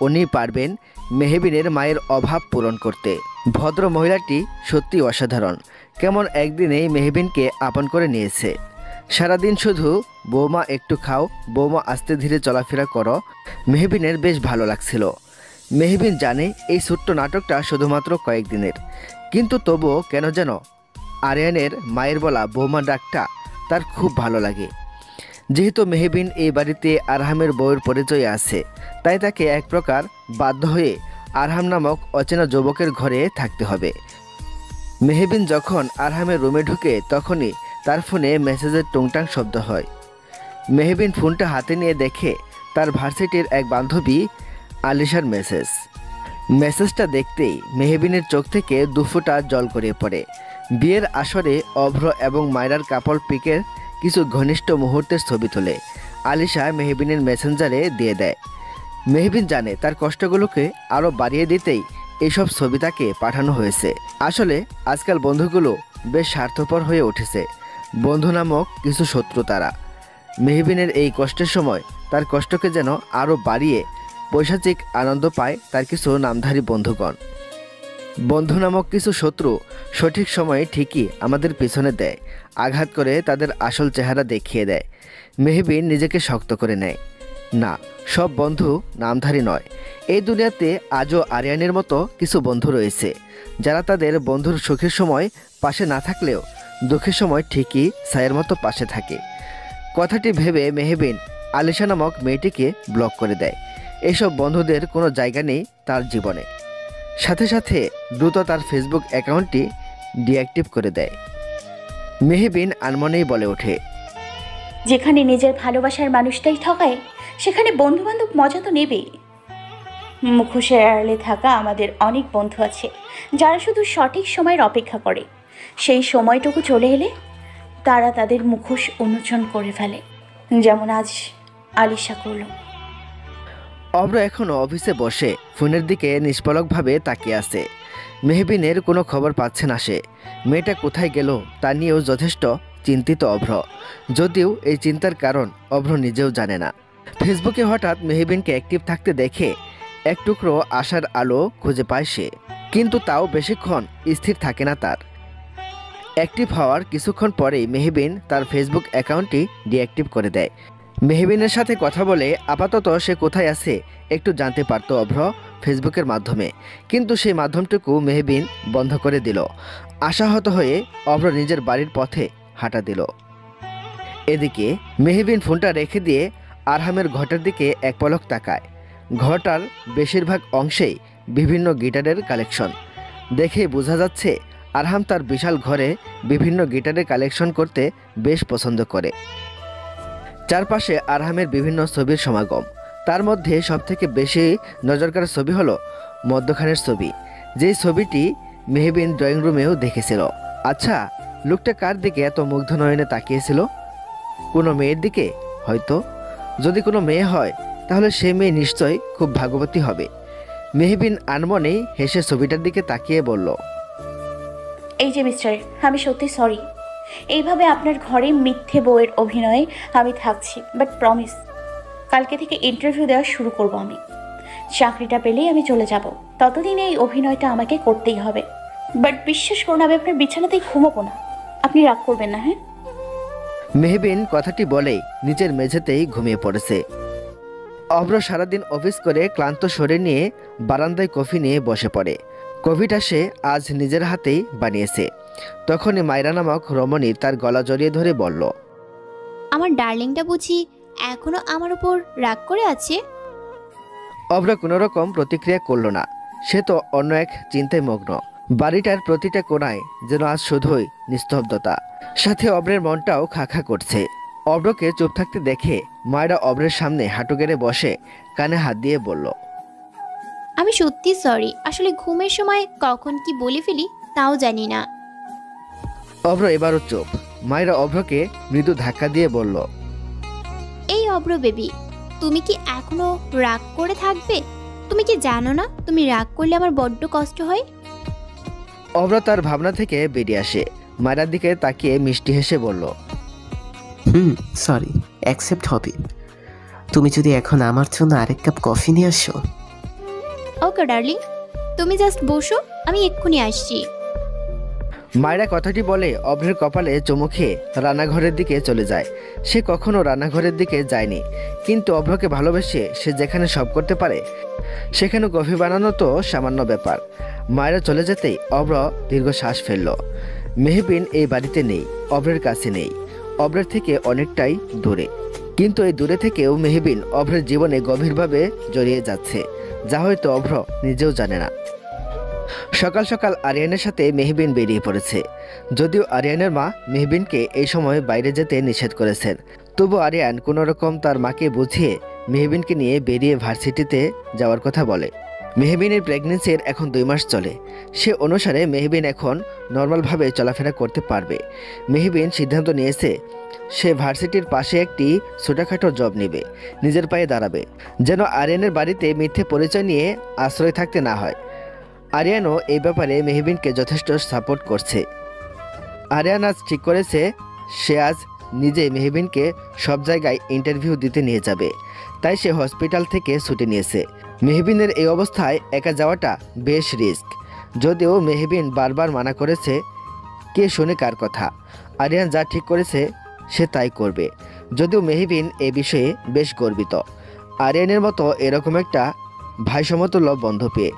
উনি পারবেন মেহবিনের মায়ের অভাব পূরণ করতে। ভদ্র মহিলাটি সত্যি অসাধারণ। কেমন একদিনেই মেহবিনকে আপন করে নিয়েছে। সারাদিন শুধু বৌমা একটু খাও, বৌমা আস্তে ধীরে চলাফেরা করো, মেহবিনের বেশ ভালো লাগছিল। মেহবিন জানে এই ছোট্ট নাটকটা শুধুমাত্র কয়েকদিনের, কিন্তু তবুও কেন যেন আরিয়ানের মায়ের বলা বৌমা ডাকটা তার খুব ভালো লাগে। যেহেতু মেহবিন এই বাড়িতে আরহামের বউয়ের পরিচয় আছে, তাই তাকে এক প্রকার বাধ্য হয়ে আরহাম নামক অচেনা যুবকের ঘরে থাকতে হবে। মেহবিন যখন আরহামের রুমে ঢুকে তখনই তার ফোনে মেসেজের টুংটাং শব্দ হয়। মেহবিন ফোনটা হাতে নিয়ে দেখে তার ভার্সিটির এক বান্ধবী আলিশার মেসেজ। মেসেজটা দেখতেই মেহবিনের চোখ থেকে দুফোঁটা জল গড়িয়ে পড়ে। বিয়ের আসরে অভ্র এবং মায়রার কাপল পিকের কিছু ঘনিষ্ঠ মুহূর্তের ছবি তোলে আলিশা মেহবিনের মেসেঞ্জারে দিয়ে দেয়। মেহবিন জানে তার কষ্টগুলোকে আরও বাড়িয়ে দিতেই এইসব ছবি তাকে পাঠানো হয়েছে। আসলে আজকাল বন্ধুগুলো বেশ স্বার্থপর হয়ে উঠেছে। বন্ধু নামক কিছু শত্রু তারা। মেহবিনের এই কষ্টের সময় তার কষ্টকে যেন আরও বাড়িয়ে পৈশাচিক আনন্দ পায় তার কিছু নামধারী বন্ধুগণ। বন্ধু নামক কিছু শত্রু সঠিক সময়ে ঠিকই আমাদের পিছনে দেয়, আঘাত করে তাদের আসল চেহারা দেখিয়ে দেয়। মেহবিন নিজেকে শক্ত করে নেয়। না, সব বন্ধু নামধারী নয়। এই দুনিয়াতে আজও আরিয়ানের মতো কিছু বন্ধু রয়েছে যারা তাদের বন্ধুর সুখের সময় পাশে না থাকলেও দুঃখের সময় ঠিকই ছায়ের মতো পাশে থাকে। কথাটি ভেবে মেহবিন আলিশা নামক মেয়েটিকে ব্লক করে দেয়। এসব বন্ধুদের কোনো জায়গা নেই তার জীবনে। সাথে সাথে দ্রুত তার ফেসবুক অ্যাকাউন্টটি ডিঅ্যাক্টিভ করে দেয়। মেহবিন আনমনেই বলে ওঠে, যেখানে নিজের ভালোবাসার মানুষটাই ঠকায় সেখানে বন্ধুবান্ধব মজা তো নেবেই। মুখোশের আড়ালে থাকা আমাদের অনেক বন্ধু আছে যারা শুধু সঠিক সময়ের অপেক্ষা করে। সেই সময়টুকু চলে এলে তারা তাদের মুখোশ উন্মোচন করে ফেলে, যেমন আজ আলিশা করল। অভ্র এখনও অফিসে বসে ফোনের দিকে নিষ্পলকভাবে তাকিয়ে আছে। মেহবিনের কোনো খবর পাচ্ছে না সে। মেয়েটা কোথায় গেল তা নিয়েও যথেষ্ট চিন্তিত অভ্র, যদিও এই চিন্তার কারণ অভ্র নিজেও জানে না। ফেসবুকে হঠাৎ মেহবিনকে অ্যাক্টিভ থাকতে দেখে এক টুকরো আশার আলো খুঁজে পায় সে, কিন্তু তাও বেশিক্ষণ স্থির থাকে না তার। অ্যাক্টিভ হওয়ার কিছুক্ষণ পরেই মেহবিন তার ফেসবুক অ্যাকাউন্টটি ডিঅ্যাক্টিভ করে দেয়। মেহবিনের সাথে কথা বলে আপাতত সে কোথায় আছে একটু জানতে পারত অভ্র ফেসবুকের মাধ্যমে, কিন্তু সেই মাধ্যমটুকু মেহবিন বন্ধ করে দিল। আশাহত হয়ে অভ্র নিজের বাড়ির পথে হাঁটা দিল। এদিকে মেহবিন ফোনটা রেখে দিয়ে আরহামের ঘরটার দিকে এক পলক তাকায়। ঘরটার বেশিরভাগ অংশেই বিভিন্ন গিটারের কালেকশন। দেখে বোঝা যাচ্ছে আরহাম তার বিশাল ঘরে বিভিন্ন গিটারের কালেকশন করতে বেশ পছন্দ করে। চারপাশে আরহামের বিভিন্ন ছবির সমাগম। তার মধ্যে সবথেকে বেশি নজরকাড়া ছবি হলো মদ্যখানের ছবি, যেই ছবিটি মেহবিন ড্রয়িং রুমেও দেখেছিল। আচ্ছা, লোকটা কার দিকে এত মুগ্ধ নয়নে তাকিয়েছিল? কোনো মেয়ের দিকে হয়তো। যদি কোনো মেয়ে হয় তাহলে সে মেয়ে নিশ্চয়ই খুব ভাগ্যবতী হবে। মেহবিন আনমনেই হেসে ছবিটার দিকে তাকিয়ে বলল, এই যে মিস্টার, আমি সত্যি সরি। এইভাবে আপনার ঘরে মিথ্যে বউয়ের অভিনয়ে আমি থাকছি, বাট প্রমিস কালকে থেকে ইন্টারভিউ দেওয়া শুরু করব আমি। চাকরিটা পেলেই আমি চলে যাব, ততদিন এই অভিনয়টা আমাকে করতেই হবে। বাট বিশ্বাস করুন, আমি আপনার বিছানাতেই ঘুমোবো না। আপনি রাগ করবেন না, হ্যাঁ? মেহবিন কথাটি বলেই নিচের মেঝেতেই ঘুমিয়ে পড়েছে। অভ্র সারাদিন অফিস করে ক্লান্ত শরীর নিয়ে বারান্দায় কফি নিয়ে বসে পড়ে। কফিটা সে আজ নিজের হাতেই বানিয়েছে। তখনই মায়রা নামক রমণী তার গলা জড়িয়ে ধরে বলল, আমার ডার্লিংটা বুঝি এখনো আমার উপর রাগ করে আছে? অভ্র কোনো রকম প্রতিক্রিয়া করল না। সে তো অন্য এক চিন্তায় মগ্ন। বাড়িটার প্রতিটা কোণায় যেন আজ শুধুই নিস্তব্ধতা, সাথে অভ্রের মনটাও খা খা করছে। অভ্রকে চুপ থাকতে দেখে মায়েরা অভ্রের সামনে হাঁটু গেড়ে বসে কানে হাত দিয়ে বলল, আমি সত্যি সরি, আসলে ঘুমের সময় কখন কি বলে ফেলি তাও জানি না। অভ্র এবারও চুপ। মায়েরা অভ্রকে মৃদু ধাক্কা দিয়ে বলল, এই অব্র বেবি, তুমি কি এখনো রাগ করে থাকবে? তুমি কি জানো না তুমি রাগ করলে আমার বড্ড কষ্ট হয়? অভ্র তার ভাবনা থেকে বেরিয়ে আসে। মায়েরার দিকে তাকিয়ে মিষ্টি হেসে বলল, সরি, অ্যাকসেপ্ট হবে। তুমি যদি এখন আমার জন্য আরেক কাপ কফি নিয়ে আসো। ওকে ডার্লিং, তুমি জাস্ট বসো, আমি এক্ষুনি আসছি। মায়েরা কথাটি বলে অভ্রের কপালে চুমু খেয়ে রান্নাঘরের দিকে চলে যায়। সে কখনো রান্নাঘরের দিকে যায়নি, কিন্তু অভ্রকে ভালোবেসে সে যেখানে সব করতে পারে সেখানে কফি বানানো তো সামান্য ব্যাপার। মায়েরা চলে যেতেই অভ্র দীর্ঘশ্বাস ফেলল। মেহবিন এই বাড়িতে নেই, অভ্রের কাছে নেই, অভ্রের থেকে অনেকটাই দূরে। কিন্তু এই দূরে থেকেও মেহবিন অভ্রের জীবনে গভীরভাবে জড়িয়ে যাচ্ছে, যা হয়তো অভ্র নিজেও জানে না। সকাল সকাল আরিয়ানের সাথে মেহবিন বেরিয়ে পড়েছে। যদিও আরিয়ানের মা মেহবিনকে এই সময় বাইরে যেতে নিষেধ করেছেন, তবু আরিয়ান কোনো রকম তার মাকে বুঝিয়ে মেহবিনকে নিয়ে বেরিয়ে ভার্সিটিতে যাওয়ার কথা বলে। মেহবিনের প্রেগনেন্সির এখন 2 মাস চলে। সে অনুসারে মেহবিন এখন নর্মালভাবে চলাফেরা করতে পারবে। মেহবিন সিদ্ধান্ত নিয়েছে সে ভার্সিটির পাশে একটি ছোটোখাটো জব নেবে, নিজের পায়ে দাঁড়াবে, যেন আরিয়ানের বাড়িতে মিথ্যে পরিচয় নিয়ে আশ্রয় থাকতে না হয়। আরিয়ানও এই ব্যাপারে মেহবিনকে যথেষ্ট সাপোর্ট করছে। আরিয়ান আজ ঠিক করেছে সে আজ নিজে মেহবিনকে সব জায়গায় ইন্টারভিউ দিতে নিয়ে যাবে, তাই সে হসপিটাল থেকে ছুটি নিয়েছে। মেহবিনের এই অবস্থায় একা যাওয়াটা বেশ রিস্ক। যদিও মেহবিন বারবার মানা করেছে, কে শোনে কার কথা। আরিয়ান যা ঠিক করেছে সে তাই করবে। যদিও মেহবিন এ বিষয়ে বেশ গর্বিত, আরিয়ানের মতো এরকম একটা ভাইসমতুল্য বন্ধু পেয়ে।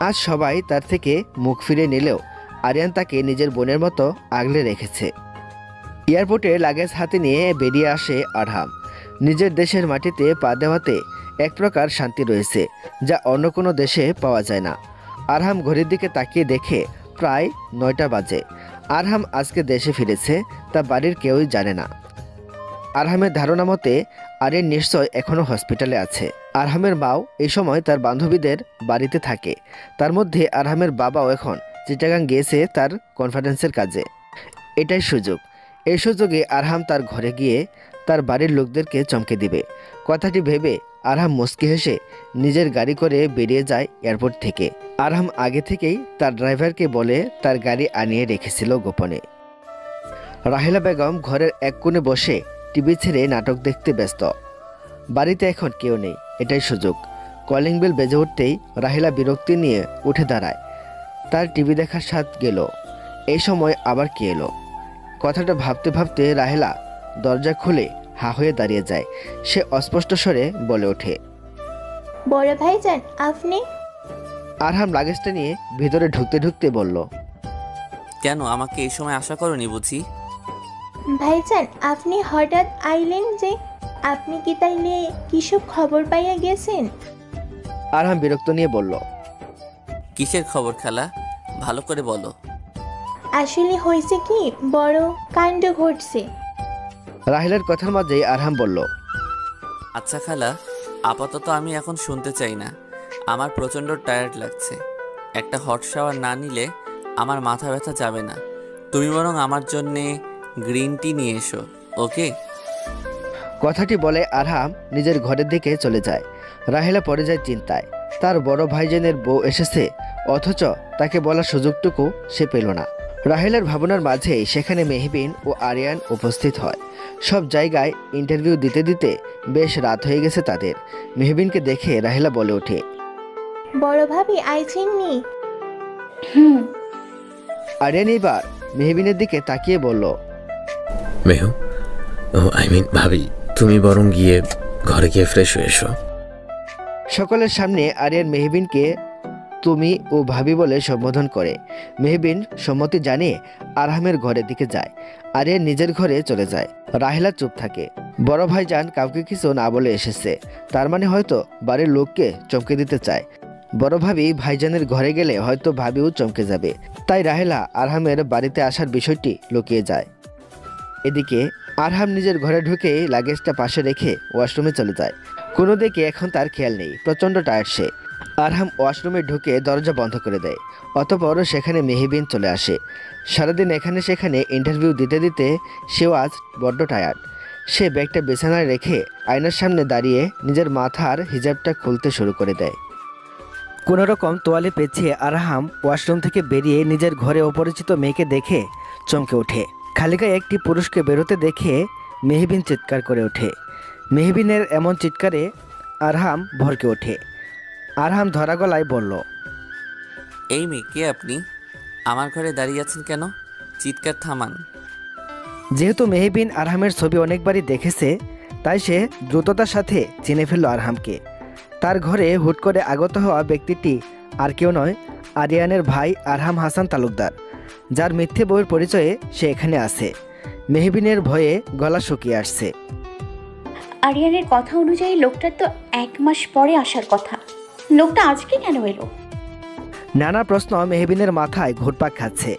আজ সবাই তার থেকে মুখ ফিরে নিলেও আরিয়ান তাকে নিজের বোনের মতো আগলে রেখেছে। এয়ারপোর্টে লাগেজ হাতে নিয়ে বেরিয়ে আসে আরহাম। নিজের দেশের মাটিতে পা দেওয়াতে এক প্রকার শান্তি রয়েছে, যা অন্য কোনো দেশে পাওয়া যায় না। আরহাম ঘড়ির দিকে তাকিয়ে দেখে প্রায় 9টা বাজে। আরহাম আজকে দেশে ফিরেছে তা বাড়ির কেউই জানে না। আরহামের ধারণা মতে আরিয়ান নিশ্চয় এখনও হসপিটালে আছে। আরহামের মাও এই সময় তার বান্ধবীদের বাড়িতে থাকে। তার মধ্যে আরহামের বাবাও এখন চিটাগাং গিয়েছে তার কনফারেন্সের কাজে। এটাই সুযোগ। এই সুযোগে আরহাম তার ঘরে গিয়ে তার বাড়ির লোকদেরকে চমকে দিবে। কথাটি ভেবে আরহাম মুচকি হেসে নিজের গাড়ি করে বেরিয়ে যায় এয়ারপোর্ট থেকে। আরহাম আগে থেকেই তার ড্রাইভারকে বলে তার গাড়ি আনিয়ে রেখেছিল গোপনে। রাহেলা বেগম ঘরের এক কোণে বসে টিভি ছেড়ে নাটক দেখতে ব্যস্ত। বাড়িতে এখন কেউ নেই, এটাই সুযোগ। কলিং বেল বেজে উঠতেই রাহেলা বিরক্তি নিয়ে উঠে দাঁড়ায়। তার টিভি দেখার স্বাদ গেল। এই সময় আবার কে এলো? কথাটা ভাবতে ভাবতে রাহেলা দরজা খুলে হা হয়ে দাঁড়িয়ে যায়। সে অস্পষ্ট স্বরে বলে ওঠে, বড় ভাইজান আপনি? আরহাম লাগেজটা নিয়ে ভিতরে ঢুকতে ঢুকতে বলল, কেন আমাকে এই সময় আশা করনি বুঝি? ভাইজান আপনি হঠাৎ আইলেন যে, আপনি কি তাইলে কিসব খবর পাইয়া গেছেন? আরহাম বিরক্ত নিয়ে বলল, কিসের খবর খালা, ভালো করে বলো। আসলে হয়েছে কি, বড় কাণ্ড ঘটছে। রাহেলার কথার মাঝেই আরহাম বলল, আচ্ছা খালা, আপাতত আমি এখন শুনতে চাই না। আমার প্রচণ্ড টায়ার্ড লাগছে। একটা হট শাওয়ার না নিলে আমার মাথা ব্যথা যাবে না। তুমি বরং আমার জন্যে গ্রিন টি নিয়ে এসো, ওকে? কথাটি বলে আরহাম নিজের ঘরের দিকে চলে যায়। রাহেলা পড়ে যায় চিন্তায়। তার বড় ভাইজানের বউ এসেছে, অথচ তাকে বলার সুযোগটুকু সে পেল না। রাহেলার ভাবনার মাঝেই সেখানে মেহবিন ও আরিয়ান উপস্থিত হয়। সব জায়গায় ইন্টারভিউ দিতে দিতে বেশ রাত হয়ে গেছে তাদের। মেহবিনকে দেখে রাহেলা বলে ওঠে, বড় ভাবি আইছেননি? আরিয়ান এবার মেহবিনের দিকে তাকিয়ে বলল, মেহু, ও ভাবি, তুমি বরং গিয়ে ঘরে গিয়ে ফ্রেশ হয়ে এসো। সকলের সামনে আরিয়ান মেহবিনকে তুমি ও ভাবি বলে সম্বোধন করে। মেহবিন সম্মতি জানিয়ে আরহামের ঘরের দিকে যায়। আরিয়ান নিজের ঘরে চলে যায়। রাহেলা চুপ থাকে। বড় ভাইজান কাউকে কিছু না বলে এসেছে, তার মানে হয়তো বাড়ির লোককে চমকে দিতে চায়। বড় ভাবি ভাইজানের ঘরে গেলে হয়তো ভাবিও চমকে যাবে, তাই রাহেলা আরহামের বাড়িতে আসার বিষয়টি লুকিয়ে যায়। এদিকে আরহাম নিজের ঘরে ঢুকে লাগেজটা পাশে রেখে ওয়াশরুমে চলে যায়। কোনো দিকে এখন তার খেয়াল নেই, প্রচণ্ড টায়ার্ড সে। আরহাম ওয়াশরুমে ঢুকে দরজা বন্ধ করে দেয়। অতঃপর সেখানে মেহবিন চলে আসে। সারাদিন এখানে সেখানে ইন্টারভিউ দিতে দিতে সেও আজ বড্ড টায়ার্ড। সে ব্যাগটা বিছানায় রেখে আয়নার সামনে দাঁড়িয়ে নিজের মাথার হিজাবটা খুলতে শুরু করে দেয়। কোনোরকম তোয়ালে পেঁচিয়ে আরহাম ওয়াশরুম থেকে বেরিয়ে নিজের ঘরে অপরিচিত মেয়েকে দেখে চমকে ওঠে। খালি গায়ে একটি পুরুষকে বেরোতে দেখে মেহবিন চিৎকার করে ওঠে। মেহবিনের এমন চিৎকারে আরহাম ভরকে ওঠে। আরহাম ধরা গলায় বলল, এই মেয়ে, কে আপনি? আমার ঘরে দাঁড়িয়ে আছেন কেন? চিৎকার থামান। যেহেতু মেহবিন আরহামের ছবি অনেকবারই দেখেছে, তাই সে দ্রুততার সাথে চিনে ফেলল আরহামকে। তার ঘরে হুট করে আগত হওয়া ব্যক্তিটি আর কেউ নয়, আরিয়ানের ভাই আরহাম হাসান তালুকদার, যার মিথ্যে বউয়ের পরিচয়ে সে এখানে আছে। মেহবিনের ভয়ে গলা শুকিয়ে আসছে। আরিয়ানের কথা অনুযায়ী লোকটার তো 1 মাস পরে আসার কথা, লোকটা আজকে কেন এলো? নানা প্রশ্ন মেহবিনের মাথায় ঘুরপাক খাচ্ছে।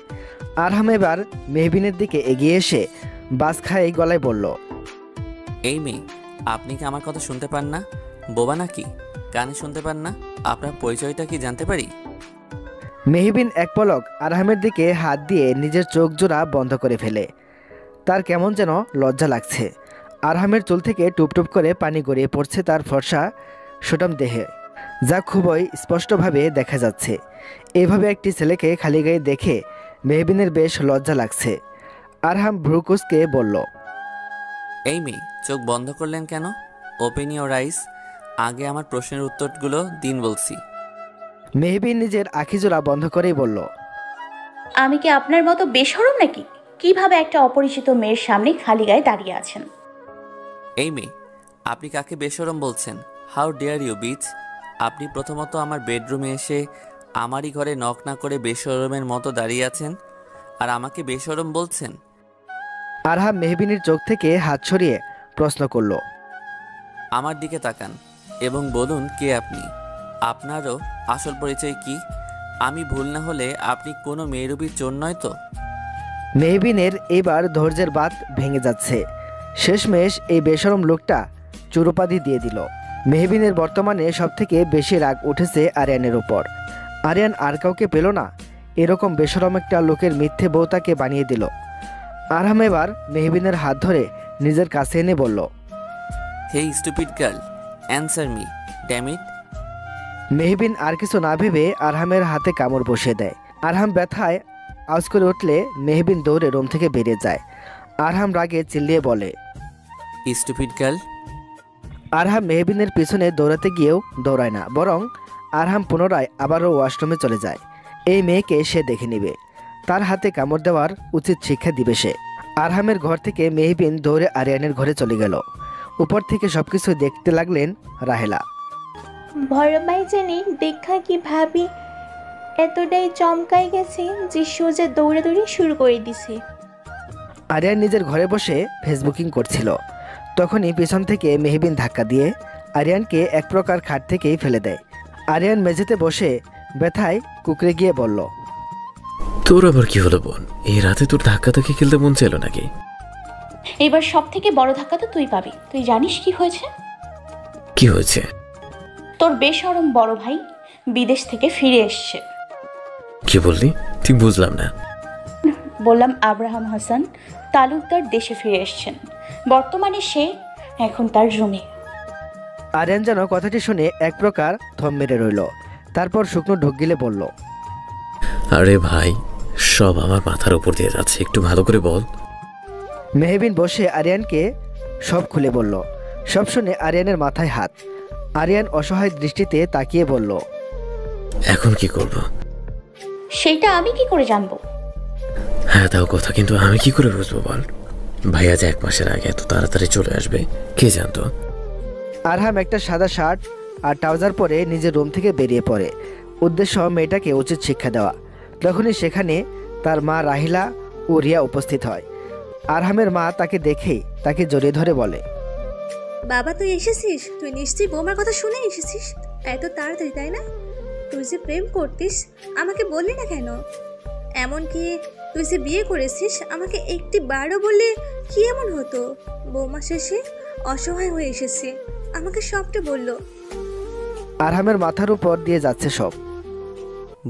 আরহাম এবার মেহবিনের দিকে এগিয়ে এসে বাস খায় গলায় বলল, এই মেয়ে, আপনি কি আমার কথা শুনতে পান না? বোবা নাকি? কানে শুনতে পান না? আপনার পরিচয়টা কি জানতে পারি? মেহবিন এক পলক আরহামের দিকে হাত দিয়ে নিজের চোখ জোড়া বন্ধ করে ফেলে। তার কেমন যেন লজ্জা লাগছে। আরহামের চুল থেকে টুপটুপ করে পানি গড়িয়ে পড়ছে তার ফর্সা সুঠাম দেহে, যা খুবই স্পষ্টভাবে দেখা যাচ্ছে। এভাবে একটি ছেলেকে খালি গায়ে দেখে মেহবিনের বেশ লজ্জা লাগছে। আরহাম ভ্রুকুচকে বলল, এই মেয়ে, চোখ বন্ধ করলেন কেন? ওপেন ইওর আইস। আগে আমার প্রশ্নের উত্তরগুলো দিন বলছি। মেহবিন নিজের আখিজোড়া বন্ধ করেই বলল, আমি কি আপনার মতো বেশরম নাকি? কিভাবে একটা অপরিচিত মেয়ের সামনে খালি গায়ে দাঁড়িয়ে আছেন? এই মেয়ে, আপনি কাকে বেশরম বলছেন? How dare you bitch! আপনি প্রথমত আমার বেডরুমে এসে আমারই ঘরে নক না করে বেশরমের মতো দাঁড়িয়ে আছেন, আর আমাকে বেশরম বলছেন? আরহাম মেহবিনের চোখ থেকে হাত সরিয়ে প্রশ্ন করল, আমার দিকে তাকান এবং বলুন কে আপনি। আপনারও আসল পরিচয় কি? আমি ভুল না হলে আপনি কোনো মেয়েরূপীর চোর নয় তো? মেহবিনের এবার ধৈর্যের বাঁধ ভেঙে যাচ্ছে। শেষমেশ এই বেশরম লোকটা চুরোপাধি দিয়ে দিল। মেহবিনের বর্তমানে সবথেকে বেশি রাগ উঠেছে আরিয়ানের ওপর। আরিয়ান আর কাউকে পেল না, এরকম বেশরম একটা লোকের মিথ্যে বউ তাকে বানিয়ে দিল। আরহাম এবার মেহবিনের হাত ধরে নিজের কাছে এনে বলল, hey stupid girl, answer me, damn it! Mehbin আর কিছু না ভেবে আরহামের হাতে কামড় বসিয়ে দেয়। আরহাম ব্যথায় আওয়াজ করে উঠলে মেহবিন দৌড়ে রুম থেকে বেরিয়ে যায়। আরহাম রাগে চিল্লিয়ে বলে, স্টুপিড গার্ল! আরহাম মেহবিনের পিছনে দৌড়াতে গিয়েও দৌড়ায় না, বরং আরহাম পুনরায় আবারও ওয়াশরুমে চলে যায়। এই মেয়েকে সে দেখে নিবে, তার হাতে কামড় দেওয়ার উচিত শিক্ষা দিবে সে। আরহামের ঘর থেকে মেহবিন দৌড়ে আরিয়ানের ঘরে চলে গেল। উপর থেকে সবকিছু দেখতে লাগলেন রাহেলা। বড় ভাইজানি দেখা কি ভাবি এতটাই চমকাই গেছে যে সোজা দৌড়াদৌড়ি শুরু করে দিছে। আরিয়ান নিজের ঘরে বসে ফেসবুকিং করছিল। তখনই পিছন থেকে মেহবিন ধাক্কা দিয়ে আরিয়ানকে এক প্রকার খাট থেকেই ফেলে দেয়। আরিয়ান মেঝেতে বসে ব্যথায় কুকড়ে গিয়ে বলল, তোর আবার কি হলো বোন? এই রাতে তোর ধাক্কা ধাক্কি খেলতে মন চাইল নাকি? এবার সব থেকে বড় ধাক্কা তো তুই পাবি। তুই জানিস কি হয়েছে? কি হয়েছে? তোর বেশরম বড় ভাই বিদেশ থেকে ফিরে এসছে। কি বললি? ঠিক বুঝলাম না। বললাম আব্রাহাম হাসান তালুকদার দেশে ফিরে এসেছেন। বর্তমানে সে এখন তার রুমে। আরিয়ান যেন কথাটি শুনে এক প্রকার থম মেরে রইল। তারপর শুকনো ঢোক গিলে বলল, আরে ভাই, সব আমার মাথার উপর দিয়ে যাচ্ছে, একটু ভালো করে বল। মেহবিন বসে আরিয়ানকে সব খুলে বলল। সব শুনে আরিয়ানের মাথায় হাত। আরিয়ান অসহায় দৃষ্টিতে তাকিয়ে বলল, এখন কি করব? সেটা আমি কি করে জানবো? হ্যাঁ তাও কথা, কিন্তু আমি কি করে বুঝবো বল? ভাইয়া যে 1 মাসের আগে এত তাড়াতাড়ি চলে আসবে, কে জানতো? আরহাম একটা সাদা শার্ট আর ট্রাউজার পরে নিজের রুম থেকে বেরিয়ে পড়ে। উদ্দেশ্য মেয়েটাকে উচিত শিক্ষা দেওয়া। তখনই সেখানে তার মা রাহিলা ও রিয়া উপস্থিত হয়। আরহামের মা তাকে দেখেই তাকে জড়িয়ে ধরে বলে, বাবা তুই এসেছিস? তুই নিশ্চয়ই বৌমার কথা শুনে এসেছিস এত তাড়াতাড়ি, তাই না? তুই যে প্রেম করতিস আমাকে বললি না কেন? এমনকি তুই যে বিয়ে করেছিস আমাকে একটি বারও বললে কি এমন হতো? বৌমা শেষে অসহায় হয়ে এসেছে, আমাকে সবটা বলল। আরহামের মাথার উপর দিয়ে যাচ্ছে সব।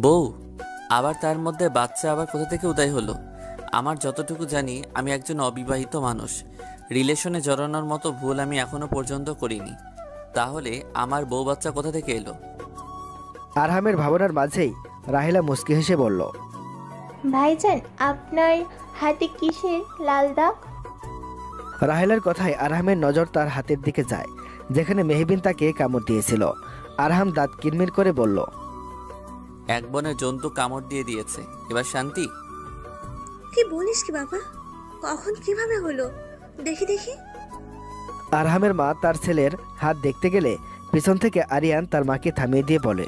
বউ, আবার তার মধ্যে বাচ্চা আবার কোথা থেকে উদয় হলো? আমার যতটুকু জানি আমি একজন অবিবাহিত মানুষ। রিলেশনে জড়ানোর মতো ভুল আমি এখনো পর্যন্ত করিনি। তাহলে আমার বউ বাচ্চা কোথা থেকে এলো? আরহামের ভাবনার মাঝেই রাহিলা মুচকি হেসে বলল, ভাইজান আপনার হাতে কিসের লাল দাগ? রাহিলার কথায় আরহামের নজর তার হাতের দিকে যায়, যেখানে মেহবিন তাকে কামড় দিয়েছিল। আরহাম দাঁত কিরমির করে বলল, এক বনের জন্তু কামড় দিয়ে দিয়েছে, এবার শান্তি? কি বলিস কি বাবা? কখন কিভাবে হলো? দেখি দেখি। আরহামের মা তার ছেলের হাত দেখতে গেলে পিছন থেকে আরিয়ান তার মাকে থামিয়ে দিয়ে বলে,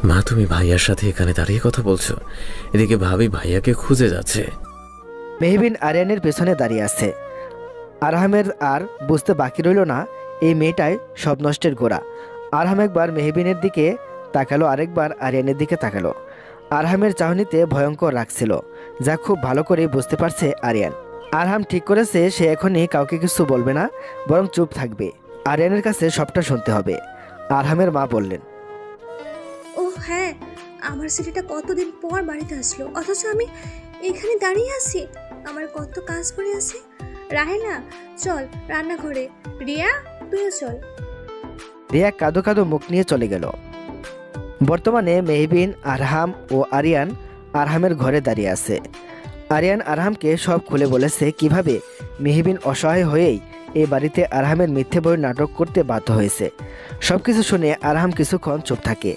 মা তুমি ভাইয়ার সাথে এখানে দাঁড়িয়ে কথা বলছো, এদিকে ভাবি ভাইয়াকে খুঁজে যাচ্ছে। মেহবিন আরিয়ানের পেছনে দাঁড়িয়ে আছে। আরহামের আর বুঝতে বাকি রইল না এই মেয়েটাই সব নষ্টের গোড়া। আরহাম একবার মেহবিনের দিকে তাকালো, আরেকবার আরিয়ানের দিকে তাকালো। আরহামের চাহনিতে ভয়ঙ্কর রাগ ছিল, যা খুব ভালো করে বুঝতে পারছে আরিয়ান। আরহাম ঠিক করেছে সে এখনই কাউকে কিছু বলবে না, বরং চুপ থাকবে। আরিয়ানের কাছে সবটা শুনতে হবে। আরহামের মা বললেন, ও হ্যাঁ, আমার ছেলেটা কতদিন পর বাড়িতে আসলো, অথচ আমি এখানে দাঁড়িয়ে আছি। আমার কত কাজ পড়ে আছে। রাহেলা চল রান্নাঘরে, রিয়া তুইও চল। রিয়া কাঁদো কাঁদো মুখ নিয়ে চলে গেল। বর্তমানে মেহবিন, আরহাম ও আরিয়ান আরহামের ঘরে দাঁড়িয়ে আছে। আরিয়ান আরহামকে সব খুলে বলেছে কিভাবে মেহবিন অসহায় হয়েই এই বাড়িতে আরহামের মিথ্যে বই নাটক করতে বাধ্য হয়েছে। সবকিছু শুনে আরহাম কিছুক্ষণ চুপ থাকে,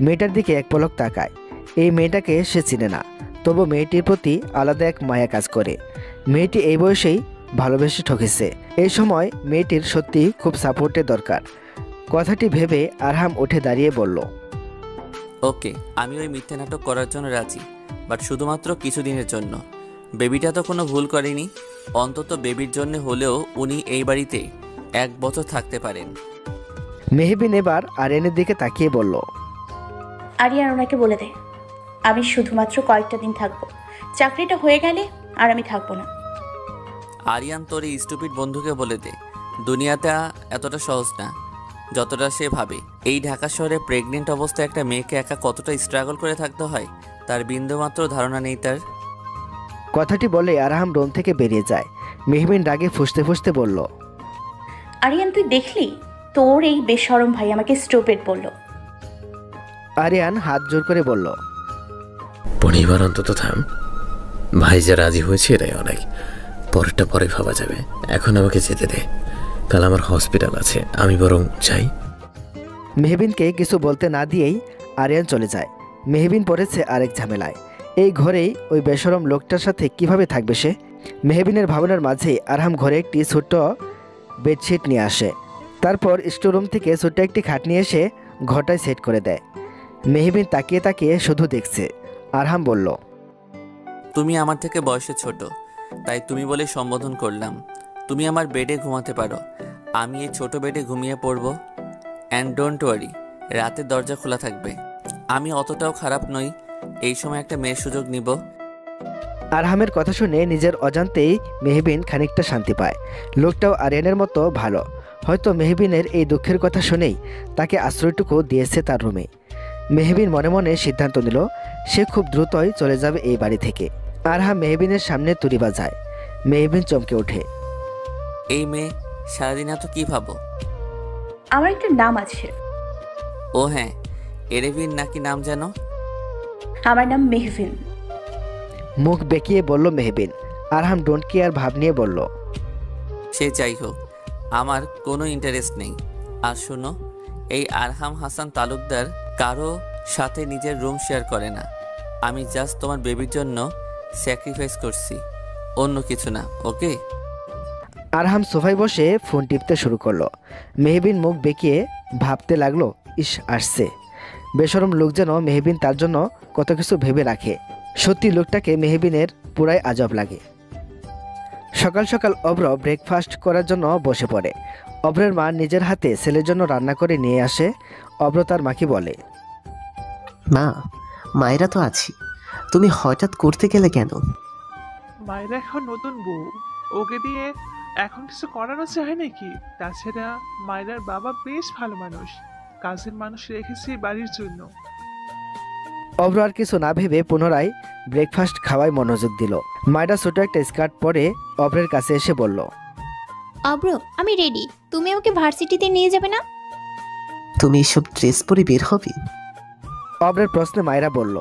মেয়েটার দিকে এক পলক তাকায়। এই মেয়েটাকে সে চিনে না, তবু মেয়েটির প্রতি আলাদা এক মায়া কাজ করে। মেয়েটি এই বয়সেই ভালোবেসে ঠকেছে। এই সময় মেয়েটির সত্যি খুব সাপোর্টের দরকার। কথাটি ভেবে আরহাম উঠে দাঁড়িয়ে বলল, ওকে, আমি ওই মিথ্যে নাটক করার জন্য রাজি, বাট শুধুমাত্র কিছুদিনের জন্য। বেবিটা তো কোনো ভুল করেনি, অন্তত বেবির জন্য হলেও উনি এই বাড়িতে 1 বছর থাকতে পারেন। মেহবিন এবার আরিয়ানের দিকে তাকিয়ে বলল, আরিয়ান ওনাকে বলে দে আমি শুধুমাত্র কয়েকটা দিন থাকবো। চাকরিটা হয়ে গেলে আর আমি থাকবো না। আরিয়ান তোর এই স্টুপিড বন্ধুকে বলে দে দুনিয়াটা এতটা সহজ না যতটা সে ভাবে। এই ঢাকা শহরে প্রেগনেন্ট অবস্থায় একটা মেয়েকে একা কতটা স্ট্রাগল করে থাকতে হয় তার বিন্দুমাত্র ধারণা নেই তার। কথাটি বলে আরহাম রুম থেকে বেরিয়ে যায়। মেহবিন রাগে ফুঁসতে ফুঁসতে বলল, আরিয়ান তুই দেখলি তোর এই বেশরম ভাই আমাকে স্টুপিড বলল। আরিয়ান হাত জোর করে বলল, পরিবার অন্তত থাম, ভাই যে রাজি হয়েছে এটাই অনেক, পরেরটা পরে ভাবা যাবে। এখন আমাকে যেতে দে, কাল আমার হসপিটাল আছে, আমি বরং যাই। মেহবিনকে কিছু বলতে না দিয়েই আরিয়ান চলে যায়। মেহবিন পড়েছে আরেক ঝামেলায়। এই ঘরেই ওই বেশরম লোকটার সাথে কিভাবে থাকবে সে? মেহবিনের ভাবনার মাঝেই আরহাম ঘরে একটি ছোট্ট বেডশিট নিয়ে আসে। তারপর স্টোররুম থেকে ছোট্ট একটি খাট নিয়ে এসে ঘরটায় সেট করে দেয়। মেহবিন তাকিয়ে তাকিয়ে শুধু দেখছে। আরহাম বলল, তুমি আমার থেকে বয়সে ছোট, তাই তুমি বলে সম্বোধন করলাম। তুমি আমার বেডে ঘুমাতে পারো, আমি এই ছোট বেডে ঘুমিয়ে পড়বো। অ্যান্ড ডোন্ট ওয়ারি, রাতের দরজা খোলা থাকবে। আমি অতটাও খারাপ নই, এই সময় একটা মেয়ের সুযোগ নিব। আরহামের কথা শুনে নিজের অজান্তেই মেহবিন খানিকটা শান্তি পায়। লোকটাও আরিয়ানের মতো ভালো। হয়তো মেহবিনের এই দুঃখের কথা শুনেই তাকে আশ্রয়টুকু দিয়েছে তার রুমে। মেহবিন মনে মনে সিদ্ধান্ত নিল সে খুব দ্রুতই চলে যাবে এই বাড়ি থেকে। আরহাম মেহবিনের সামনে তুড়ি বাজায়। মেহবিন চমকে ওঠে। এই মেয়ে সারাদিন এত কি ভাবো? আমার একটা নাম আছে। ও হ্যাঁ, এরেভিন নাকি নাম যেন? আমার নাম মেহবিন। মুখ বেঁকিয়ে বলল মেহবিন। আরহাম ডোন্ট কেয়ার ভাব নিয়ে বলল, সে যাই হোক, আমার কোনো ইন্টারেস্ট নেই। আর শোনো, এই আরহাম হাসান তালুকদার কারো সাথে নিজের রুম শেয়ার করে না। আমি জাস্ট তোমার বেবির জন্য স্যাক্রিফাইস করছি, অন্য কিছু না। ওকে? আরহাম সোফায় বসে ফোন টিপতে শুরু করলো। মেহবিন মুখ বেঁকিয়ে ভাবতে লাগলো, ইস আসছে বেশরম লোক, যেন মেহবিন তার জন্য কত কিছু ভেবে রাখে। সত্যি লোকটাকে মেহবিনের পুরাই আজব লাগে। সকাল সকাল অব্র ব্রেকফাস্ট করার জন্য বসে পড়ে। অব্রের মা নিজের হাতে ছেলের জন্য রান্না করে নিয়ে আসে। অব্র তার মাকে বলে, মা, মায়েরা তো আছি, তুমি হঠাৎ করতে গেলে কেন? মায়েরা এখন নতুন বউ, ওকে দিয়ে এখন কিছু করানো চায় নাকি? তাছাড়া মায়েরার বাবা বেশ ভালো মানুষ, কাজের মানুষ রেখেছে বাড়ির জন্য। অব্র আর কিছু না ভেবে পুনরায় ব্রেকফাস্ট খাওয়ায় মনোযোগ দিল। মায়েরা ছোট একটা স্কার্ট পরে অব্রের কাছে এসে বলল, অব্র, আমি রেডি, তুমি ওকে ভার্সিটিতে নিয়ে যাবে না? তুমি এসব ড্রেস পরে বের হবে? অব্রের প্রশ্নে মায়েরা বলল,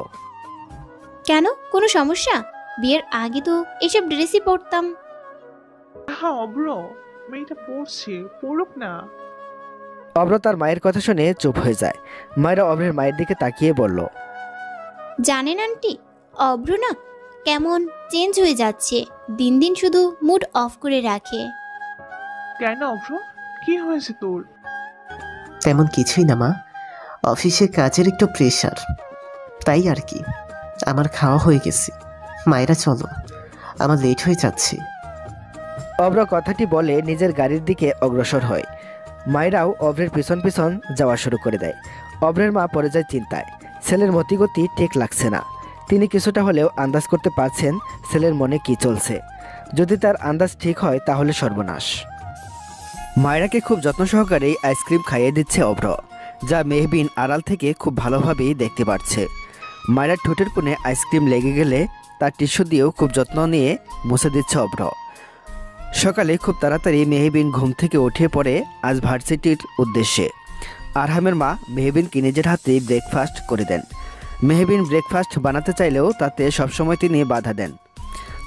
কেন, কোনো সমস্যা? বিয়ের আগে তো এসব ড্রেসই পরতাম। হ্যাঁ অব্র, মেয়েটা পড়ছে, পড়ুক না। অব্র তার মায়ের কথা শুনে চুপ হয়ে যায়। মায়েরা অব্রের মায়ের দিকে তাকিয়ে বলল, জানেন আন্টি, অব্র না কেমন চেঞ্জ হয়ে যাচ্ছে, দিন দিন শুধু মুড অফ করে রাখে। কেন অব্র, কি হয়েছে তোর? তেমন কিছুই না মা, অফিসে কাজের একটু প্রেশার, তাই আর কি। আমার খাওয়া হয়ে গেছে, মায়েরা চলো, আমার লেট হয়ে যাচ্ছে। অব্র কথাটি বলে নিজের গাড়ির দিকে অগ্রসর হয়। মায়েরাও অব্রের পিছন পিছন যাওয়া শুরু করে দেয়। অব্রের মা পড়ে যায় চিন্তায়। ছেলের মতিগতি ঠিক লাগছে না। তিনি কিছুটা হলেও আন্দাজ করতে পারছেন ছেলের মনে কি চলছে। যদি তার আন্দাজ ঠিক হয় তাহলে সর্বনাশ। মায়েরাকে খুব যত্ন সহকারেই আইসক্রিম খাইয়ে দিচ্ছে অব্র, যা মেহবিন আড়াল থেকে খুব ভালোভাবেই দেখতে পাচ্ছে। মায়েরার ঠোঁটের কোণে আইসক্রিম লেগে গেলে তার টিস্যু দিয়েও খুব যত্ন নিয়ে মুছে দিচ্ছে অব্র। সকালে খুব তাড়াতাড়ি মেহবিন ঘুম থেকে উঠে পড়ে আজ ভার্সিটির উদ্দেশ্যে। আরহামের মা মেহবিনকে নিজের হাতে ব্রেকফাস্ট করে দেন। মেহবিন ব্রেকফাস্ট বানাতে চাইলেও তাতে সবসময় তিনি বাধা দেন।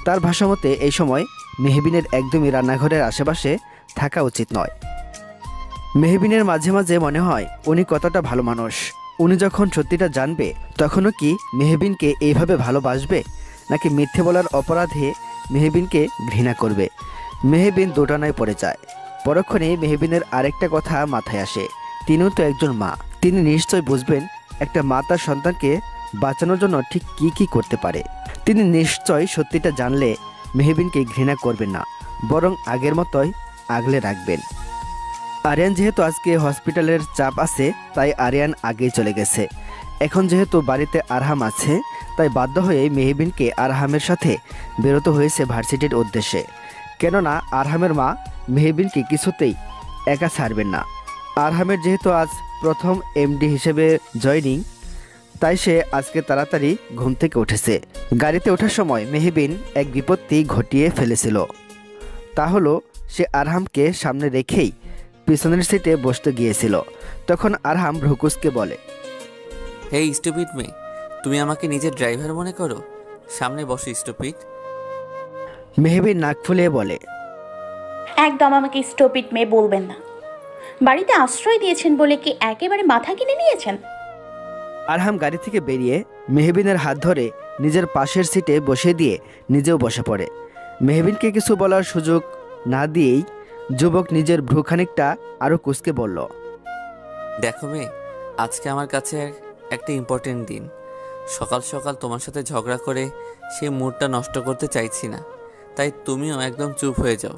তার ভাষামতে এই সময় মেহবিনের একদমই রান্নাঘরের আশেপাশে থাকা উচিত নয়। মেহবিনের মাঝে মাঝে মনে হয় উনি কতটা ভালো মানুষ। উনি যখন সত্যিটা জানবে তখনও কি মেহবিনকে এইভাবে ভালোবাসবে, নাকি মিথ্যে বলার অপরাধে মেহবিনকে ঘৃণা করবে। মেহবিন দোটানায় পড়ে যায়। পরক্ষণে মেহবিনের আরেকটা কথা মাথায় আসে, তিনিও তো একজন মা। তিনি নিশ্চয় বুঝবেন একটা মা তার সন্তানকে বাঁচানোর জন্য ঠিক কি কি করতে পারে। তিনি নিশ্চয় সত্যিটা জানলে মেহবিনকে ঘৃণা করবেন না, বরং আগের মতোই আগলে রাখবেন। আরিয়ান যেহেতু আজকে হসপিটালের চাপ আছে, তাই আরিয়ান আগেই চলে গেছে। এখন যেহেতু বাড়িতে আরহাম আছে, তাই বাধ্য হয়ে মেহবিনকে আরহামের সাথে বেরোতে হয়েছে ভার্সিটির উদ্দেশ্যে। কেননা আরহামের মা মেহবিনকে কিছুতেই একা ছাড়বেন না। আরহামের যেহেতু আজ প্রথম এমডি হিসেবে জয়নিং, তাই সে আজকে তাড়াতাড়ি ঘুম থেকে উঠেছে। গাড়িতে ওঠার সময় মেহবিন এক বিপত্তি ঘটিয়ে ফেলেছিল। তা হলো সে আরহামকে সামনে রেখেই পিছনের সিটে বসতে গিয়েছিল। তখন আরহাম ভ্রুকুসকে বলে, হেই স্টুপিড মেয়ে, তুমি আমাকে নিজের ড্রাইভার মনে করো? সামনে বসো স্টুপিড। মেহবিন নাক ফুলিয়ে বলে, একদম আমাকে স্টপিড মেয়ে বলবেন না। বাড়িতে আশ্রয় দিয়েছেন বলে কি একেবারে মাথা কিনে নিয়েছেন? আরহাম গাড়ি থেকে বেরিয়ে মেহবিনের হাত ধরে নিজের পাশের সিটে বসিয়ে দিয়ে নিজেও বসে পড়ে। মেহবিনকে কিছু বলার সুযোগ না দিয়েই যুবক নিজের ভ্রু খানিকটা আরও কুঁচকে বলল, দেখো মেয়ে, আজকে আমার কাছে একটা ইম্পর্টেন্ট দিন। সকাল সকাল তোমার সাথে ঝগড়া করে সেই মুডটা নষ্ট করতে চাইছি না, তাই তুমিও একদম চুপ হয়ে যাও,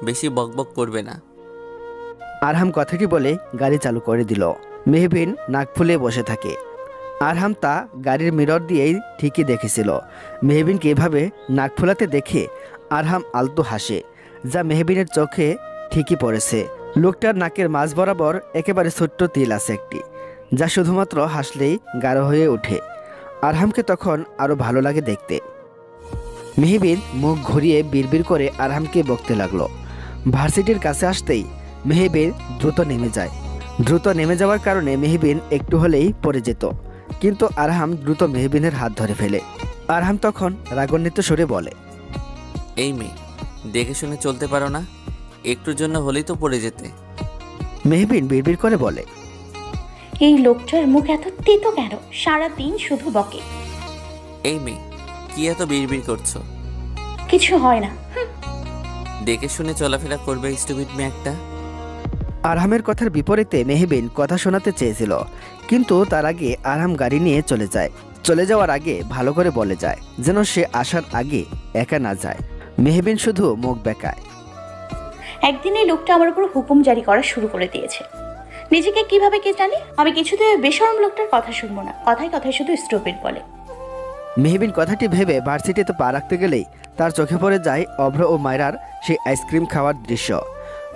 বেশি বকবক করবে না। আরহাম কথাটি বলে গাড়ি চালু করে দিল। মেহবিন নাক ফুলিয়ে বসে থাকে। আরহাম তা গাড়ির মিরর দিয়েই ঠিকই দেখেছিল। মেহবিনকে এভাবে নাক ফুলাতে দেখে আরহাম আলতো হাসে, যা মেহবিনের চোখে ঠিকই পড়েছে। লোকটার নাকের মাঝ বরাবর একেবারে ছোট্ট তিল আছে একটি, যা শুধুমাত্র হাসলেই গাঢ় হয়ে ওঠে। আরহামকে তখন আরও ভালো লাগে দেখতে। মেহবিন মুখ ঘুরিয়ে বিড়বিড় করে আরহামকে বকতে লাগলো। ভার্সিটির কাছে আসতেই মেহবিন দ্রুত নেমে যায়। দ্রুত নেমে যাওয়ার কারণে মেহবিন একটু হলেই পড়ে যেত, কিন্তু আরহাম দ্রুত মেহবিনের হাত ধরে ফেলে। আরহাম তখন রাগান্বিত সুরে বলে, এই মেয়ে, দেখে শুনে চলতে পারো না? একটুর জন্য হলেই তো পড়ে যেতে। মেহবিন বিড়বিড় করে বলে, এই লোকটার মুখ এত তেতো কেন? সারাদিন শুধু বকে। এই মেয়ে, কি এত বিড়বিড় করছো? কিছু হয় না। দেখে শুনে চলাফেরা করবে স্টুপিড মেয়ে একটা। আরহামের কথার বিপরীতে মেহবিন কথা শোনাতে চেয়েছিল, কিন্তু তার আগে আরহাম গাড়ি নিয়ে চলে যায়। চলে যাওয়ার আগে ভালো করে বলে যায় যেন সে আসার আগে একা না যায়। মেহবিন শুধু মুখ বেঁকায়। একদিন এই লোকটা আমার উপর হুকুম জারি করা শুরু করে দিয়েছে। নিজেকে কিভাবে কে জানে? আমি কিছুতে বেশরম লোকটার কথা শুনবো না। কথায় কথায় শুধু স্টুপিড বলে। মেহবিন কথাটি ভেবে ভার্সিটিতে পা রাখতে গেলেই তার চোখে পড়ে যায় অভ্র ও মায়রার সেই আইসক্রিম খাওয়ার দৃশ্য।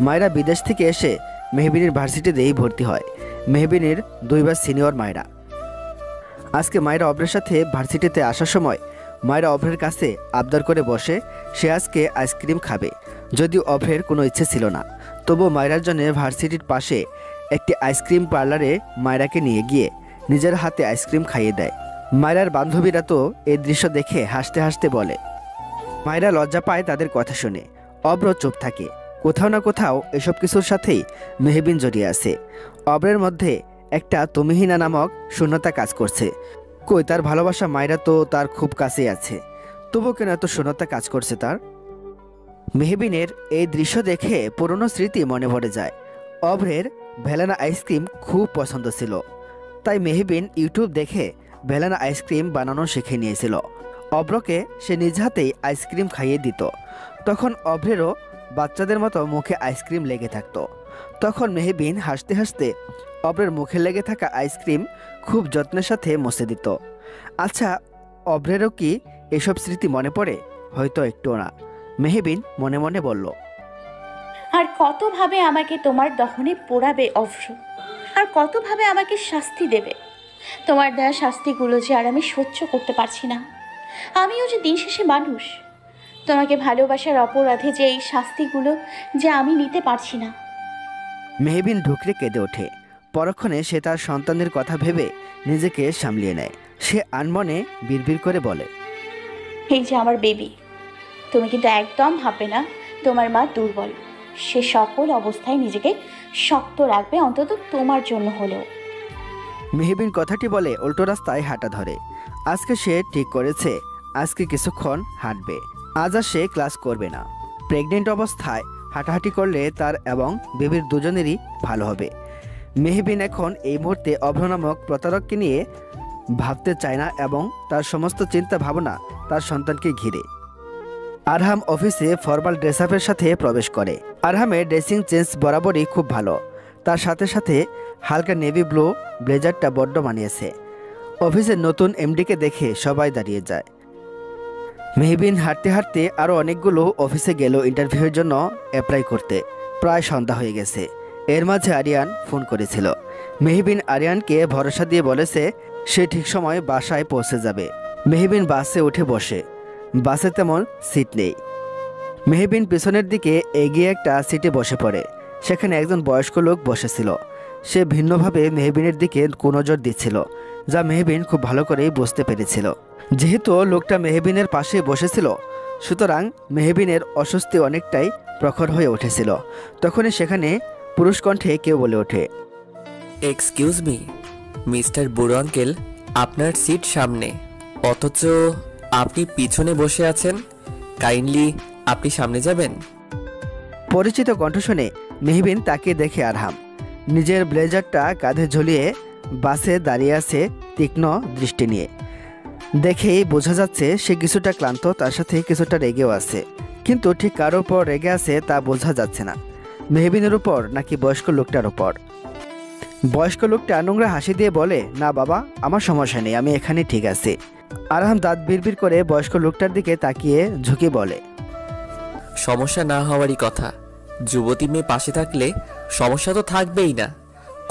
মায়রা বিদেশ থেকে এসে মেহবিনের ভার্সিটিতেই ভর্তি হয়। মেহবিনের 2 বার সিনিয়র মায়রা। আজকে মায়রা অভ্রের সাথে ভার্সিটিতে আসার সময় মায়রা অভ্রের কাছে আবদার করে বসে সে আজকে আইসক্রিম খাবে। যদিও অভ্রের কোনো ইচ্ছে ছিল না, তবুও মায়রার জন্য ভার্সিটির পাশে একটি আইসক্রিম পার্লারে মায়রাকে নিয়ে গিয়ে নিজের হাতে আইসক্রিম খাইয়ে দেয়। মায়রার বান্ধবীরা তো এই দৃশ্য দেখে হাসতে হাসতে বলে। মায়রা লজ্জা পায় তাদের কথা শুনে। অভ্র চুপ থাকে। কোথাও না কোথাও এসব কিছুর সাথেই মেহবিন জড়িয়ে আছে। অভ্রের মধ্যে একটা তুমিহিনা নামক শূন্যতা কাজ করছে। কই তার ভালোবাসা মায়রা তো তার খুব কাছেই আছে, তবু কেন এত শূন্যতা কাজ করছে তার? মেহবিনের এই দৃশ্য দেখে পুরনো স্মৃতি মনে পড়ে যায়। অভ্রের ভ্যালেনা আইসক্রিম খুব পছন্দ ছিল, তাই মেহবিন ইউটিউব দেখে ভ্যালেনা আইসক্রিম বানানো শিখে নিয়েছিল। অভ্রকে সে নিজ হাতেই আইসক্রিম খাইয়ে দিত। তখন অভ্রেরও বাচ্চাদের মতো মুখে আইসক্রিম লেগে থাকতো। তখন মেহবিন হাসতে হাসতে অভ্রের মুখে লেগে থাকা আইসক্রিম খুব যত্নের সাথে মুছে দিত। আচ্ছা, অভ্রেরও কি এসব স্মৃতি মনে পড়ে? হয়তো একটুও না। মেহবিন মনে মনে বলল, আর কতভাবে আমাকে তোমার দহনে পোড়াবে অভ্র? আর কতভাবে আমাকে শাস্তি দেবে? তোমার দেওয়া শাস্তিগুলো যে আর আমি সহ্য করতে পারছি না। আমিও যে দিন শেষে মানুষ। তোমাকে ভালোবাসার অপরাধে যে এই শাস্তিগুলো যে আমি নিতে পারছি না। মেহবিন ঢুকরে কেঁদে ওঠে। পরক্ষণে সে তার সন্তানের কথা ভেবে নিজেকে সামলিয়ে নেয়। সে আনমনে বিড়বিড় করে বলে, এই যে আমার বেবি, তুমি কিন্তু একদম ভাববে না তোমার মা দুর্বল। সে সকল অবস্থায় নিজেকে শক্ত রাখবে, অন্তত তোমার জন্য হলেও। মেহবিন কথাটি বলে উল্টো রাস্তায় হাঁটা ধরে। আজকে সে ঠিক করেছে আজকে কিছুক্ষণ হাঁটবে। আজ আর সে ক্লাস করবে না। প্রেগনেন্ট অবস্থায় হাঁটাহাঁটি করলে তার এবং বেবির দুজনেরই ভালো হবে। মেহবিন এখন এই মুহূর্তে অভ্র নামক প্রতারককে নিয়ে ভাবতে চায় না এবং তার সমস্ত চিন্তা ভাবনা তার সন্তানকে ঘিরে। আরহাম অফিসে ফর্মাল ড্রেস আপের সাথে প্রবেশ করে। আরহামের ড্রেসিং চেঞ্জ বরাবরই খুব ভালো। তার সাথে সাথে হালকা নেভি ব্লু ব্লেজারটা বড্ড মানিয়েছে। অফিসের নতুন এমডিকে দেখে সবাই দাঁড়িয়ে যায়। মেহবিন হাঁটতে হাঁটতে আরও অনেকগুলো অফিসে গেল ইন্টারভিউয়ের জন্য অ্যাপ্লাই করতে। প্রায় সন্ধ্যা হয়ে গেছে। এর মাঝে আরিয়ান ফোন করেছিল। মেহবিন আরিয়ানকে ভরসা দিয়ে বলেছে সে ঠিক সময় বাসায় পৌঁছে যাবে। মেহবিন বাসে উঠে বসে। বাসে তেমন সিট নেই। মেহবিন পিছনের দিকে এগিয়ে একটা সিটে বসে পড়ে। সেখানে একজন বয়স্ক লোক বসেছিল। সে ভিন্নভাবে মেহবিনের দিকে কুনজর দিচ্ছিল, যা মেহবিন খুব ভালো করেই বুঝতে পেরেছিল। যেহেতু লোকটা মেহবিনের পাশে বসেছিল, সুতরাং মেহবিনের অস্বস্তি অনেকটাই প্রখর হয়ে উঠেছিল। তখনই সেখানে পুরুষ কণ্ঠে কেউ বলে ওঠে, এক্সকিউজ মি মিস্টার বুড়ো আঙ্কেল, আপনার সিট সামনে, অথচ আপনি পিছনে বসে আছেন। কাইন্ডলি আপনি সামনে যাবেন। পরিচিত কণ্ঠ শুনে মেহবিন তাকে দেখে আরহাম নিজের ব্লেজারটা কাঁধে ঝুলিয়ে বাসে দাঁড়িয়ে আছে তীক্ষ্ণ দৃষ্টি নিয়ে। দেখেই বোঝা যাচ্ছে সে কিছুটা ক্লান্ত, তার সাথে কিছুটা রেগেও আছে। কিন্তু ঠিক কার উপর রেগে আছে তা বোঝা যাচ্ছে না, মেহবিনের উপর নাকি বয়স্ক লোকটার উপর। বয়স্ক লোকটা নোংরা হাসি দিয়ে বলে, না বাবা, আমার সমস্যা নেই, আমি এখানে ঠিক আছি। আরহাম দাঁত বিড়বিড় করে বয়স্ক লোকটার দিকে তাকিয়ে ঝুঁকে বলে, সমস্যা না হওয়ারই কথা। যুবতী মেয়ে পাশে থাকলে সমস্যা তো থাকবেই না।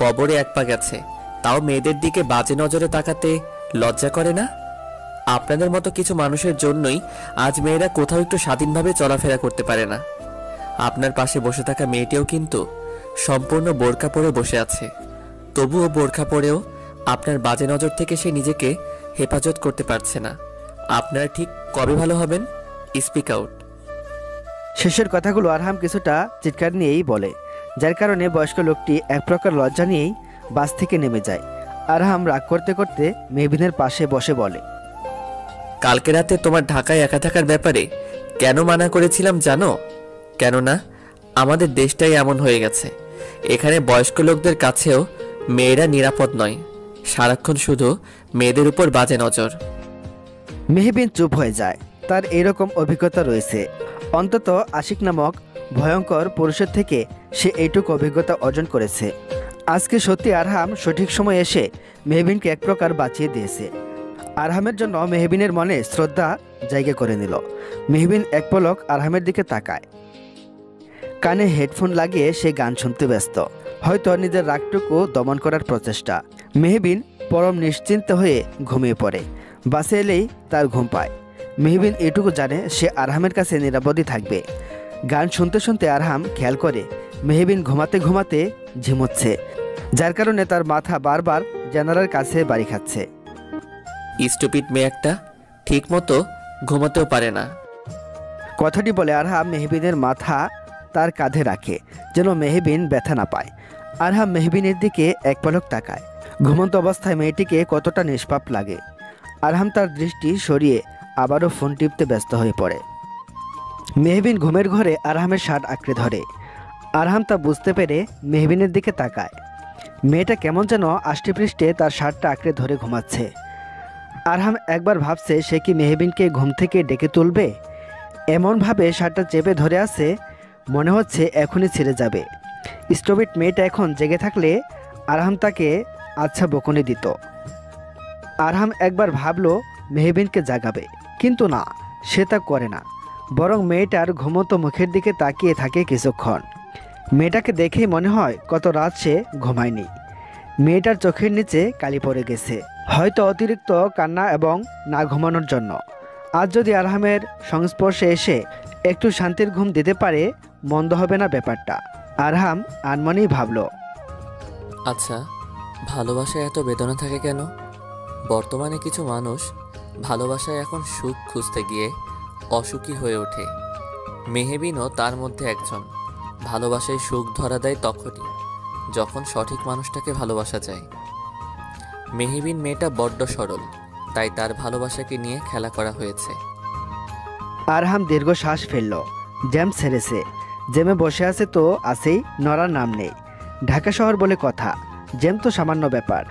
কবরে এক পা গেছে, তাও মেয়েদের দিকে বাজে নজরে তাকাতে লজ্জা করে না? আপনাদের মতো কিছু মানুষের জন্যই আজ মেয়েরা কোথাও একটু স্বাধীনভাবে চলাফেরা করতে পারে না। আপনার পাশে বসে থাকা মেয়েটিও কিন্তু সম্পূর্ণ বোরকা পরে বসে আছে, তবুও বোরকা পরেও আপনার বাজে নজর থেকে সে নিজেকে হেফাজত করতে পারছে না। আপনারা ঠিক কবে ভালো হবেন? Speak out. শেষের কথাগুলো আরহাম কিছুটা চিৎকার নিয়েই বলে, যার কারণে বয়স্ক লোকটি এক প্রকার লজ্জা নিয়েই বাস থেকে নেমে যায়। আরহাম রাগ করতে করতে মেহবিনের পাশে বসে বলে, কালকে রাতে তোমার ঢাকায় একা থাকার ব্যাপারে কেন মানা করেছিলাম জানো? কেননা আমাদের দেশটাই এমন হয়ে গেছে, এখানে বয়স্ক লোকদের কাছেও মেয়েরা নিরাপদ নয়, সারাক্ষণ শুধু মেয়েদের উপর বাজে নজর। মেহবিন চুপ হয়ে যায়। তার এরকম অভিজ্ঞতা রয়েছে, অন্তত আশিক নামক ভয়ঙ্কর পুরুষের থেকে সে এইটুকু অভিজ্ঞতা অর্জন করেছে। আজকে সত্যি আরহাম সঠিক সময় এসে মেহবিনকে এক প্রকার বাঁচিয়ে দিয়েছে। আরহামের জন্য মেহবিনের মনে শ্রদ্ধা জায়গা করে নিল। মেহবিন এক পলক আরহামের দিকে তাকায়। কানে হেডফোন লাগিয়ে সে গান শুনতে ব্যস্ত, হয়তো নিজের রাগটুকু দমন করার প্রচেষ্টা। মেহবিন পরম নিশ্চিন্ত হয়ে ঘুমিয়ে পড়ে। বাসে এলেই তার ঘুম পায়। মেহবিন এটুকু জানে সে আরহামের কাছে নিরাপদই থাকবে। গান শুনতে শুনতে আরহাম খেয়াল করে মেহবিন ঘুমাতে ঘুমাতে ঝিমোচ্ছে, যার কারণে তার মাথা বারবার জানালার কাছে বাড়ি খাচ্ছে। স্টুপিড মেয়ে একটা, ঠিক মতো ঘুমাতেও পারে না। কথাটি বলে আরহাম মেহবিনের মাথা তার কাঁধে রাখে, যেন মেহবিন ব্যথা না পায়। আরহাম মেহবিনের দিকে এক পলক তাকায়। ঘুমন্ত অবস্থায় মেয়েটিকে কতটা নিষ্পাপ লাগে। আরহাম তার দৃষ্টি সরিয়ে আবারও ফোন টিপতে ব্যস্ত হয়ে পড়ে। মেহবিন ঘুমের ঘরে আরহামের শার্ট আঁকড়ে ধরে। আরহাম তা বুঝতে পেরে মেহবিনের দিকে তাকায়। মেয়েটা কেমন যেন আষ্টেপৃষ্ঠে তার শার্টটা আঁকড়ে ধরে ঘুমাচ্ছে। আরহাম একবার ভাবছে সে কি মেহবিনকে ঘুম থেকে ডেকে তুলবে। এমনভাবে শার্টটা চেপে ধরে আছে, মনে হচ্ছে এখনই ছেড়ে যাবে। স্টুপিড মেয়েটা এখন জেগে থাকলে আরহাম তাকে আচ্ছা বকুনি দিত। আরহাম একবার ভাবলো মেহবিনকে জাগাবে, কিন্তু না, সে তা করে না। বরং মেয়েটার ঘুমন্ত মুখের দিকে তাকিয়ে থাকে কিছুক্ষণ। মেয়েটাকে দেখেই মনে হয় কত রাত সে ঘুমায়নি। মেয়েটার চোখের নিচে কালি পড়ে গেছে, হয়তো অতিরিক্ত কান্না এবং না ঘুমানোর জন্য। আজ যদি আরহামের সংস্পর্শে এসে একটু শান্তির ঘুম দিতে পারে, মন্দ হবে না ব্যাপারটা। আরহাম আনমনেই ভাবল, আচ্ছা, ভালোবাসায় এত বেদনা থাকে কেন? বর্তমানে কিছু মানুষ ভালোবাসায় এখন সুখ খুঁজতে গিয়ে অসুখী হয়ে ওঠে। মেহবিনও তার মধ্যে একজন। ভালোবাসায় সুখ ধরা দেয় তখনই যখন সঠিক মানুষটাকে ভালোবাসা যায়। মেহবিন মেয়েটা বড্ড সরল, তাই তার ভালোবাসাকে নিয়ে খেলা করা হয়েছে। আরহাম দীর্ঘ শ্বাস ফেলল। জ্যাম ছেড়েছে, জ্যামে বসে আছে তো আছেই, নড়ার নাম নেই। ঢাকা শহর বলে কথা, জ্যাম তো সামান্য ব্যাপার।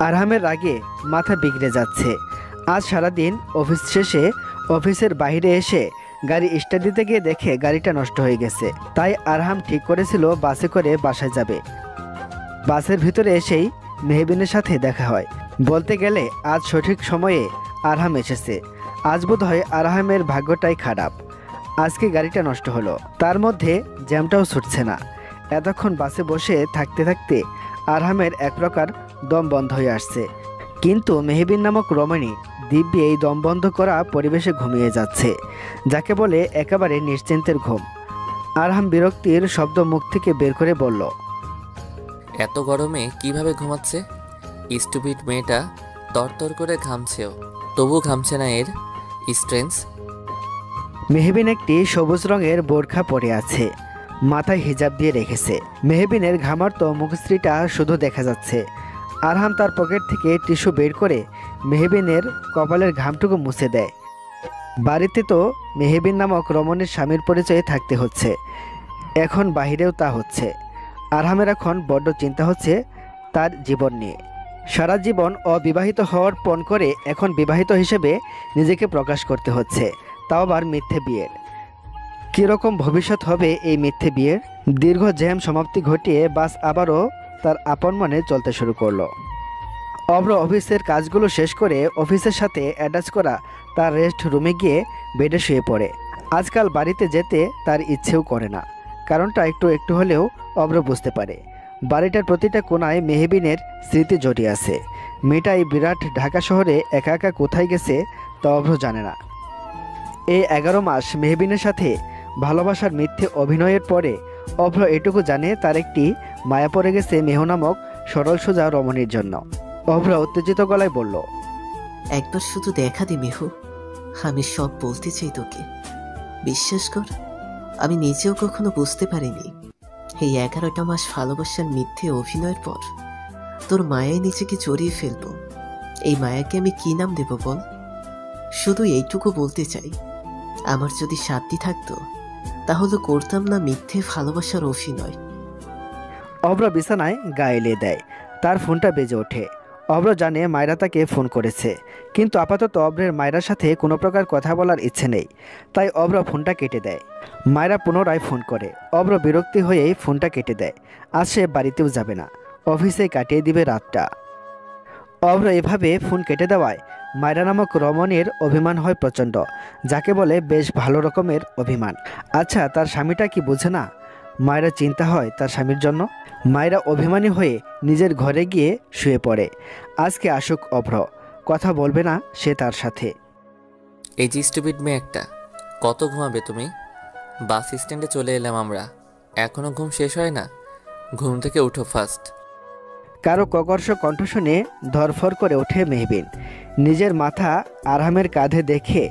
আরহামের রাগে মাথা বিগড়ে যাচ্ছে। আজ সারাদিন অফিস শেষে অফিসের বাইরে এসে গাড়ি স্টার্ট দিতে গিয়ে দেখে গাড়িটা নষ্ট হয়ে গেছে। তাই আরহাম ঠিক করেছিল বাসে করে বাসায় যাবে। বাসের ভিতরে এসেই মেহবিনের সাথে দেখা হয়। বলতে গেলে আজ সঠিক সময়ে আরহাম এসেছে। আজ বোধ হয় আরহামের ভাগ্যটাই খারাপ, আজকে গাড়িটা নষ্ট হলো। তার মধ্যে জ্যামটাও ছুটছে না। এতক্ষণ বাসে বসে থাকতে থাকতে আরহামের এক প্রকার দম বন্ধ হয়ে আসছে। কিন্তু মেহবিন নামক রমণী দিব্যি এই দম বন্ধ করা পরিবেশে ঘুমিয়ে যাচ্ছে, যাকে বলে একেবারে নিশ্চিন্তের ঘুম। আরহাম বিরক্তির শব্দ মুখ থেকে বের করে বলল, এত গরমে কিভাবে ঘুমাচ্ছে? স্টুপিড মেয়েটা তরতর করে ঘামছেও, তবু ঘামছে না এর স্ট্রেন্থ। মেহবিন একটি সবুজ রঙের বোরখা পরে আছে, মাথায় হিজাব দিয়ে রেখেছে। মেহবিনের ঘামার্ত মুখশ্রীটা শুধু দেখা যাচ্ছে। আরহাম তার পকেট থেকে টিস্যু বের করে মেহবিনের কপালের ঘামটুকু মুছে দেয়। বাড়িতে তো মেহবিন নামক রমণীর স্বামীর পরিচয়ে থাকতে হচ্ছে, এখন বাহিরেও তা হচ্ছে। আরহামের এখন বড্ড চিন্তা হচ্ছে তার জীবন নিয়ে। সারা জীবন অবিবাহিত হওয়ার পণ করে এখন বিবাহিত হিসেবে নিজেকে প্রকাশ করতে হচ্ছে, তাও আবার মিথ্যে বিয়ের। কীরকম ভবিষ্যৎ হবে এই মিথ্যে বিয়ের? দীর্ঘ জ্যাম সমাপ্তি ঘটিয়ে বাস আবারও তার আপন মনে চলতে শুরু করলো। অব্র অফিসের কাজগুলো শেষ করে অফিসের সাথে অ্যাটাচ করা তার রেস্ট রুমে গিয়ে বেডে শুয়ে পড়ে। আজকাল বাড়িতে যেতে তার ইচ্ছেও করে না। কারণটা একটু একটু হলেও অব্র বুঝতে পারে। বাড়িটার প্রতিটা কোনায় মেহবিনের স্মৃতি জড়িয়ে আছে। মেয়েটা এই বিরাট ঢাকা শহরে একা একা কোথায় গেছে তা অভ্র জানে না। এই 11 মাস মেহবিনের সাথে ভালোবাসার মিথ্যে অভিনয়ের পরে অভ্র এটুকু জানে তার একটি মায়া পড়ে গেছে মেহ নামক সরল সোজা রমণীর জন্য। অভ্র উত্তেজিত গলায় বলল, একবার শুধু দেখা দে মেহু, আমি সব বলতে চাই তোকে। বিশ্বাস কর, আমি নিজেও কখনো বুঝতে পারিনি এই 11টা মাস ভালোবাসার মিথ্যে অভিনয়ের পর তোর মায়ায় নিজেকে জড়িয়ে ফেলবো। এই মায়াকে আমি কি নাম দেব বল? শুধু এইটুকু বলতে চাই, আমার যদি শান্তি থাকতো তাহলে করতাম না মিথ্যে ভালোবাসার অভিনয়। অভ্র বিছানায় গা এলিয়ে দেয়। তার ফোনটা বেজে ওঠে। অভ্র জানে মায়রা তাকে ফোন করেছে, কিন্তু আপাতত অভ্রের মায়রার সাথে কোনো প্রকার কথা বলার ইচ্ছে নেই, তাই অভ্র ফোনটা কেটে দেয়। মায়রা পুনরায় ফোন করে। অভ্র বিরক্তি হয়েই ফোনটা কেটে দেয়। আজ সে বাড়িতেও যাবে না, অফিসে কাটিয়ে দিবে রাতটা। অভ্র এভাবে ফোন কেটে দেওয়ায় মায়রা নামক রমণীর অভিমান হয় প্রচণ্ড, যাকে বলে বেশ ভালো রকমের অভিমান। আচ্ছা, তার স্বামীটা কি বোঝে না? মায়রা চিন্তা হয় তার স্বামীর জন্য। মায়রা অভিমানী হয়ে নিজের ঘরে গিয়ে শুয়ে পড়ে। আজকে আসুক অভ্র, কথা বলবে না সে তার সাথে। এই যে স্টুপিড মেয়ে একটা, কত ঘুমাবে তুমি? বাস স্ট্যান্ডে চলে এলাম আমরা, এখনো ঘুম শেষ হয় না? ঘুম থেকে উঠো ফার্স্ট। কারো ককর্ষ কণ্ঠ শুনে ধরফর করে ওঠে মেহবিন। নিজের মাথা আরহামের কাঁধে দেখে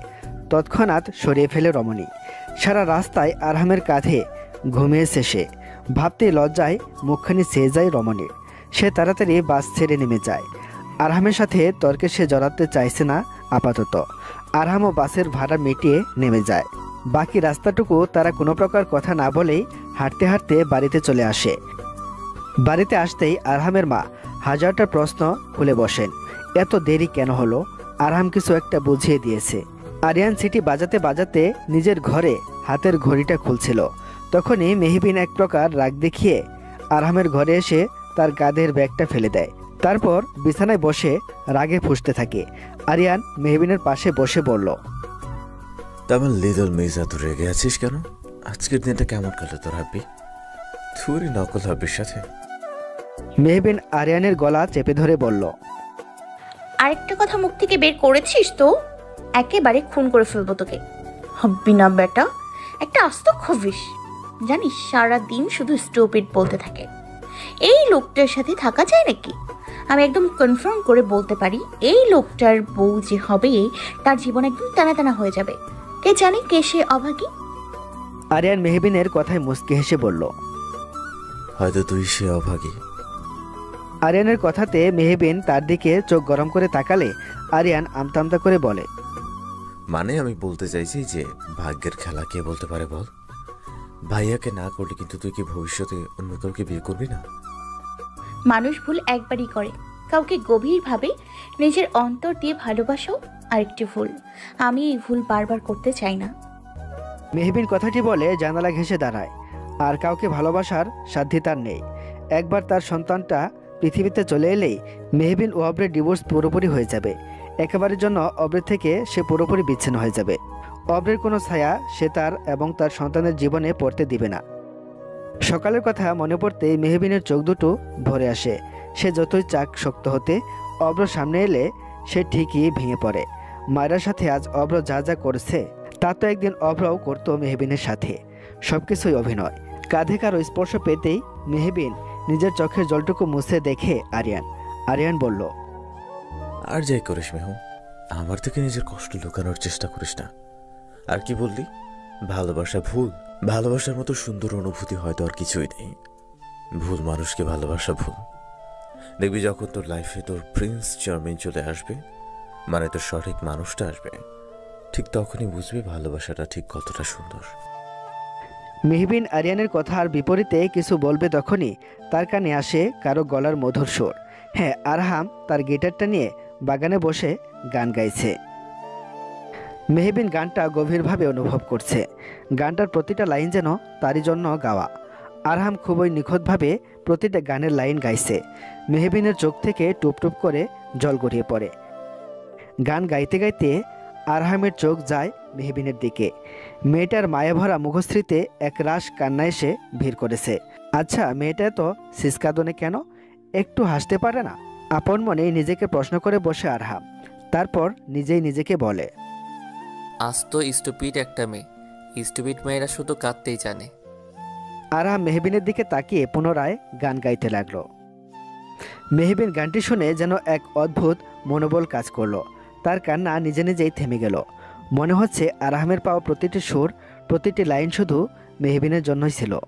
তৎক্ষণাৎ সরিয়ে ফেলে রমণী। সারা রাস্তায় আরহামের কাঁধে ঘুমিয়েছে সে। ভাবতে লজ্জায় মুখখানি চেয়ে যায় রমণীর। সে তাড়াতাড়ি বাস ছেড়ে নেমে যায়। আরহামের সাথে তর্কে সে জড়াতে চাইছে না আপাতত। আরহামও বাসের ভাড়া মিটিয়ে নেমে যায়। বাকি রাস্তাটুকু তারা কোনো প্রকার কথা না বলেই হাঁটতে হাঁটতে বাড়িতে চলে আসে। বাড়িতে আসতেই আরহামের মা হাজারটা প্রশ্ন খুলে বসেন। এত দেরি কেন হলো? আরহাম কিছু একটা বুঝিয়ে দিয়েছে। আরিয়ান সিটি বাজাতে বাজাতে নিজের ঘরে হাতের ঘড়িটা খুলছিল। তখনই মেহবিন এক প্রকার রাগ দেখিয়ে আরহামের ঘরে এসে তার কাঁধের ব্যাগটা ফেলে দেয়। তারপর বিছানায় বসে রাগে ফুঁসতে থাকে। আরিয়ান মেহবিনের পাশে বসে বলল, তেমন লিদল মির্জা, তুই রেগে আছিস কেন? আজকের দিনটা কেমন কাটলো তোর হাব্বি? তুই নকল হাব্বির সাথে? মেহবিন আরিয়ানের গলা চেপে ধরে বলল, আরেকটা কথা মুখ থেকে বের করেছিস তো একেবারে খুন করে ফেলবো তোকে। হব্বি না বেটা, একটা আস্ত খবিস। জানিস সারা দিন শুধু স্টুপিড বলতে থাকে। এই লোকটার সাথে থাকা যায় নাকি? আমি একদম কনফার্ম করে বলতে পারি, এই লোকটার বউ যে হবে তার জীবন একদম টানা টানা হয়ে যাবে। কে জানে কে সে অভাগী। আরিয়ান মেহবিনের কথায় মুচকি হেসে বলল, হয়তো তুই সে অভাগী। আরিয়ানের কথাতে মেহবিন তার দিকে চোখ গরম করে তাকালে আরিয়ান আমতা আমতা করে বলে, মানে আমি বলতে চাইছি যে ভাগ্যের খেলা কে বলতে পারে বল? ভাইয়াকে না করলে কিন্তু তুই কি ভবিষ্যতে অন্য কাউকে বিয়ে করবি না? মানুষ ভুল একবারই করে, কাউকে গভীরভাবে নিজের অন্তর দিয়ে ভালোবাসো আরেকটি ভুল। আমি এই ভুল বারবার করতে চাই না। মেহবিন কথাটি বলে জানালা ঘেঁষে দাঁড়ায়। আর কাউকে ভালোবাসার সাধ্য তার নেই। একবার তার সন্তানটা পৃথিবীতে চলে এলেই মেহবিন ও অব্রের ডিভোর্স পুরোপুরি হয়ে যাবে। একেবারের জন্য অব্রের থেকে সে পুরোপুরি বিচ্ছিন্ন হয়ে যাবে। অব্রের কোনো ছায়া সে তার এবং তার সন্তানের জীবনে পড়তে দিবে না। সকালের কথা মনে পড়তেই মেহবিনের চোখ দুটো ভরে আসে। সে যতই চাক শক্ত হতে অব্র সামনে এলে সে ঠিকই ভেঙে পড়ে। মায়ের সাথে আজ অব্র যা যা করছে তা তো একদিন অব্রও করতো মেহবিনের সাথে। সবকিছুই অভিনয়। কাঁধে কারো স্পর্শ পেতেই মেহবিন নিজের চোখের জলটুকু মুছে দেখে আরিয়ান বলল, আর যাই করিস মেহু, আমার থেকে নিজের কষ্ট লুকানোর চেষ্টা করিস না। আর কি বললি? ভালোবাসা ভুল? ভালোবাসার মতো সুন্দর অনুভূতি হয়তো আর কিছুই নেই। ভুল মানুষকে ভালোবাসা ভুল। দেখবি যখন তোর লাইফে তোর প্রিন্স চার্মিং চলে আসবে, মানে তোর সঠিক মানুষটা আসবে, ঠিক তখনই বুঝবি ভালোবাসাটা ঠিক কতটা সুন্দর। মেহবিন আরিয়ানের কথার বিপরীতে কিছু বলবে তখনই তার কানে আসে কারো গলার মধুর সুর। হ্যাঁ, আরহাম তার গিটারটা নিয়ে বাগানে বসে গান গাইছে। মেহবিন গানটা গভীরভাবে অনুভব করছে। গানটার প্রতিটা লাইন যেন তারই জন্য গাওয়া। আরহাম খুবই নিখুঁতভাবে প্রতিটা গানের লাইন গাইছে। মেহবিনের চোখ থেকে টুপ টুপ করে জল গড়িয়ে পড়ে। গান গাইতে গাইতে আরহামের চোখ যায় মেহবিনের দিকে। মেয়েটার মায়াভরা মুখশ্রীতে এক রাশ কান্না এসে ভিড় করেছে। আচ্ছা, মেয়েটা তো সিসকাদনে কেন? একটু হাসতে পারে না? আপন মনে নিজেকে প্রশ্ন করে বসে আরহাম। তারপর নিজেই নিজেকে বলে, আস্ত স্টুপিড একটা মেয়ে। স্টুপিড মেয়েরা শুধু কাঁদতেই জানে। আরহাম মেহবিনের দিকে তাকিয়ে পুনরায় গান গাইতে লাগলো। মেহবিন গানটি শুনে যেন এক অদ্ভুত মনোবল কাজ করলো। তার কান্না নিজে নিজেই থেমে গেল। মনে হচ্ছে আরহামের পাওয়া প্রতিটি সুর, প্রতিটি লাইন শুধু মেহবিনের জন্যই ছিল।